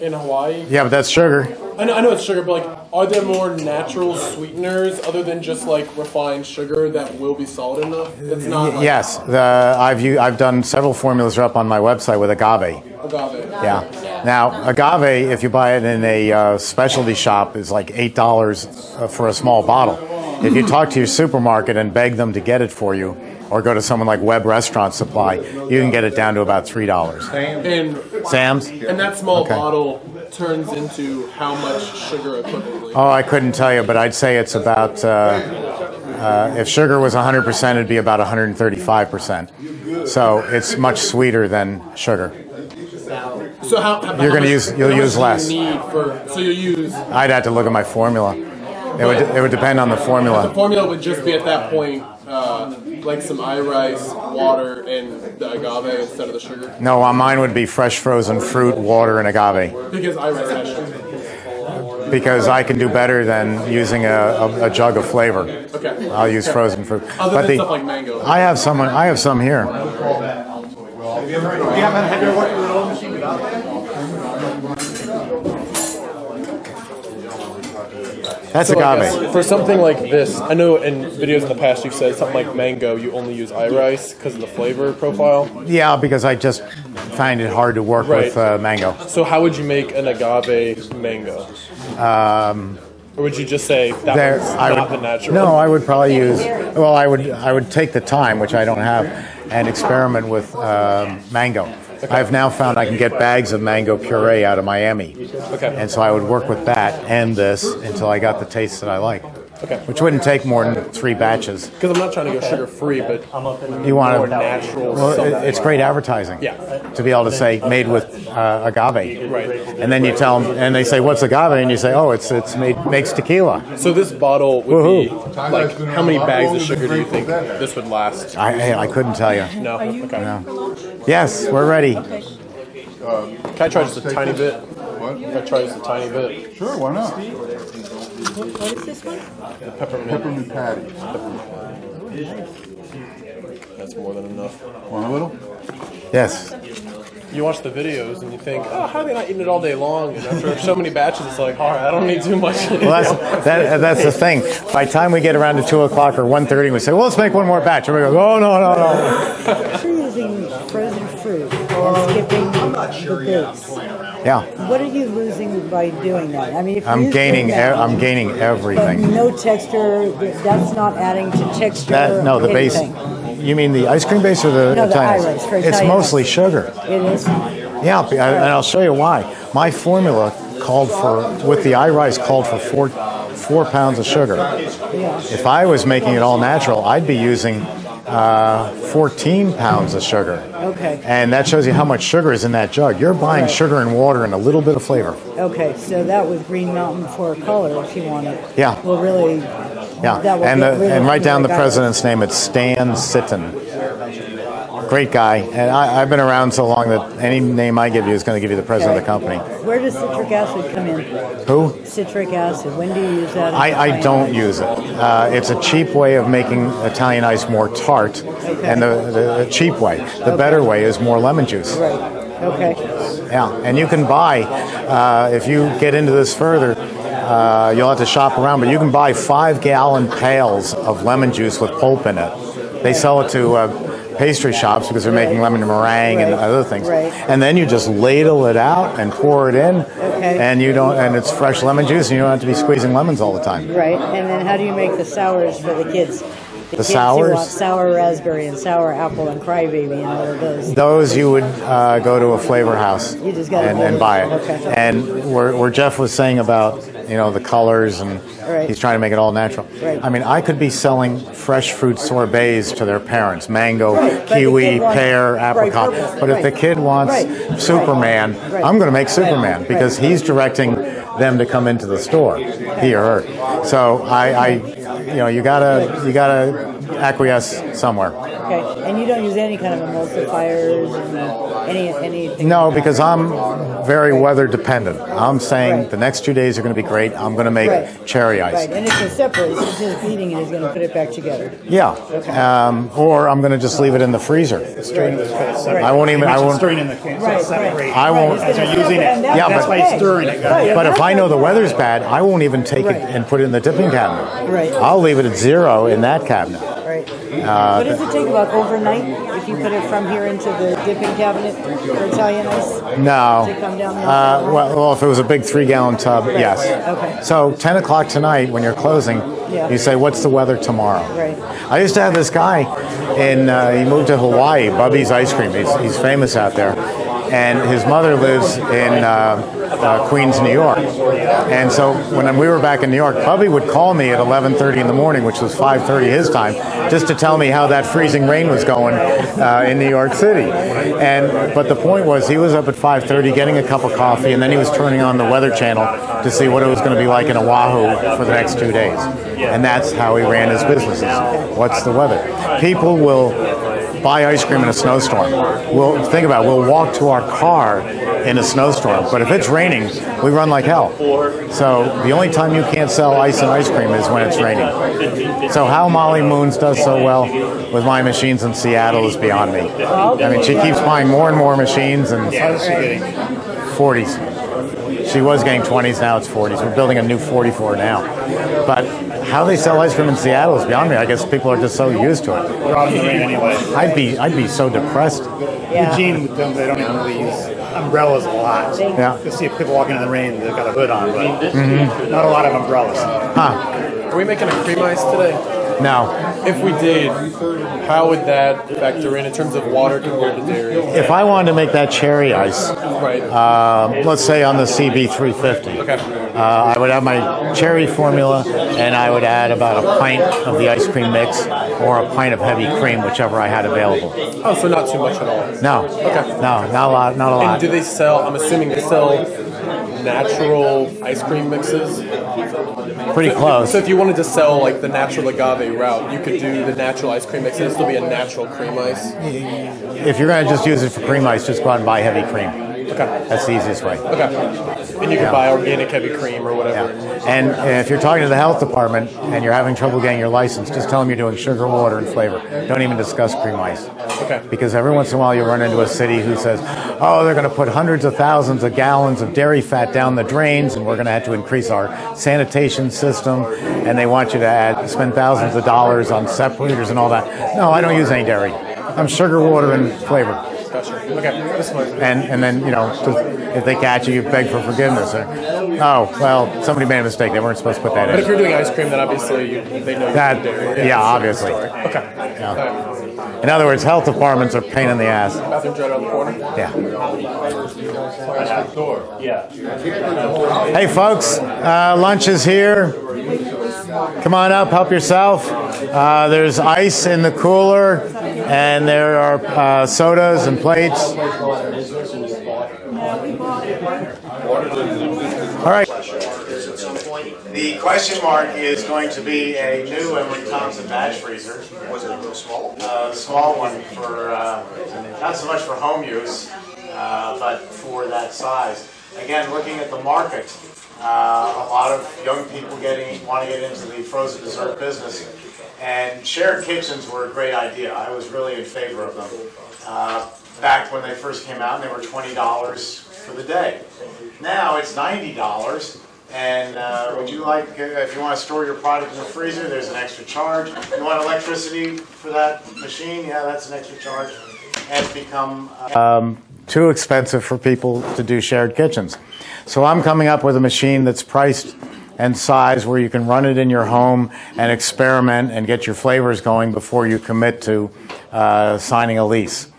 in Hawaii. Yeah, but that's sugar. I know it's sugar, but like, are there more natural sweeteners other than just like refined sugar that will be solid enough? That's not like Yes, I've done several formulas up on my website with agave. agave. Yeah. Now, agave, if you buy it in a specialty shop, is like $8 for a small bottle. If you talk to your supermarket and beg them to get it for you, or go to someone like Webb Restaurant Supply, you can get it down to about $3. And Sam's? And that small Okay. bottle turns into how much sugar equivalently? Oh, I couldn't tell you, but I'd say it's about, if sugar was 100%, it'd be about 135%. So it's much sweeter than sugar. So You'll use less. So you'll use. I'd have to look at my formula. It would depend on the formula. The formula would just be at that point like some iRice, water, and the agave instead of the sugar. No, mine would be fresh frozen fruit, water, and agave. Because iRice has sugar. Because I can do better than using a jug of flavor. Okay. I'll use frozen fruit. Other than stuff like mango. I have some here. You haven't had your work with an old machine without that? That's So I agave. guess for something like this, I know in videos in the past you've said something like mango, you only use iRice because of the flavor profile. Yeah, because I just find it hard to work Right. with mango. So how would you make an agave mango? Or would you just say that was not the natural? No, I would probably use. Well, I would take the time, which I don't have, and experiment with mango. I've now found I can get bags of mango puree out of Miami. Okay. And so I would work with that and this until I got the taste that I like. Okay. Which wouldn't take more than 3 batches. Because I'm not trying to go sugar free, but You want more to natural. Well, something. it's great advertising. Yeah. To be able to say made with agave. Right. And then you tell them, and they say, "What's agave?" And you say, "Oh, it's makes tequila." So this bottle would be Woohoo. like, how many bags of sugar do you think this would last? I couldn't tell you. No. Okay. No. Yes, we're ready. Can I try just a tiny bit? What? Can I try just a tiny bit? Sure, why not? What is this one? The peppermint. Peppermint patties. That's more than enough. Want a little? Yes. You watch the videos and you think, oh, how are they not eating it all day long? And after so many batches, it's like, all right, I don't need too much. Well, that's the thing. By the time we get around to 2 o'clock or 1:30, we say, "Well, let's make one more batch." And we go, "Oh no, no, no." You're using frozen fruit and skipping the base. Yeah. What are you losing by doing that? I mean, if I'm you gaining. put that, I'm gaining but everything. no texture. That's not adding to texture. No, the base. anything. You mean the ice cream base or the No, the Italian? iRice for It's Italian mostly ice. sugar. It is. Yeah, and I'll show you why. My formula called for, with the iRice, called for 4 pounds of sugar. Yeah. If I was making it all natural, I'd be using 14 pounds of sugar. Okay. And that shows you how much sugar is in that jug. You're buying Right. sugar and water and a little bit of flavor. Okay, so that with Green Mountain for color, if you want it, Yeah. will really. Yeah, That will and get rid of write down the like president's name. It's Stan Sitten. Great guy. And I've been around so long that any name I give you is going to give you the president of the company. Where does citric acid come in? Who? Citric acid. When do you use that? I don't use it. It's a cheap way of making Italian ice more tart, and the cheap way. The better way is more lemon juice. Right. Okay. Yeah, and you can buy, if you get into this further, you'll have to shop around, but you can buy 5-gallon pails of lemon juice with pulp in it. They sell it to pastry shops because they're making lemon meringue and other things. Right. And then you just ladle it out and pour it in, and it's fresh lemon juice, and you don't have to be squeezing lemons all the time. Right. And then how do you make the sours for the kids? The kids sours? Who want sour raspberry and sour apple and crybaby and all of those. Those you would go to a flavor house You just gotta and buy it. Okay. And where Jeff was saying about the colors and Right. he's trying to make it all natural. Right. I mean, I could be selling fresh fruit sorbets to their parents, mango, Right, but the kiwi, kid wants- pear, apricot. purple, But if the kid wants Superman, Right. I'm going to make Superman because he's directing them to come into the store, he or her. So you gotta acquiesce somewhere. Okay. And you don't use any kind of emulsifiers and anything? No, because I'm very weather dependent. I'm saying the next 2 days are going to be great. I'm going to make cherry ice. Right. And it's a separate. So just beating it is going to put it back together. Yeah. Or I'm going to just leave it in the freezer. I won't even. I won't. Stirring in the can. Right. I won't. As you're using it. Yeah, That's why it's stirring it. But if I know the weather's bad, I won't even take it and put it in the dipping cabinet. Right. I'll leave it at 0 in that cabinet. Right. What does it take about overnight if you put it from here into the dipping cabinet for Italian ice? No. Does it come down? Well, if it was a big 3-gallon tub, yes. Okay. So 10 o'clock tonight, when you're closing, Yeah. you say, "What's the weather tomorrow?" Right. I used to have this guy, he moved to Hawaii, Bubby's Ice Cream. He's famous out there. And his mother lives in Queens, New York. And so when we were back in New York, Bubby would call me at 11:30 in the morning, which was 5:30 his time, just to tell me how that freezing rain was going in New York City. But the point was, he was up at 5:30 getting a cup of coffee, and then he was turning on the Weather Channel to see what it was going to be like in Oahu for the next 2 days. And that's how he ran his businesses. What's the weather? People will buy ice cream in a snowstorm. We'll walk to our car in a snowstorm, but if it's raining, we run like hell. So the only time you can't sell ice and ice cream is when it's raining. So how Molly Moons does so well with my machines in Seattle is beyond me. I mean, she keeps buying more and more machines, and 40s. She was getting 20s, now it's 40s. We're building a new 44 now. But how they sell ice cream in Seattle is beyond me. I guess people are just so used to it. We're out in the rain anyway. I'd be so depressed. Eugene, they don't even really use umbrellas a lot. Yeah. You'll see people walking in the rain, they've got a hood on, but not a lot of umbrellas. Huh. Are we making a cream ice today? No. If we did, how would that factor in terms of water compared to dairy? If I wanted to make that cherry ice, Right. let's say on the CB350, Okay. I would have my cherry formula, and I would add about a pint of the ice cream mix or a pint of heavy cream, whichever I had available. Oh, so not too much at all. No. Okay. No, not a lot. Not a And lot. do they sell, I'm assuming they sell natural ice cream mixes? Pretty close. So if you wanted to sell like the natural agave route, you could do the natural ice cream mix and it'd still be a natural cream ice? If you're going to just use it for cream ice, just go out and buy heavy cream. Okay. That's the easiest way. Okay. And you can buy organic heavy cream or whatever. And if you're talking to the health department and you're having trouble getting your license, just tell them you're doing sugar, water, and flavor. Don't even discuss cream ice. Okay. Because every once in a while you run into a city who says, oh, they're going to put hundreds of thousands of gallons of dairy fat down the drains, and we're going to have to increase our sanitation system, and they want you to spend thousands of dollars on separators and all that. No, I don't use any dairy. I'm sugar, water, and flavor. Gotcha. Okay. That's fine. And then, if they catch you, you beg for forgiveness. Oh, well, somebody made a mistake. They weren't supposed to put that But in. if you're doing ice cream, then obviously they know That, you're doing dairy. yeah, obviously. Okay. Yeah. In other words, health departments are a pain in the ass. Bathroom's right around the corner? Yeah. Yeah. Hey, folks, lunch is here. Come on up, help yourself. There's ice in the cooler, and there are sodas and plates. All right. The question mark is going to be a new Emery Thompson Batch Freezer. Was it a real small? Small one for, not so much for home use, but for that size. Again, looking at the market, a lot of young people want to get into the frozen dessert business, and shared kitchens were a great idea. I was really in favor of them. Back when they first came out, they were $20 for the day. Now it's $90. And would you like, if you want to store your product in the freezer, there's an extra charge. You want electricity for that machine? Yeah, that's an extra charge. And it's become too expensive for people to do shared kitchens. So I'm coming up with a machine that's priced and size where you can run it in your home and experiment and get your flavors going before you commit to signing a lease.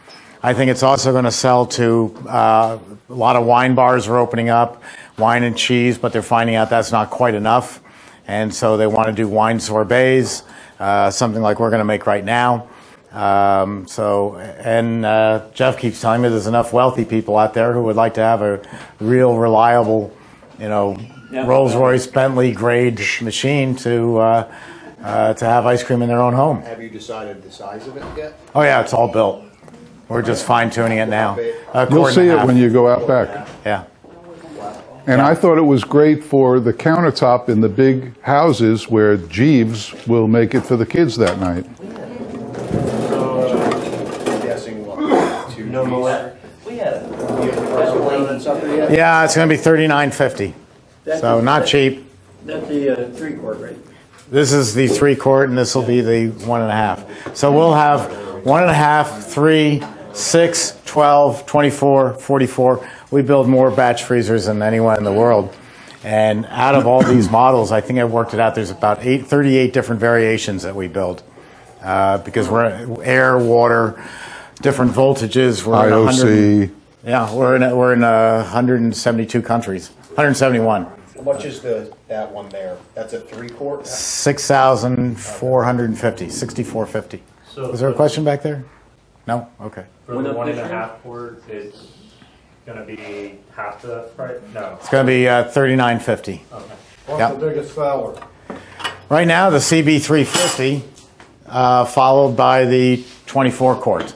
I think it's also going to sell to a lot of wine bars are opening up, wine and cheese, but they're finding out that's not quite enough. And so they want to do wine sorbets, something like we're going to make right now. Jeff keeps telling me there's enough wealthy people out there who would like to have a real reliable, Rolls-Royce, Bentley grade machine to have ice cream in their own home. Have you decided the size of it yet? Oh yeah, it's all built. We're just fine-tuning it now. You'll see it when you go out back. Yeah. And I thought it was great for the countertop in the big houses where Jeeves will make it for the kids that night. I'm guessing what? Yeah, it's going to be $39.50. So not cheap. That's the 3-quart, right? This is the 3-quart, and this will be the 1.5. So we'll have 1.5, 3, 6, 12, 24, 44. We build more batch freezers than anyone in the world. And out of all these models, I think I've worked it out, there's about 38 different variations that we build. Because we're air, water, different voltages. We're IOC. We're in 172 countries, 171. How much is that one there? That's a 3-quart? 6,450, 6,450. So Was there a question back there? No? Okay. For the 1.5 quart, it's going to be half the price? No. It's going to be $39.50. Okay. What's the biggest seller? Right now, the CB350, followed by the 24-quart.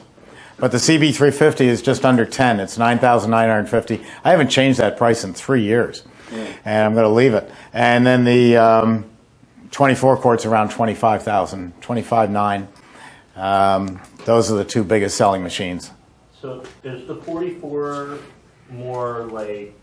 But the CB350 is just under 10. It's $9,950. I haven't changed that price in 3 years. And I'm going to leave it. And then the 24 quarts around $25,000, $25,900. Those are the two biggest selling machines. So is the 44 more like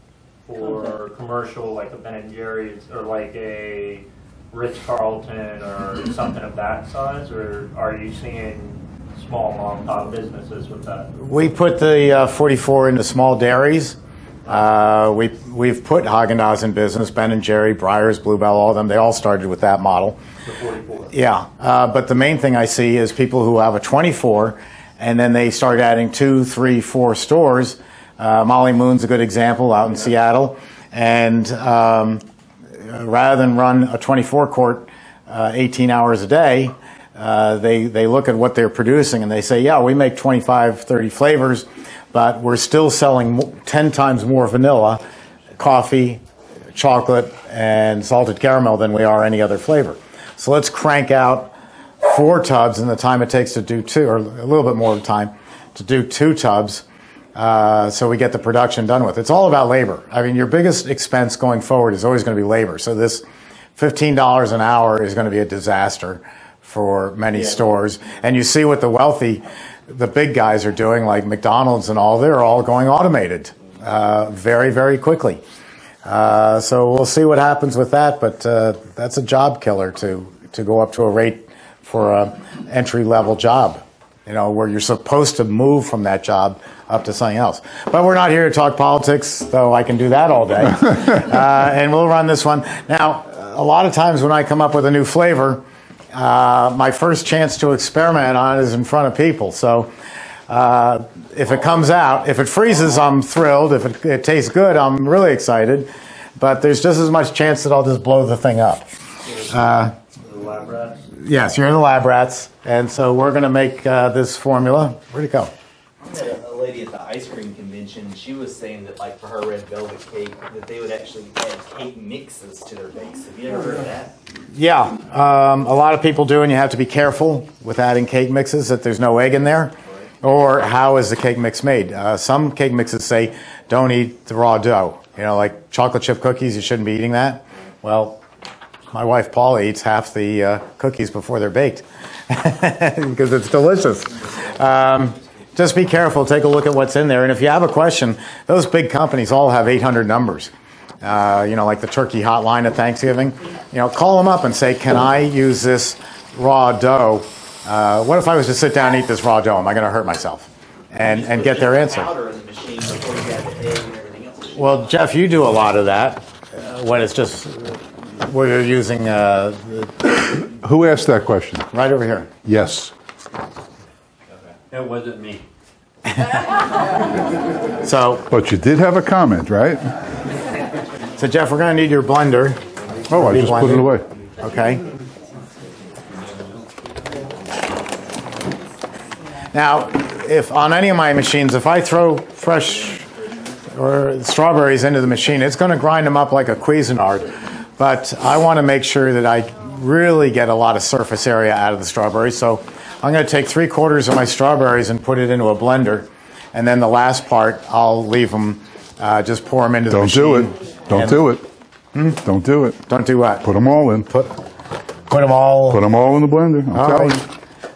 for commercial, like a Ben & Jerry's, or like a Ritz-Carlton or something of that size, or are you seeing small mom-and-pop businesses with that? We put the 44 into small dairies. We've put Haagen-Dazs in business, Ben & Jerry, Breyers, Bluebell, all of them. They all started with that model. The 44. Yeah, but the main thing I see is people who have a 24, and then they start adding 2, 3, 4 stores. Molly Moon's a good example out in Seattle. And rather than run a 24-quart 18 hours a day, they look at what they're producing and they say, yeah, we make 25, 30 flavors, but we're still selling 10 times more vanilla, coffee, chocolate, and salted caramel than we are any other flavor. So let's crank out 4 tubs in the time it takes to do 2, or a little bit more time to do 2 tubs, so we get the production done with. It's all about labor. I mean, your biggest expense going forward is always going to be labor. So this $15 an hour is going to be a disaster for many stores. And you see what the big guys are doing, like McDonald's and all, they're all going automated very, very quickly. So we'll see what happens with that, but that's a job killer to go up to a rate for an entry-level job, where you're supposed to move from that job up to something else. But we're not here to talk politics, though I can do that all day. And we'll run this one. Now, a lot of times when I come up with a new flavor, my first chance to experiment on it is in front of people. So if it comes out, if it freezes, I'm thrilled. If it tastes good, I'm really excited. But there's just as much chance that I'll just blow the thing up. The lab rats? Yes, you're the lab rats. And so we're going to make this formula. Where'd it go? A lady at the ice cream convention, she was saying that, like, for her red velvet cake, that they would actually add cake mixes to their bakes. Have you ever heard of that? Yeah, a lot of people do, and you have to be careful with adding cake mixes that there's no egg in there. Or how is the cake mix made? Some cake mixes say don't eat the raw dough. You know, like chocolate chip cookies, you shouldn't be eating that. Well, my wife Paula eats half the cookies before they're baked because it's delicious. Just be careful. Take a look at what's in there. And if you have a question, those big companies all have 800 numbers. You know, like the turkey hotline at Thanksgiving. You know, call them up and say, can I use this raw dough? What if I was to sit down and eat this raw dough? Am I going to hurt myself? And get their answer. Well, Jeff, you do a lot of that when it's just where you're using. Who asked that question? Right over here. Yes. It wasn't me. So. But you did have a comment, right? So, Jeff, we're going to need your blender. Oh, I just put it away. Okay. Now, if on any of my machines, if I throw fresh or strawberries into the machine, it's going to grind them up like a Cuisinart. But I want to make sure that I really get a lot of surface area out of the strawberries. So I'm going to take 3/4 of my strawberries and put it into a blender. And then the last part, I'll leave them, just pour them into the machine. Don't do it. Don't do it. Don't do it. Don't do what? Put them all in. Put them all. Put them all in the blender. I'm telling you.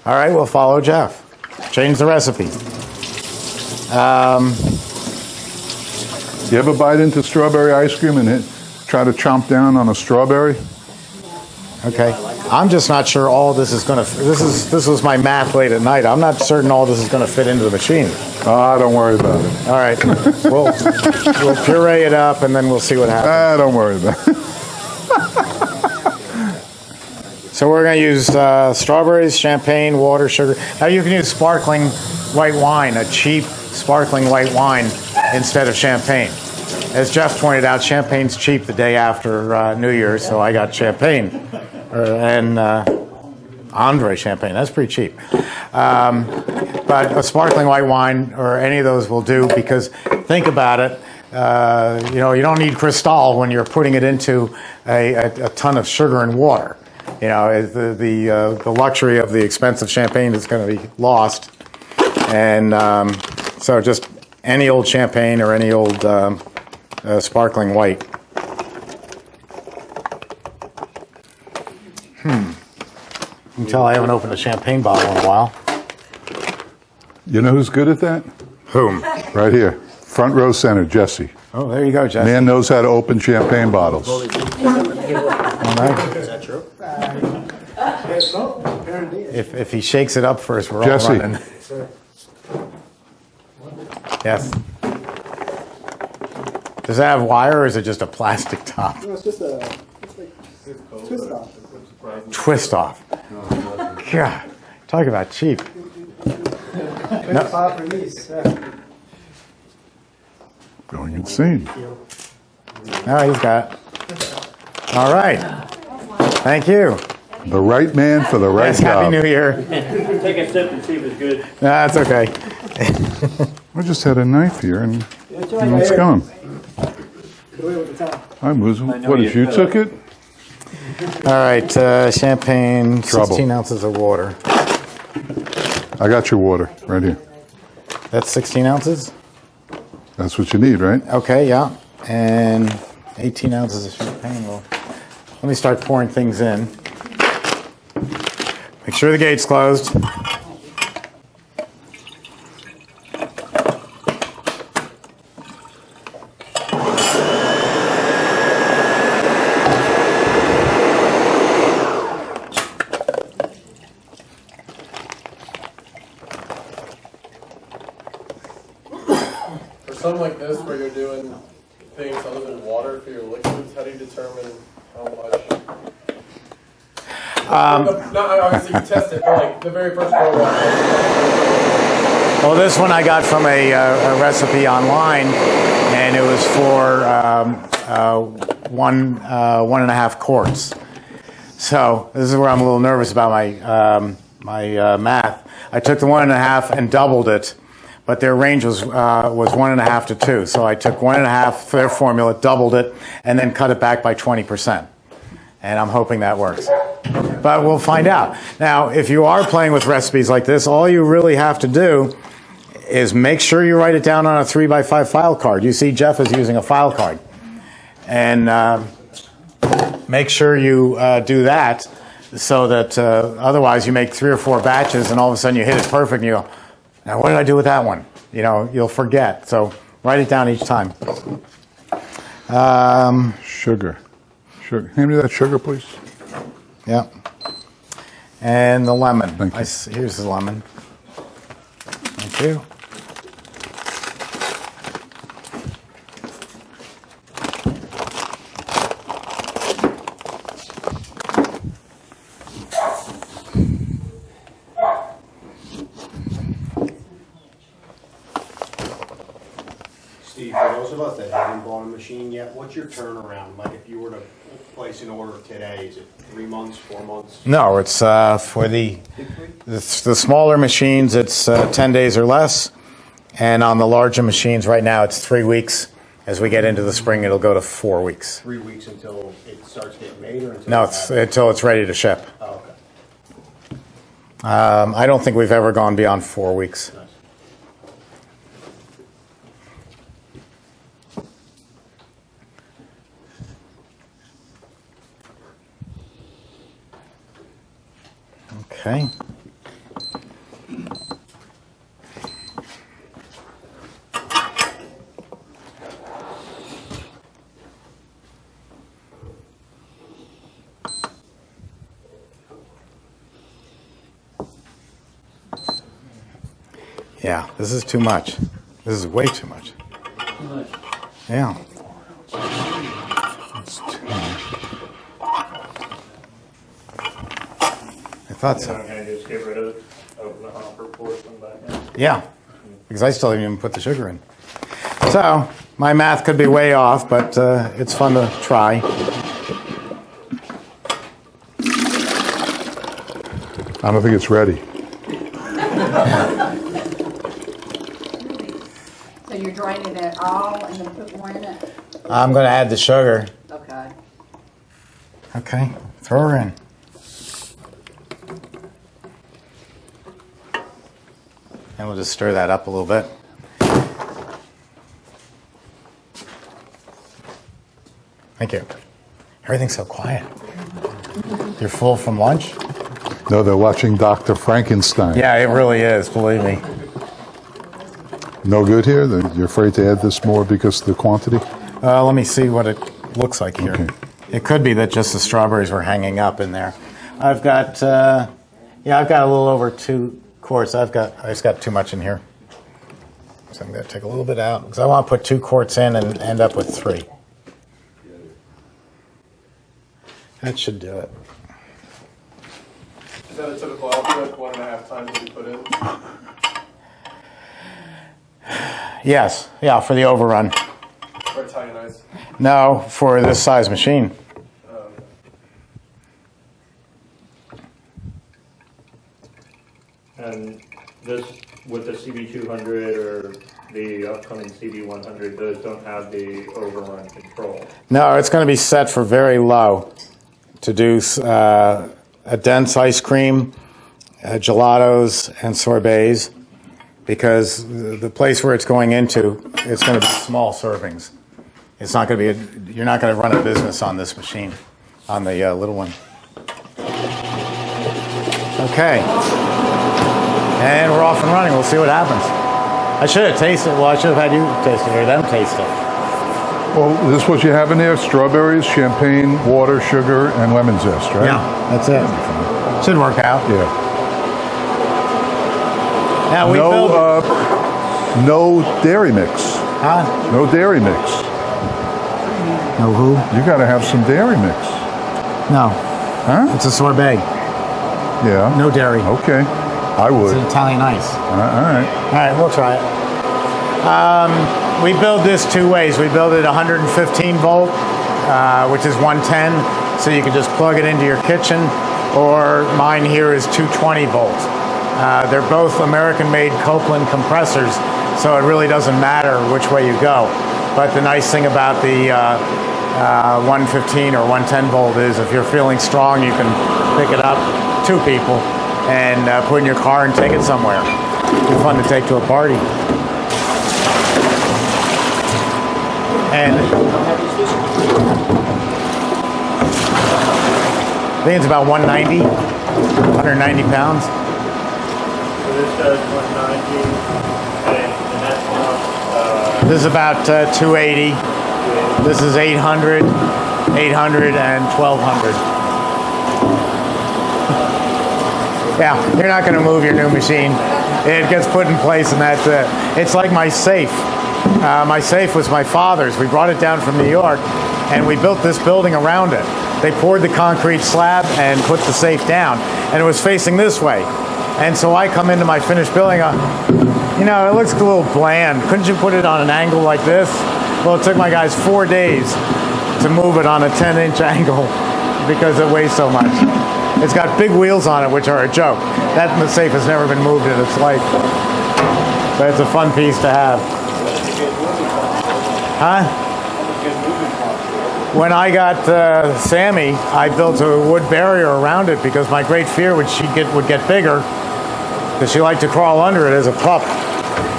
All right, we'll follow Jeff. Change the recipe. You ever bite into strawberry ice cream and try to chomp down on a strawberry? Okay. I'm just not sure all this is going to. This was my math late at night. I'm not certain all this is going to fit into the machine. Don't worry about it. All right. We'll puree it up and then we'll see what happens. Don't worry about it. So we're going to use strawberries, champagne, water, sugar. Now you can use sparkling white wine, a cheap sparkling white wine instead of champagne. As Jeff pointed out, champagne's cheap the day after New Year's, so I got champagne. And Andre champagne, that's pretty cheap. But a sparkling white wine or any of those will do because think about it. You know, you don't need Cristal when you're putting it into a ton of sugar and water. You know, the luxury of the expensive champagne is going to be lost. And so just any old champagne or any old sparkling white. You can tell I haven't opened a champagne bottle in a while. You know who's good at that? Whom? Right here. Front row center, Jesse. Oh, there you go, Jesse. Man knows how to open champagne bottles. All right. Is that true? If he shakes it up first, we're Jesse. all running. Yes. Does that have wire or is it just a plastic top? No, it's just a twist off. Twist off. God, talk about cheap. Pop release. Going insane. No, he's got it. All right. Thank you. The right man for the right Yes, job. Happy New Year. Take a sip and see if it's good. No, that's okay. I just had a knife here and it's gone. Hi, Muzu. What, if you took it? All right, champagne, Trouble. 16 ounces of water. I got your water right here. That's 16 ounces? That's what you need, right? Okay, yeah. And 18 ounces of champagne. Well, let me start pouring things in. Make sure the gate's closed. For something like this, where you're doing things other than water for your liquids, how do you determine how much? Not obviously you test it, but like the very first pour. Well, this one I got from a recipe online, and it was for 1.5 quarts. So this is where I'm a little nervous about my math. I took the 1.5 and doubled it, but their range was 1.5 to 2. So I took 1.5 their formula, doubled it, and then cut it back by 20%. And I'm hoping that works. But we'll find out. Now, if you are playing with recipes like this, all you really have to do is make sure you write it down on a 3x5 file card. You see Jeff is using a file card. And make sure you do that so that otherwise you make 3 or 4 batches and all of a sudden you hit it perfect and you go, now what did I do with that one? You know, you'll forget. So write it down each time. Sugar. Hand me that sugar, please. Yeah. And the lemon. Thank you. Here's the lemon. Thank you. Steve, for those of us that haven't bought a machine yet, what's your turnaround? Like if you were to place an order today, is it 3 months, 4 months? No, it's for the smaller machines, it's 10 days or less. And on the larger machines right now, it's 3 weeks. As we get into the spring, it'll go to 4 weeks. 3 weeks until it starts getting made, or until No, until it's ready to ship. Oh, okay. I don't think we've ever gone beyond 4 weeks. Nice. Okay. Yeah, this is too much. This is way too much. Too much. Yeah. It's too much. I thought so. Can I just get rid of it, open the hopper, pour some back in? Yeah, because I still haven't even put the sugar in. So, my math could be way off, but it's fun to try. I don't think it's ready. So you're draining it all and then put more in it? I'm going to add the sugar. Okay. Okay, throw her in. And we'll just stir that up a little bit. Thank you. Everything's so quiet. You're full from lunch? No, they're watching Dr. Frankenstein. Yeah, it really is, believe me. No good here? You're afraid to add this more because of the quantity? Let me see what it looks like here. Okay. It could be that just the strawberries were hanging up in there. I've got, I've got a little over 2 quarts. I just got too much in here. So I'm going to take a little bit out because I want to put 2 quarts in and end up with 3. That should do it. Is that a typical output, like 1.5 times what you put in? Yes, yeah, for the overrun. Or Italian ice? No, for this size machine. And this, with the CB200 or the upcoming CB100, those don't have the overrun control. No, it's going to be set for very low to do a dense ice cream, gelatos, and sorbets, because the place where it's going into, it's going to be small servings. It's not going to be, you're not going to run a business on this machine, on the little one. Okay. And we're off and running. We'll see what happens. I should have tasted it. Well, I should have had you taste it or them taste it. Well, this is what you have in there? Strawberries, champagne, water, sugar, and lemon zest, right? Yeah, that's it. Should work out. Yeah. Now we no dairy mix. Huh? No dairy mix. No who? You got to have some dairy mix. No. Huh? It's a sorbet. Yeah. No dairy. Okay. I would. It's an Italian ice. All right. All right, we'll try it. We build this 2 ways. We build it 115 volt, which is 110, so you can just plug it into your kitchen, or mine here is 220 volts. They're both American-made Copeland compressors, so it really doesn't matter which way you go. But the nice thing about the 115 or 110 volt is if you're feeling strong, you can pick it up, 2 people, and put in your car and take it somewhere. It's fun to take to a party. And I think it's about 190 pounds. So this does 190, and that's about, This is about 280. This is 800, 800, and 1200. Yeah, you're not going to move your new machine. It gets put in place, and that's it. It's like my safe. My safe was my father's. We brought it down from New York, and we built this building around it. They poured the concrete slab and put the safe down, and it was facing this way. And so I come into my finished building, you know, it looks a little bland. Couldn't you put it on an angle like this? Well, it took my guys 4 days to move it on a 10-inch angle because it weighs so much. It's got big wheels on it, which are a joke. That safe has never been moved in its life. But it's a fun piece to have. Huh? When I got Sammy, I built a wood barrier around it because my great fear was she would get bigger, because she liked to crawl under it as a pup,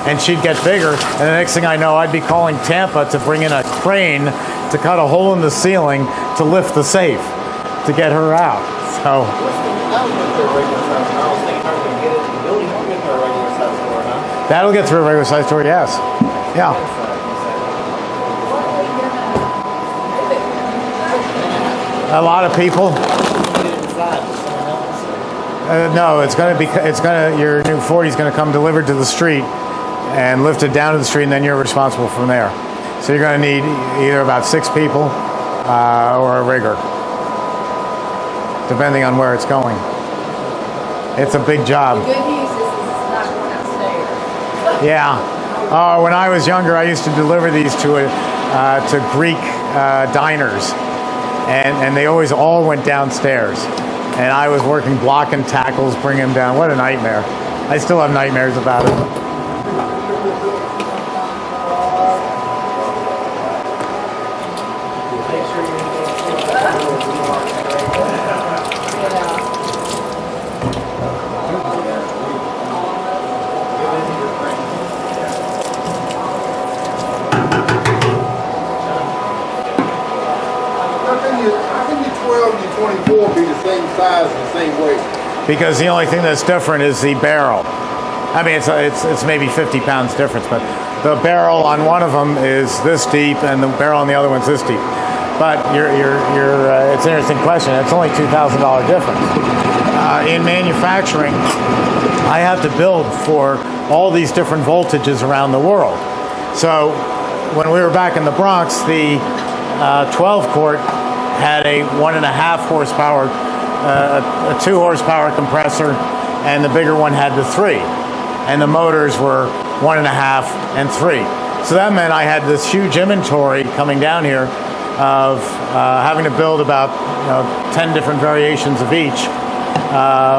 and she'd get bigger, and the next thing I know, I'd be calling Tampa to bring in a crane to cut a hole in the ceiling to lift the safe to get her out. So that'll get through a regular size door, yes. Yeah. A lot of people. No, your new 40 is going to come delivered to the street and lift it down to the street, and then you're responsible from there. So you're going to need either about 6 people or a rigger, depending on where it's going. It's a big job. The good news is it's not going upstairs. Yeah. When I was younger, I used to deliver these to Greek diners, and they always all went downstairs. And I was working block and tackles, bringing them down. What a nightmare. I still have nightmares about it. How can your 12 and your 24 be the same size and the same weight? Because the only thing that's different is the barrel. I mean, it's maybe 50 pounds difference, but the barrel on one of them is this deep, and the barrel on the other one's this deep. But it's an interesting question. It's only $2,000 difference. In manufacturing, I have to build for all these different voltages around the world. So when we were back in the Bronx, the 12 quart had a 1.5 horsepower, a 2 horsepower compressor, and the bigger one had the 3. And the motors were 1.5 and 3. So that meant I had this huge inventory coming down here of having to build about 10 different variations of each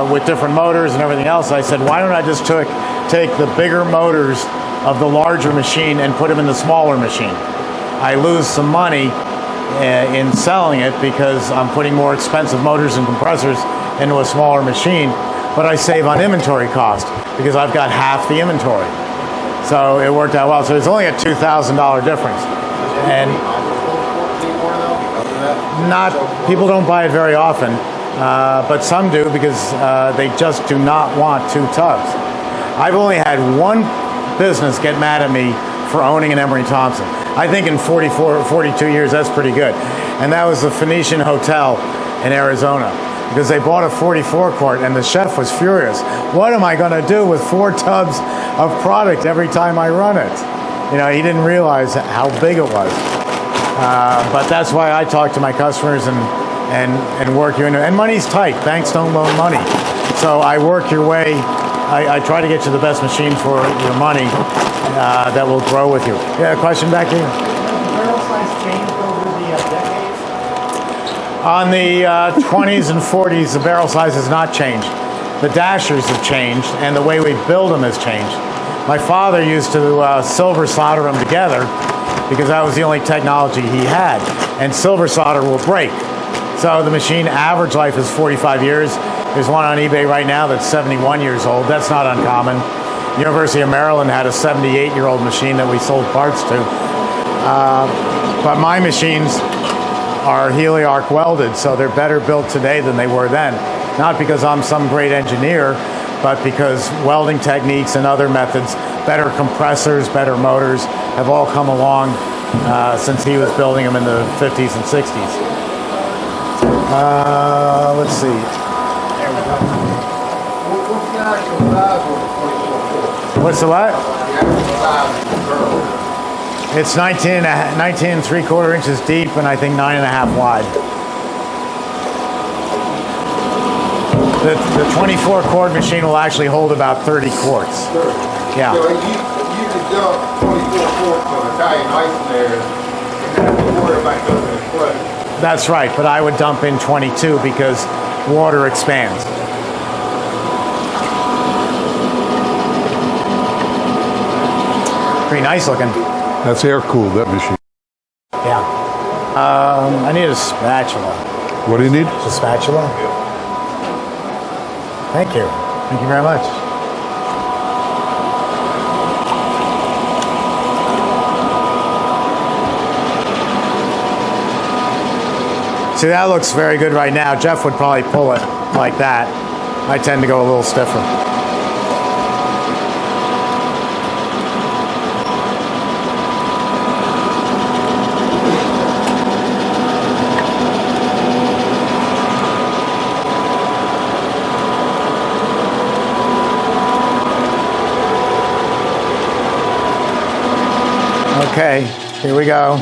with different motors and everything else. I said, why don't I just take the bigger motors of the larger machine and put them in the smaller machine? I lose some money in selling it because I'm putting more expensive motors and compressors into a smaller machine, but I save on inventory cost because I've got half the inventory. So it worked out well. So it's only a $2,000 difference. And people don't buy it very often, but some do because they just do not want 2 tubs. I've only had one business get mad at me for owning an Emery Thompson. I think in 42 years, that's pretty good. And that was the Phoenician Hotel in Arizona, because they bought a 44 quart, and the chef was furious. What am I going to do with 4 tubs of product every time I run it? He didn't realize how big it was. But that's why I talk to my customers and work you into it. And money's tight. Banks don't loan money. So I work your way. I try to get you the best machine for your money that will grow with you. Yeah, a question back here? Has the barrel size changed over the decades? On the 20s and 40s, the barrel size has not changed. the dashers have changed and the way we build them has changed. My father used to silver solder them together because that was the only technology he had. And silver solder will break. So the machine average life is 45 years. There's one on eBay right now that's 71 years old. That's not uncommon. University of Maryland had a 78-year-old machine that we sold parts to. But my machines are heliarc welded, so they're better built today than they were then. Not because I'm some great engineer, but because welding techniques and other methods, better compressors, better motors, have all come along since he was building them in the 50s and 60s. Let's see. There we go. What's the what? It's 19 3/4 inches deep and I think 9.5 wide. The 24 quart machine will actually hold about 30 quarts. Yeah. So you could dump 24 quarts of Italian ice in there and then worry about dumping it fresh. That's right, but I would dump in 22 because water expands. Pretty nice looking. That's air cooled, that machine. Yeah. I need a spatula. What do you need? A spatula? Thank you. Thank you very much. See, that looks very good right now. Jeff would probably pull it like that. I tend to go a little stiffer. Okay, here we go.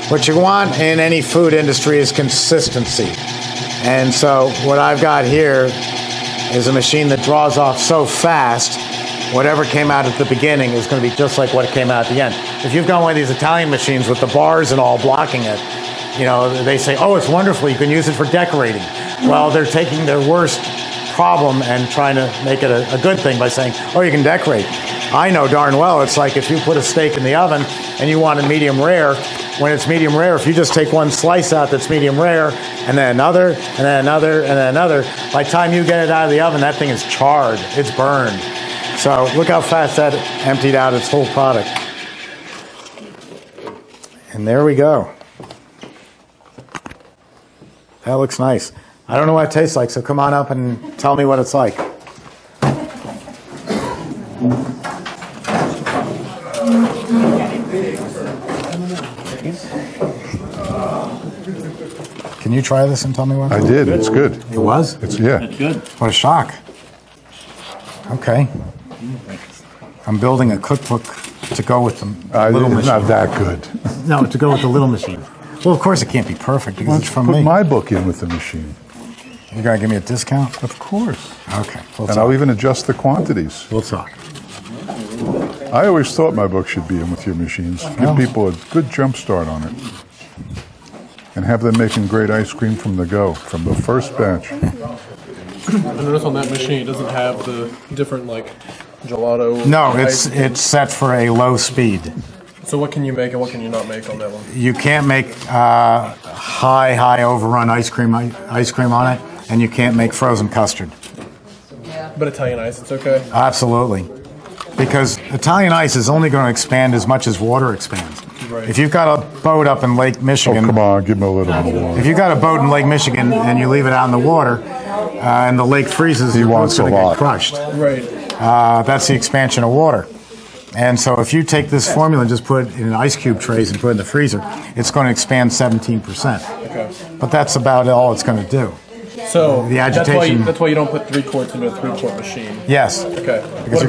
What you want in any food industry is consistency. And so what I've got here is a machine that draws off so fast, whatever came out at the beginning is going to be just like what came out at the end. If you've got one of these Italian machines with the bars and all blocking it, you know, they say, oh, it's wonderful, you can use it for decorating. Well, they're taking their worst problem and trying to make it a good thing by saying, oh, you can decorate. I know darn well it's like if you put a steak in the oven and you want it medium rare, when it's medium rare, if you just take one slice out that's medium rare and then another and then another and then another, by the time you get it out of the oven, that thing is charred, it's burned. So look how fast that emptied out its whole product. And there we go. That looks nice. I don't know what it tastes like, so come on up and tell me what it's like. Can you try this and tell me what? I did. It's good. It was? Yeah. That's good. What a shock. Okay. I'm building a cookbook to go with the little machine. It's not that good. No, to go with the little machine. Well, of course it can't be perfect because it's from Put me. my book in with the machine. You're going to give me a discount? Of course. Okay. And I'll even adjust the quantities. We'll talk. I always thought my book should be in with your machines. Give people a good jump start on it. And have them making great ice cream from the go, from the first batch. I noticed on that machine it doesn't have the different like gelato. No, it's set for a low speed. So what can you make and what can you not make on that one? You can't make high overrun ice cream on it, and you can't make frozen custard. But Italian ice, it's okay. Absolutely, because Italian ice is only going to expand as much as water expands. Right. If you've got a boat up in Lake Michigan, Oh, come on, give me a little more. if you've got a boat in Lake Michigan and you leave it out in the water, and the lake freezes, your boat's going to get crushed. Right. That's the expansion of water. And so if you take this formula and just put it in ice cube trays and put it in the freezer, it's going to expand 17%. Okay. But that's about all it's going to do. So the agitation. That's why you don't put 3 quarts into a 3-quart machine. Yes. Okay. Because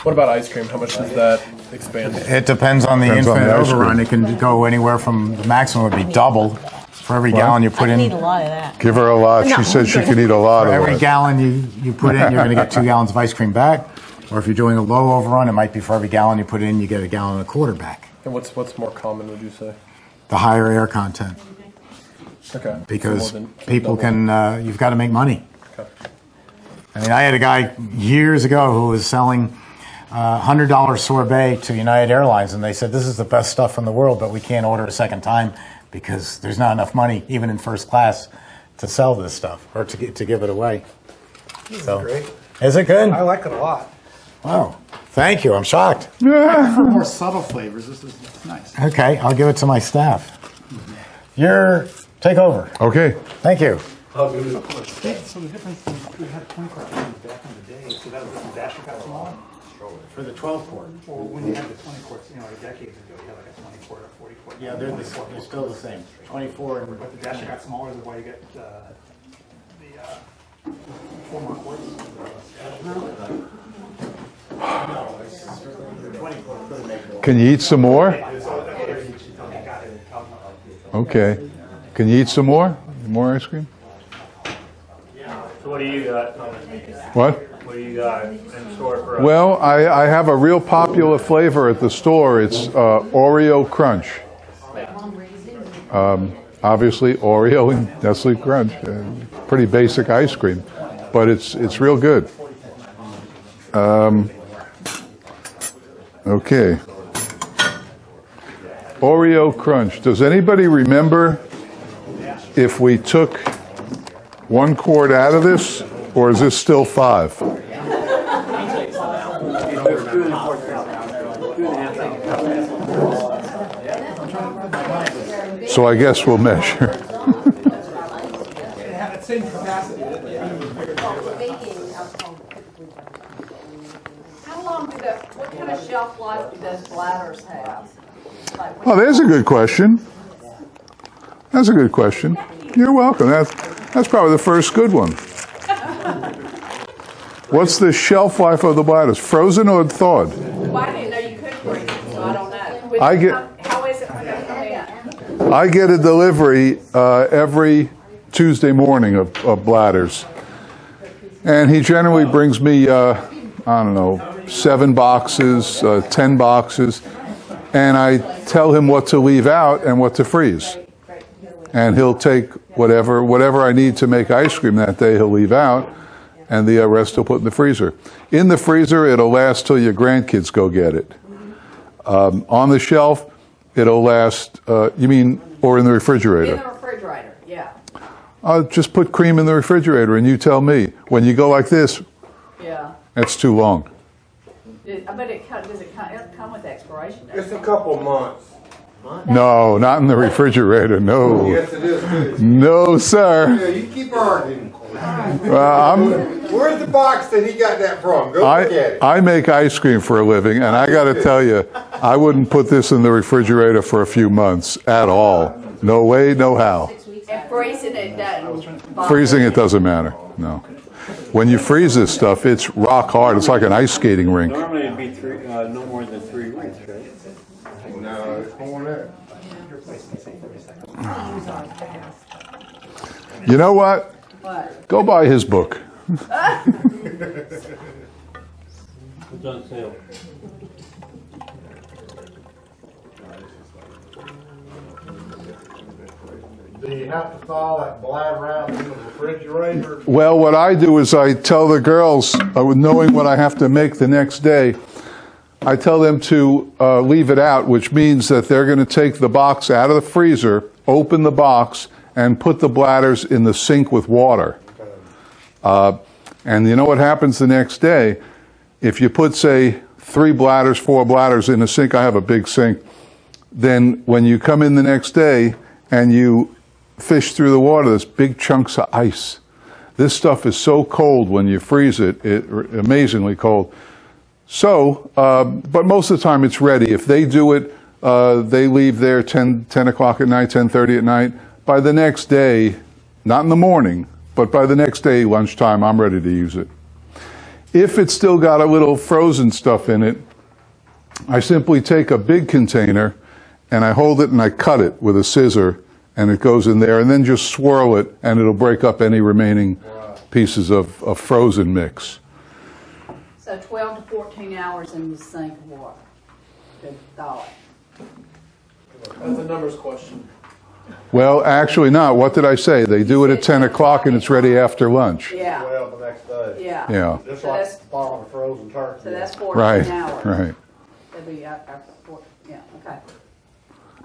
What about ice cream? How much does that expand? It depends on the Depends on infinite the ice overrun. cream. It can go anywhere from the maximum would be double for every gallon you put I in. need a lot of that. Give her a lot. No. She said she can eat a lot For of every it. gallon you put in, you're going to get 2 gallons of ice cream back. Or if you're doing a low overrun, it might be for every gallon you put in, you get 1.25 gallons back. And what's more common, would you say? the higher air content. Okay. Because More than people double. can, you've got to make money. Okay. I mean, I had a guy years ago who was selling $100 sorbet to United Airlines, and they said, this is the best stuff in the world, but we can't order a second time because there's not enough money, even in first class, to sell this stuff or to give it away. This So, is great. is it good? I like it a lot. Wow. Thank you. I'm shocked. For more subtle flavors, this is nice. Okay, I'll give it to my staff. Take over. Okay. Thank you. So the difference is we had 24 quart back in the day, so that was the batch got smaller. For the 12 quart. Or when you had the 20 quarts, decades ago, you had like a 20 quart or 40 quart. Yeah, they're still the same. 24 and... But the dash got smaller, is why you get the 4 more quarts. Can you eat some more? Okay. Can you eat some more? More ice cream? So what do you got? What? What do you got in store for us? Well, I have a real popular flavor at the store. It's Oreo Crunch. Obviously, Oreo and Nestle Crunch. Pretty basic ice cream, but it's real good. Okay. Oreo Crunch. Does anybody remember if we took 1 quart out of this, or is this still 5? So I guess we'll measure. Same capacity. How long what kind of shelf life do those bladders have? Oh, there's a good question. That's a good question. You're welcome. That's probably the first good one. What's the shelf life of the bladders? Frozen or thawed? Well, I didn't know you could freeze it, so I don't know. How is it when they come in? I get a delivery every Tuesday morning of bladders. And he generally brings me, I don't know, 7 boxes, 10 boxes. And I tell him what to leave out and what to freeze. And he'll take whatever I need to make ice cream that day, he'll leave out, and the rest he'll put in the freezer. In the freezer, it'll last till your grandkids go get it. On the shelf, it'll last, you mean, or in the refrigerator? In the refrigerator, yeah. I'll just put cream in the refrigerator, and you tell me. When you go like this, Yeah. that's too long. I bet does it come with expiration date? It's a couple months. No, not in the refrigerator, no. Yes, it is. No, sir. Yeah, you keep arguing. Where's Where's the box that he got that from? Go look at it. I make ice cream for a living, and I got to tell you, I wouldn't put this in the refrigerator for a few months at all. No way, no how. And freezing it doesn't. Freezing it doesn't matter, no. When you freeze this stuff, it's rock hard. It's like an ice skating rink. Normally it'd be no more than 3 weeks, right? No, it's more than that. You know what? What? Go buy his book. It's on sale. Do you have to thaw that bladder out in the refrigerator? Well, what I do is I tell the girls, knowing what I have to make the next day, I tell them to leave it out, which means that they're going to take the box out of the freezer, open the box, and put the bladders in the sink with water. And you know what happens the next day? If you put, say, 3 bladders, 4 bladders in the sink, I have a big sink, then when you come in the next day and you fish through the water, there's big chunks of ice. This stuff is so cold when you freeze it, amazingly cold. So, but most of the time it's ready. If they do it, they leave there 10 o'clock at night, 10:30 at night. By the next day, not in the morning, but by the next day, lunchtime, I'm ready to use it. If it's still got a little frozen stuff in it, I simply take a big container and I hold it and I cut it with a scissor, and it goes in there, and then just swirl it, and it'll break up any remaining pieces of frozen mix. So 12 to 14 hours in the sink of water to thaw it. That's a numbers question. Well, actually not. What did I say? They do it at 10 o'clock and it's ready after lunch. Yeah. Well, the next day. Yeah. Yeah. Just So like that's- farming a frozen turkey. So that's 14 Right, hours. right. That'd be after 4, yeah, okay.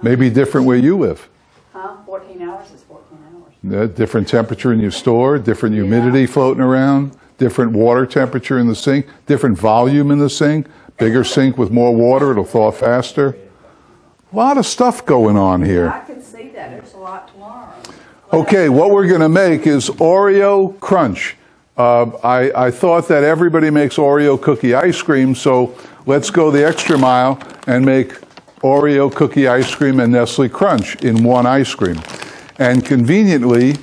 Maybe different where you live. Huh? 14 hours is 14 hours. Different temperature in your store, different humidity floating around, different water temperature in the sink, different volume in the sink, bigger sink with more water, it'll thaw faster. A lot of stuff going on here. I can see that. There's a lot tomorrow. Okay, what we're going to make is Oreo Crunch. I thought that everybody makes Oreo cookie ice cream, so let's go the extra mile and make Oreo cookie ice cream and Nestle Crunch in one ice cream. And conveniently,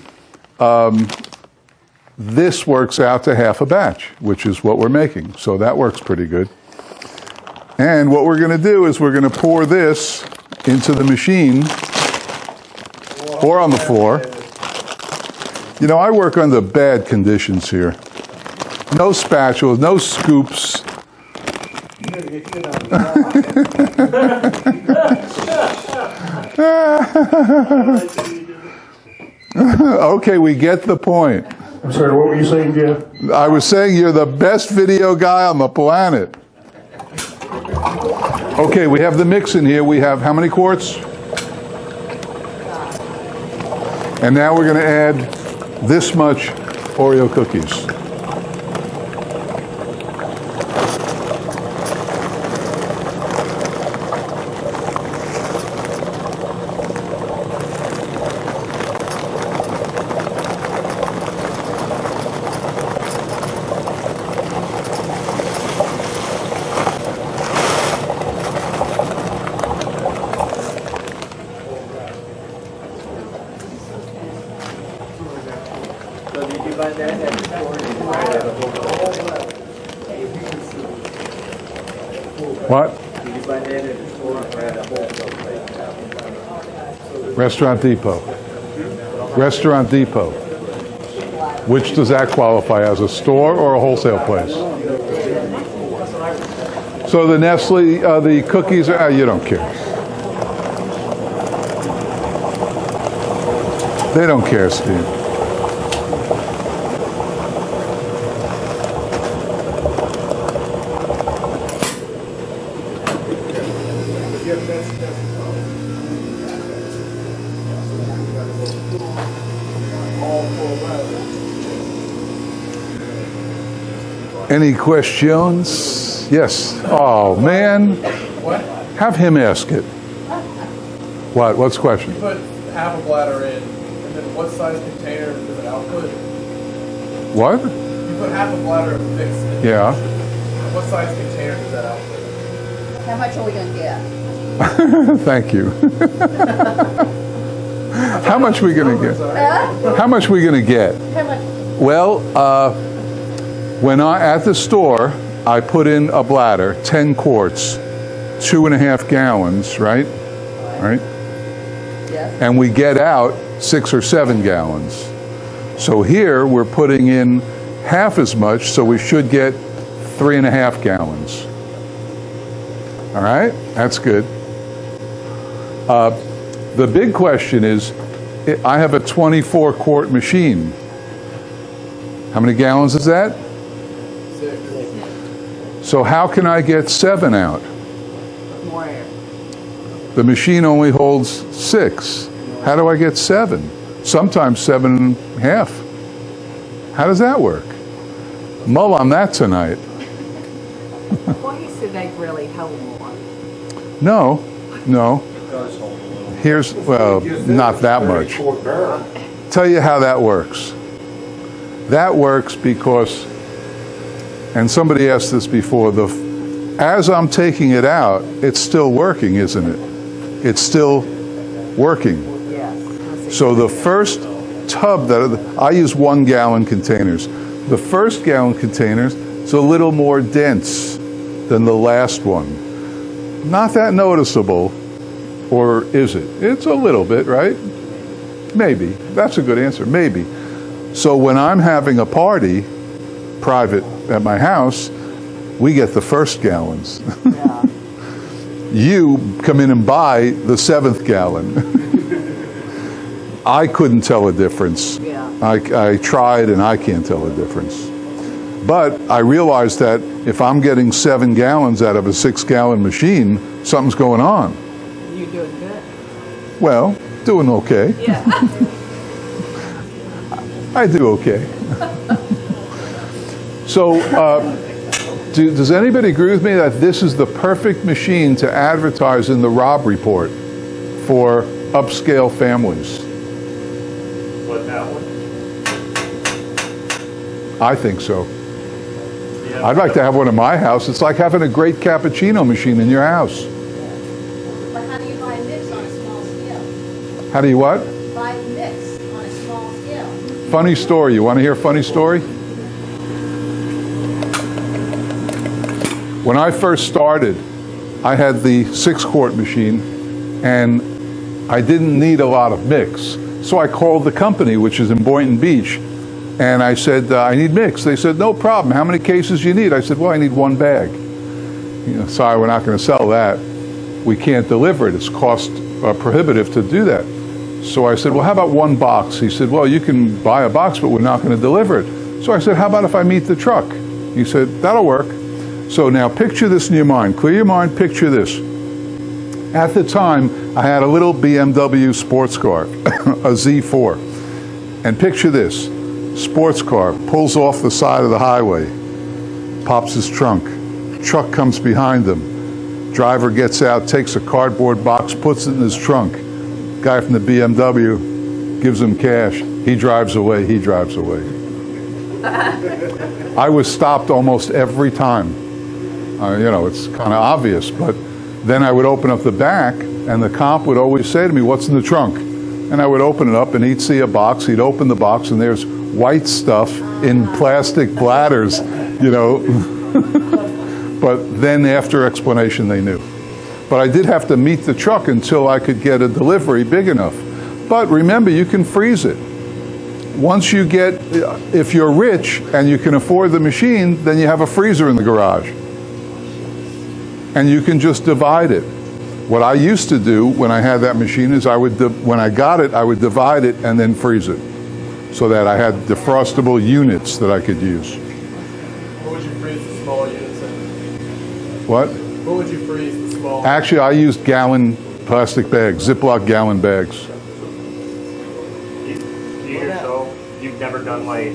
this works out to half a batch, which is what we're making. So that works pretty good. And what we're going to do is we're going to pour this into the machine or on the floor. You know, I work under bad conditions here. No spatulas, no scoops. Okay, we get the point. I'm sorry, what were you saying, Jeff? I was saying you're the best video guy on the planet. Okay, we have the mix in here. We have how many quarts? And now we're going to add this much Oreo cookies. So did you buy that at the store? Did you buy it at a wholesale? What? Did you buy that at the store or at a wholesale place? Restaurant Depot. Restaurant Depot. Which does that qualify as, a store or a wholesale place? So the Nestle, the cookies, you don't care. They don't care, Steve. Any questions? Yes. Oh, man. What? Have him ask it. What? What's the question? You put half a bladder in, and then what size container does it output? What? You put half a bladder of mix in. Yeah. What size container does that output? How much are we going to get? Thank you. How much are we going to get? How much are we going to get? How much? Well, when at the store, I put in a bladder, 10 quarts, 2.5 gallons, right? Right? Yes. And we get out 6 or 7 gallons. So here we're putting in half as much, so we should get 3.5 gallons. All right, that's good. The big question is, I have a 24 quart machine. How many gallons is that? 6. So how can I get 7 out? More air. The machine only holds 6. How do I get 7? Sometimes 7.5. How does that work? Mull on that tonight. Well, he said they really hold more. No, no. Here's, well, not that much. Tell you how that works. That works because, and somebody asked this before, as I'm taking it out, it's still working, isn't it? It's still working. Yes. So the first tub I use 1 gallon containers. The first gallon containers is a little more dense than the last one. Not that noticeable, or is it? It's a little bit, right? Maybe. That's a good answer, maybe. So when I'm having a party, private, at my house, we get the first gallons. Yeah. you come in and buy the 7th gallon. I couldn't tell a difference. Yeah. I tried and I can't tell a difference. But I realized that if I'm getting 7 gallons out of a 6-gallon machine, something's going on. You're doing good. Well, doing okay. Yeah. I do okay. So, does anybody agree with me that this is the perfect machine to advertise in the Rob Report for upscale families? What, that one? I think so. I'd like to have one in my house. It's like having a great cappuccino machine in your house. But how do you buy a mix on a small scale? How do you what? Buy a mix on a small scale. Funny story. You want to hear a funny story? When I first started, I had the 6-quart machine, and I didn't need a lot of mix. So I called the company, which is in Boynton Beach, and I said, I need mix. They said, no problem. How many cases do you need? I said, well, I need 1 bag. Sorry, we're not going to sell that. We can't deliver it. It's cost prohibitive to do that. So I said, well, how about 1 box? He said, well, you can buy a box, but we're not going to deliver it. So I said, how about if I meet the truck? He said, that'll work. So now picture this in your mind. Clear your mind, picture this. At the time, I had a little BMW sports car, a Z4. And picture this. Sports car pulls off the side of the highway, pops his trunk. Truck comes behind him. Driver gets out, takes a cardboard box, puts it in his trunk. Guy from the BMW gives him cash. He drives away, he drives away. I was stopped almost every time. It's kind of obvious, but then I would open up the back, and the cop would always say to me, what's in the trunk? And I would open it up, and he'd see a box. He'd open the box, and there's white stuff in plastic bladders, But then after explanation, they knew. But I did have to meet the truck until I could get a delivery big enough. But remember, you can freeze it. Once you get, if you're rich and you can afford the machine, then you have a freezer in the garage. And you can just divide it. What I used to do when I had that machine is when I got it, I would divide it and then freeze it, so that I had defrostable units that I could use. What would you freeze the small units in? What? What would you freeze the small? Actually, I used gallon plastic bags, Ziploc gallon bags. You yourself, you've never done like,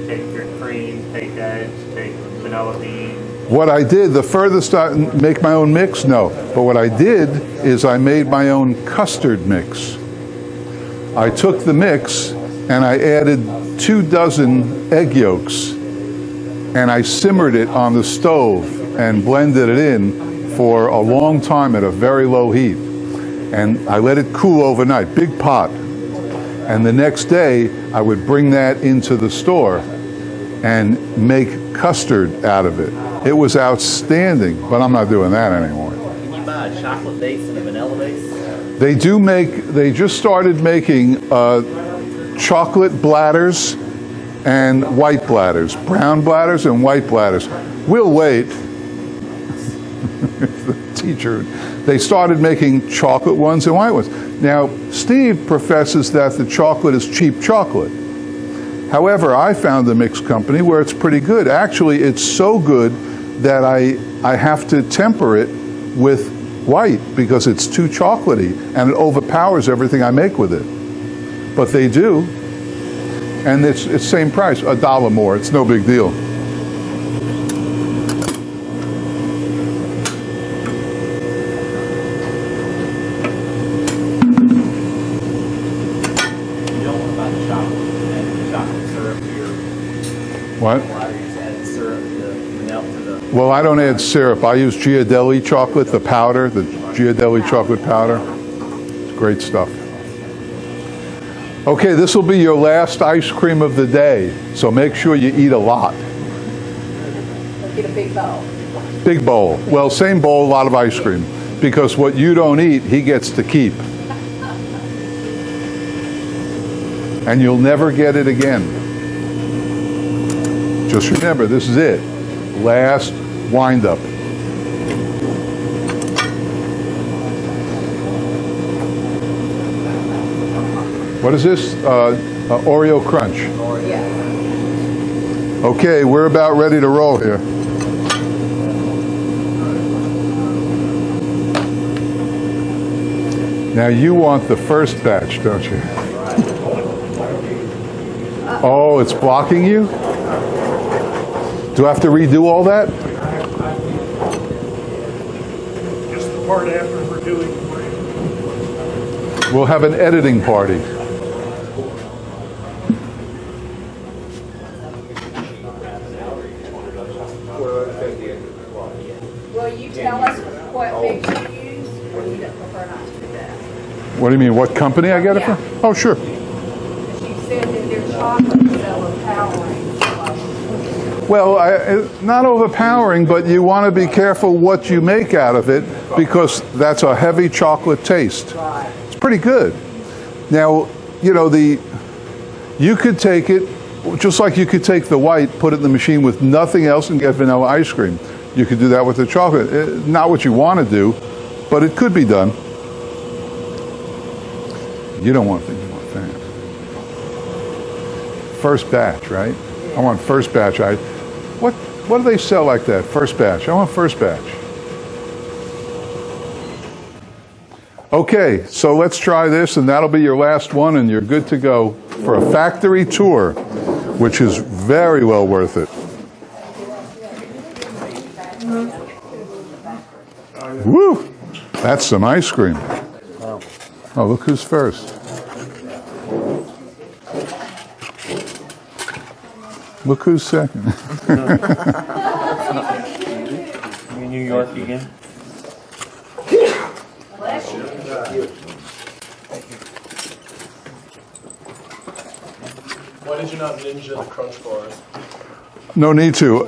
take your cream, take eggs, take vanilla bean. What I did, the furthest I make my own mix, no. But what I did is I made my own custard mix. I took the mix and I added 2 dozen egg yolks, and I simmered it on the stove and blended it in for a long time at a very low heat. And I let it cool overnight, big pot. And the next day, I would bring that into the store and make custard out of it. It was outstanding, but I'm not doing that anymore. Can you buy a chocolate base and a vanilla base? They just started making chocolate bladders and white bladders, brown bladders and white bladders. We'll wait. The teacher, they started making chocolate ones and white ones. Now, Steve professes that the chocolate is cheap chocolate. However, I found a mix company where it's pretty good. Actually, it's so good that I have to temper it with white because it's too chocolatey and it overpowers everything I make with it. But they do, and it's same price, $1 more. It's no big deal. What? Well, I don't add syrup. I use Ghirardelli chocolate, the powder, the Ghirardelli chocolate powder. It's great stuff. Okay, this will be your last ice cream of the day, so make sure you eat a lot. Get a big bowl. Big bowl. Well, same bowl, a lot of ice cream. Because what you don't eat, he gets to keep. And you'll never get it again. Just remember, this is it. Last wind up. What is this? Oreo Crunch. Okay, we're about ready to roll here. Now you want the first batch, don't you? Oh, it's blocking you? Do I have to redo all that? Just the part after we're doing. We'll have an editing party. Will you tell us what mix you use, or you prefer not to do that? What do you mean, what company I get it from? Oh, sure. You said that their chocolate is overpowering. Well, not overpowering, but you want to be careful what you make out of it because that's a heavy chocolate taste. Right. It's pretty good. Now, you know, you could take it, just like you could take the white, put it in the machine with nothing else and get vanilla ice cream. You could do that with the chocolate. Not what you want to do, but it could be done. You don't want things like that. First batch, right? I want first batch. What do they sell like that? First batch. I want first batch. Okay, so let's try this, and that'll be your last one, and you're good to go for a factory tour, which is very well worth it. Woo! That's some ice cream. Oh, look who's first. Look who's second. You in New York again? Why did you not ninja the Crunch bars? No need to.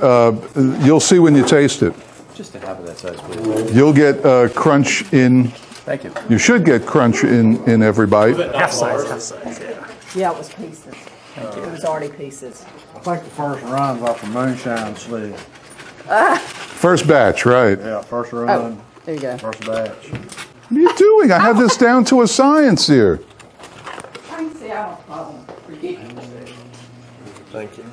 You'll see when you taste it. Just a half of that size, please. You'll get crunch in. Thank you. You should get crunch in every bite. Half size, yeah. Yeah, it was pieces. It was already pieces. I think the first run's off the moonshine sleeve. First batch, right? Yeah, first run. Oh, there you go. First batch. What are you doing? I have this down to a science here. I can see, I don't have a problem. Forgive me. Thank you.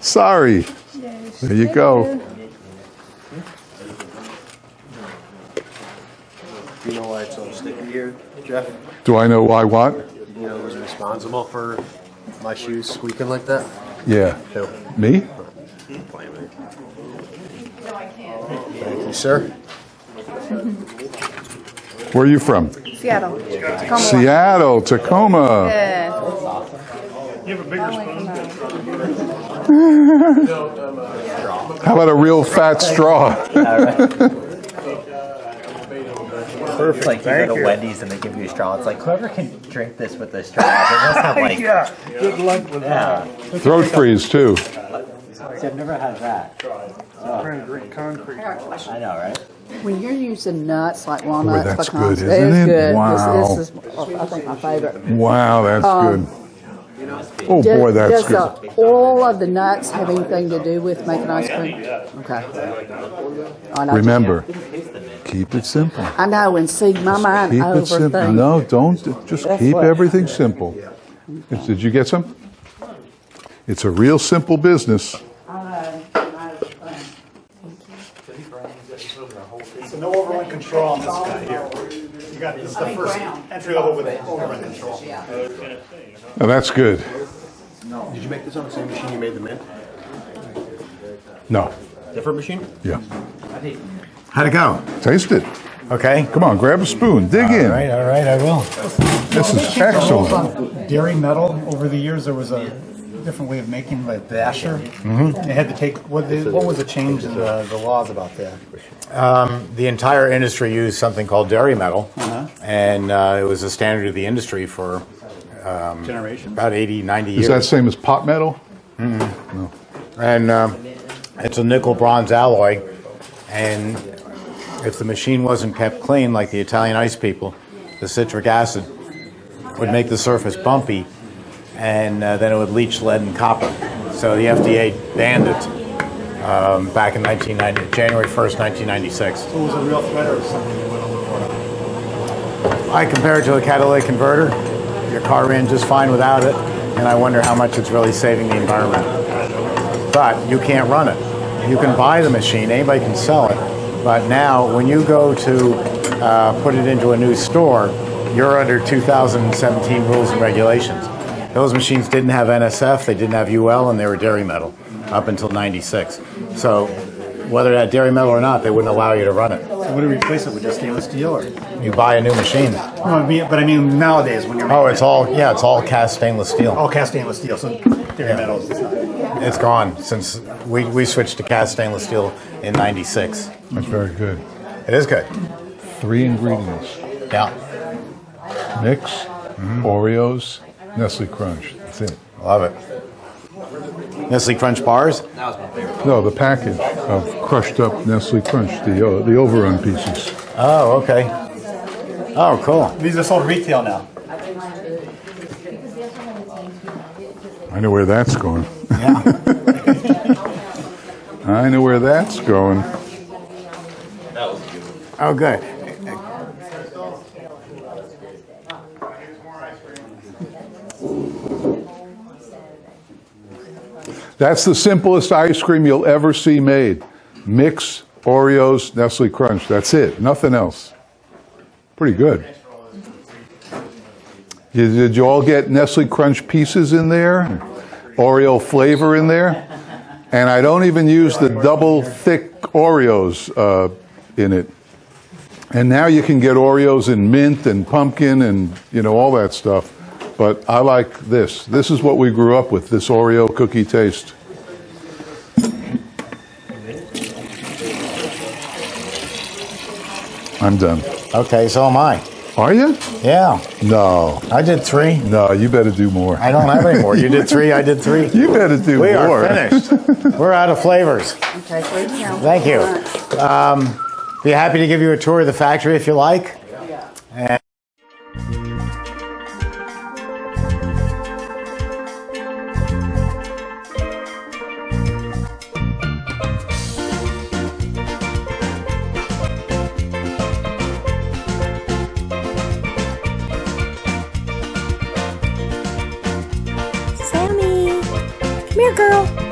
Sorry. There you go. Do you know why it's so sticky here, Jeff? Do I know why what? You know who's responsible for my shoes squeaking like that? Yeah. Who? Me? Thank you, sir. Where are you from? Seattle. Tacoma. Seattle, Tacoma. Yeah. You have a bigger spoon? How about a real fat straw? It's like you go to Wendy's and they give you a straw. It's like whoever can drink this with a straw, they must have like Good luck with that. Throat freeze too. I've never had that. Concrete. I know, right? When you're using nuts like walnuts, Boy, that's pecans, good, isn't it's it? good. Wow. This is, I think, my favorite. Wow, that's good. Oh boy, that's Does good. the oil of the nuts have anything to do with making ice cream? Okay. Oh, no, Remember, keep it simple. I know, and see, my mind Keep it simple. overthinks. No, don't. Just That's keep what- everything simple. Did you get some? It's a real simple business. So no overrun control on this guy here. You got, this is the first entry level with overrun control. Oh, that's good. Did you make this on the same machine you made the mint? No. Different machine? Yeah. How'd it go? Taste it. Okay. Come on, grab a spoon. Dig in. All right, I will. This is excellent. Dairy metal, over the years, there was a different way of making the basher. They had to take, what was the change in the laws about that? The entire industry used something called dairy metal, and it was a standard of the industry for Generations. about 80, 90 years. Is that same as pot metal? No. And it's a nickel bronze alloy, and if the machine wasn't kept clean, like the Italian ice people, the citric acid would make the surface bumpy, and then it would leach lead and copper. So the FDA banned it back in January 1st, 1996. So it was a real threat or something that went on before? I compare it to a catalytic converter. Your car ran just fine without it, and I wonder how much it's really saving the environment. But you can't run it. You can buy the machine, anybody can sell it, but now when you go to put it into a new store, you're under 2017 rules and regulations. Those machines didn't have NSF, they didn't have UL, and they were dairy metal up until 96. So whether that dairy metal or not, they wouldn't allow you to run it. So what do you replace it with? Just stainless steel, or? You buy a new machine. No, I mean nowadays when you're. Oh, it's all cast stainless steel. All cast stainless steel. So dairy metal is not. It's gone since we switched to cast stainless steel in '96. That's very good. It is good. 3 ingredients. Yeah. Mix, Oreos, Nestle Crunch. That's it. Love it. Nestle Crunch bars? That was my favorite. No, the package of crushed up Nestle Crunch, the overrun pieces. Oh, okay. Oh, cool. These are sold retail now. I know where that's going. Yeah. I know where that's going. That was good. Oh, good. That's the simplest ice cream you'll ever see made. Mix, Oreos, Nestle Crunch. That's it. Nothing else. Pretty good. Did you all get Nestle Crunch pieces in there? Oreo flavor in there? And I don't even use the double thick Oreos in it. And now you can get Oreos in mint and pumpkin and, all that stuff. But I like this. This is what we grew up with, this Oreo cookie taste. I'm done. Okay, so am I. Are you? Yeah. No. I did 3. No, you better do more. I don't have any more. You did 3, I did 3. You better do we more. We are finished. We're out of flavors. Okay, please count. Thank you. Be happy to give you a tour of the factory if you like. And Sammy, come here, girl.